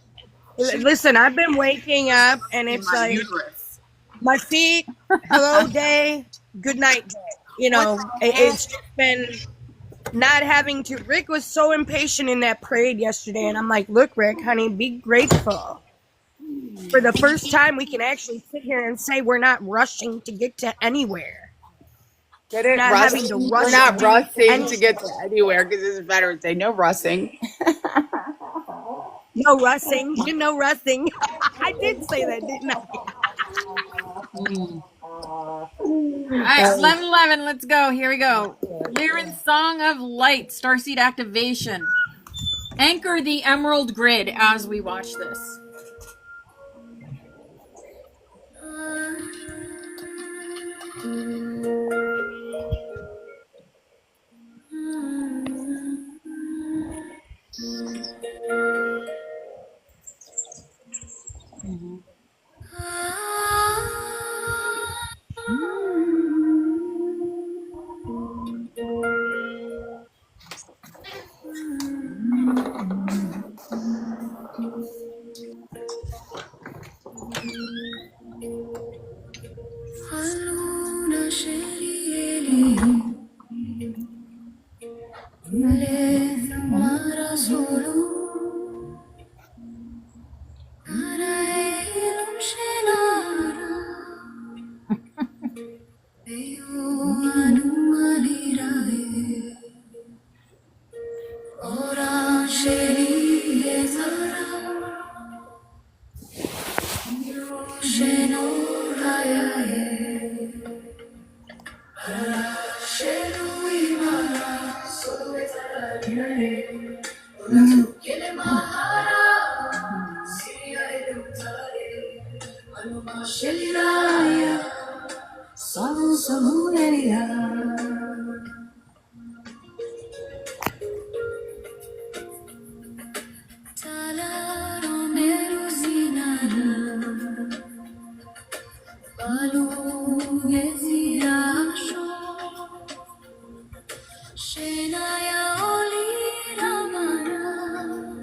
Listen, I've been waking up and it's like my feet, hello day, good night day. You know, it's just been not having to. Rick was so impatient in that parade yesterday, and I'm like, look, Rick, honey, be grateful. For the first time, we can actually sit here and say we're not rushing to get to anywhere. Get it? Not having to rush We're not to do rushing any- to get to anywhere because it's Veterans Day. No rushing. No rushing. No rushing. I did say that, didn't I? All right, 11:11. Let's go. Here we go. Lyran Song of Light, Starseed activation. Anchor the emerald grid as we watch this.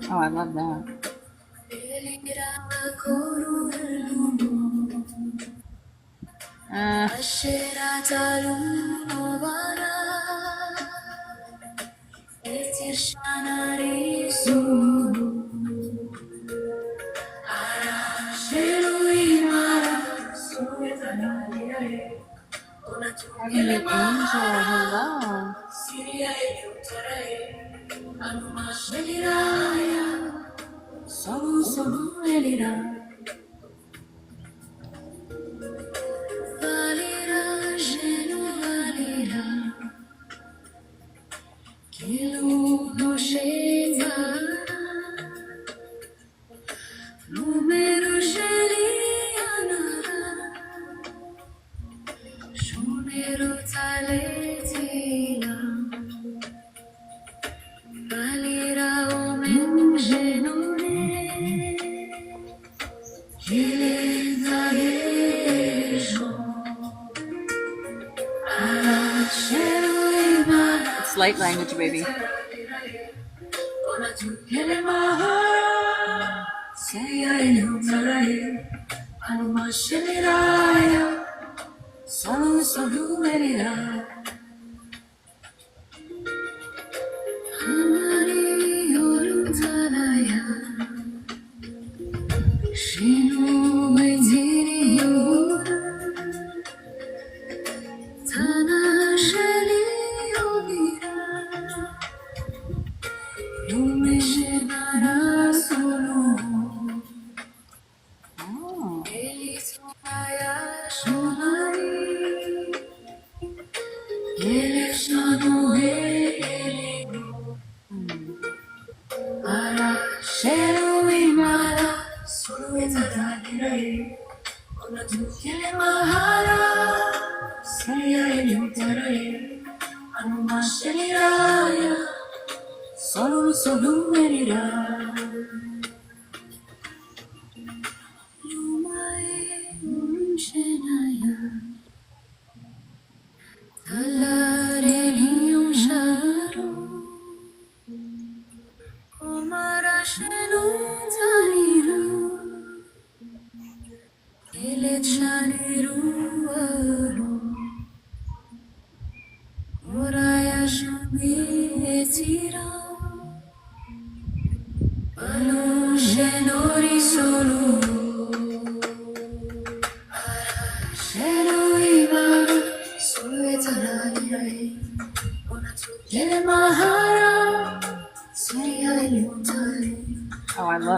Oh, I love that. Heavenly angel, hello. It's light language, baby.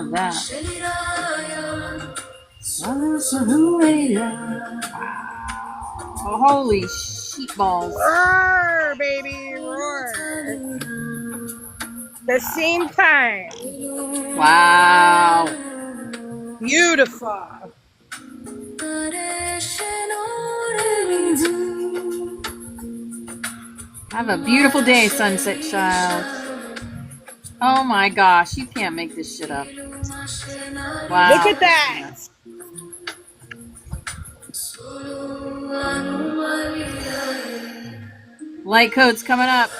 love that. Oh, holy sheep balls. Roar, baby, roar. The same time. Wow. Beautiful. Have a beautiful day, Sunset Child. Oh my gosh, you can't make this shit up. Wow. Look at that. Light code's coming up.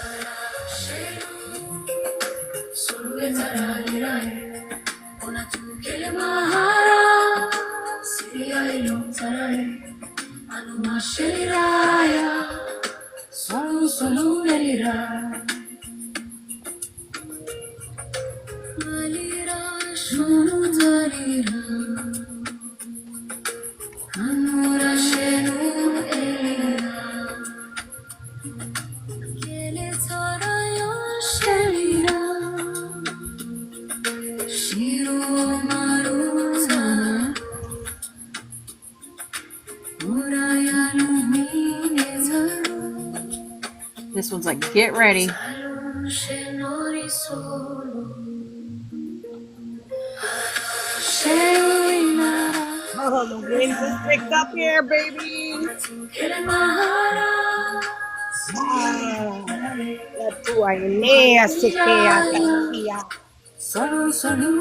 This one's like, get ready. Oh, the wind just picked up here, baby. La tua Enea se queda aquí.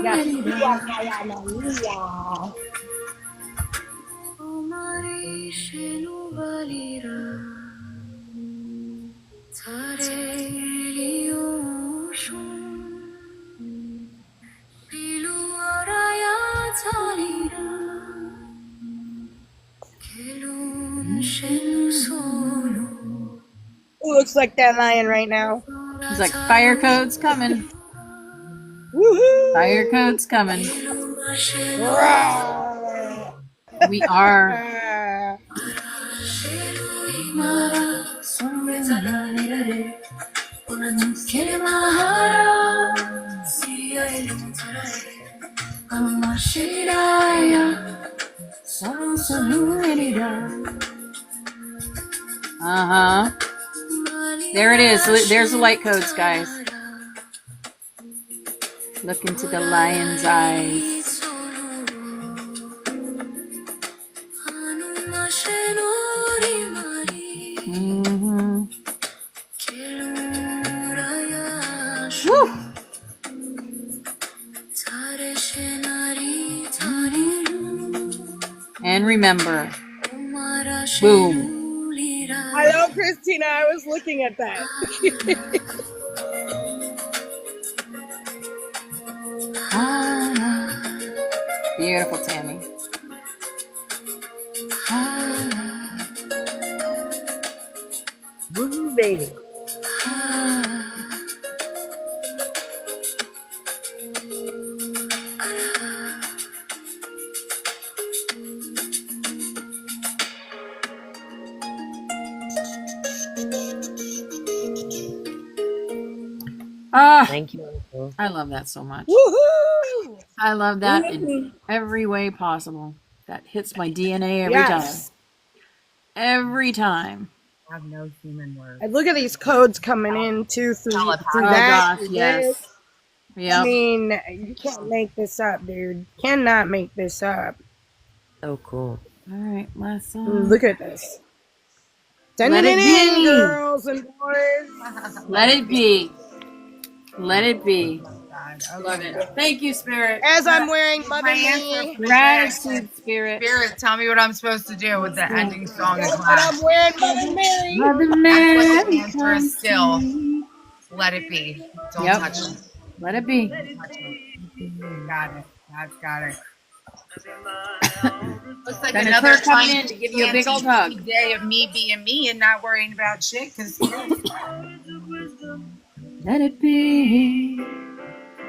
La tua Cayananía. Who looks like that lion right now? He's like, fire code's coming. Woohoo! Fire code's coming. We are. Uh-huh. There it is. There's the light codes, guys. Look into the lion's eyes. Mm-hmm. Woo! And remember, boom. Hello, Christina. I was looking at that. Beautiful, Tammy. Woo, baby. Thank you, Uncle. I love that so much. Woohoo! I love that in every way possible. That hits my DNA every Yes. time. Every time. I have no human words. And look at these codes coming in too through Oh that. gosh, yes. I Yep. mean, you can't make this up, dude. Cannot make this up. Oh, cool. All right, last song. Look at this. Sending Let it it in, be. girls and boys. Let it be. Let it be. God. Love it. Thank you, Spirit. As I'm wearing Mother My Me. answer for Gratitude, Spirit. Spirit, tell me what I'm supposed to do with the ending song in But class. I'm wearing Mother Mary. Mother That's what Mary the answer is comes to still. me. Let it be. Don't Yep. touch it. Let it be. Got it. That's got it. Looks like Senator another coming fun in to give you a big old hug. day of me being me and not worrying about shit. Because Let it be.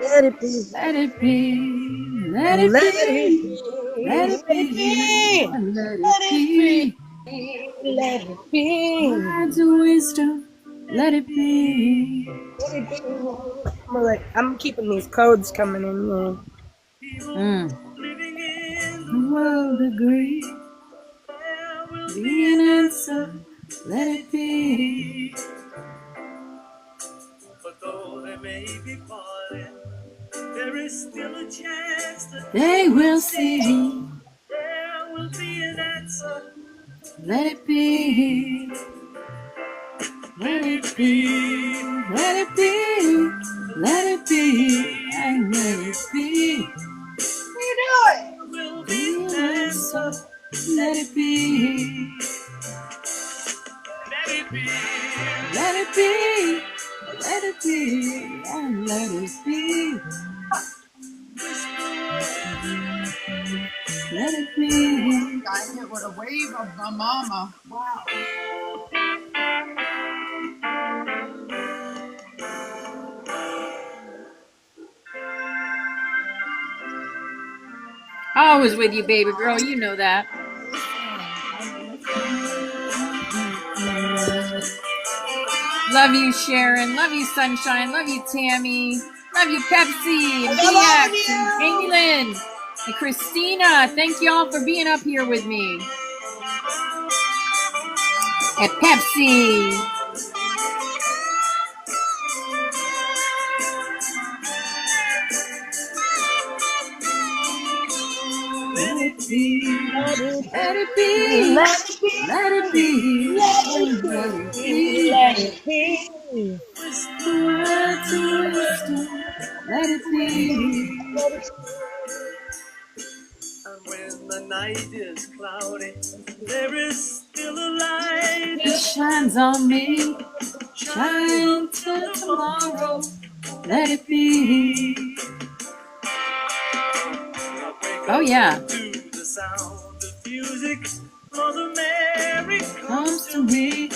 Let it be. Let it be. Let it Let be. it be. Let it be. Let it be. Let it be. Words of wisdom. Let it be. Let it be. I'm keeping these codes coming in here. The world agree. Be an answer, let it be. But though they may be parted, there is still a chance that They will see. there will be an answer. Let it be. Let it be. Let it be. Let it be. And let it be. There will be an answer. Let it be. Let it be. Let it be. Let it be. And let it be. Let it be. I hit with a wave of my mama. Wow. Always with you, baby girl. You know that. Love you, Sharon. Love you, Sunshine. Love you, Tammy. Love you, Pepsi and BX and Amy Lynn and Christina. Thank you all for being up here with me. And Pepsi. Let it be. Let it be. Let it be. Let it be. Let it be. Let it be. Whisper to whisper. Let it be. And when the night is cloudy, there is still a light. It shines on me. Shine till tomorrow. Let it be. Oh, yeah. To the sound of music, Mother Mary Comes to me.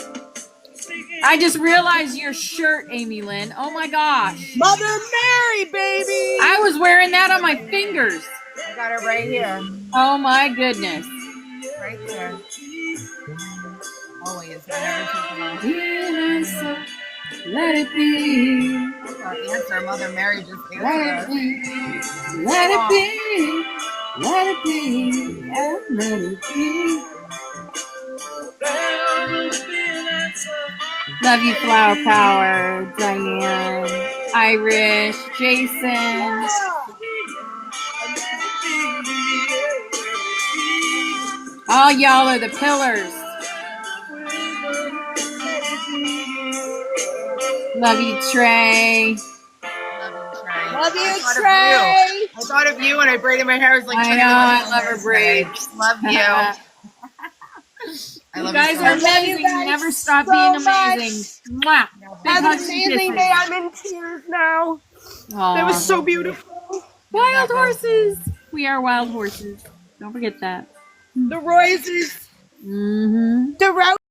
I just realized your shirt, Amy Lynn. Oh my gosh. Mother Mary, baby. I was wearing that on my fingers. I got it right here. Oh my goodness. Right there. Always. I never take it off. Be an answer. Let it be. Our answer, Mother Mary just Let answered it us. be. Let it be. Let it be. And let it be. there will be an answer. Love you, Flower Power, Diane, Irish, Jason. All y'all are the pillars. Love you, Trey. Love you, I Trey. thought of you when I braided my hair. I was like, I know, I love her braids. Love you. I You love guys you so are much. amazing. you guys Never stop so being much. amazing. Mwah. Big Have an hugs and amazing kisses. day. I'm in tears now. That was so beautiful. Wild horses. We are wild horses. Don't forget that. The Royces. Mm-hmm. The Royces.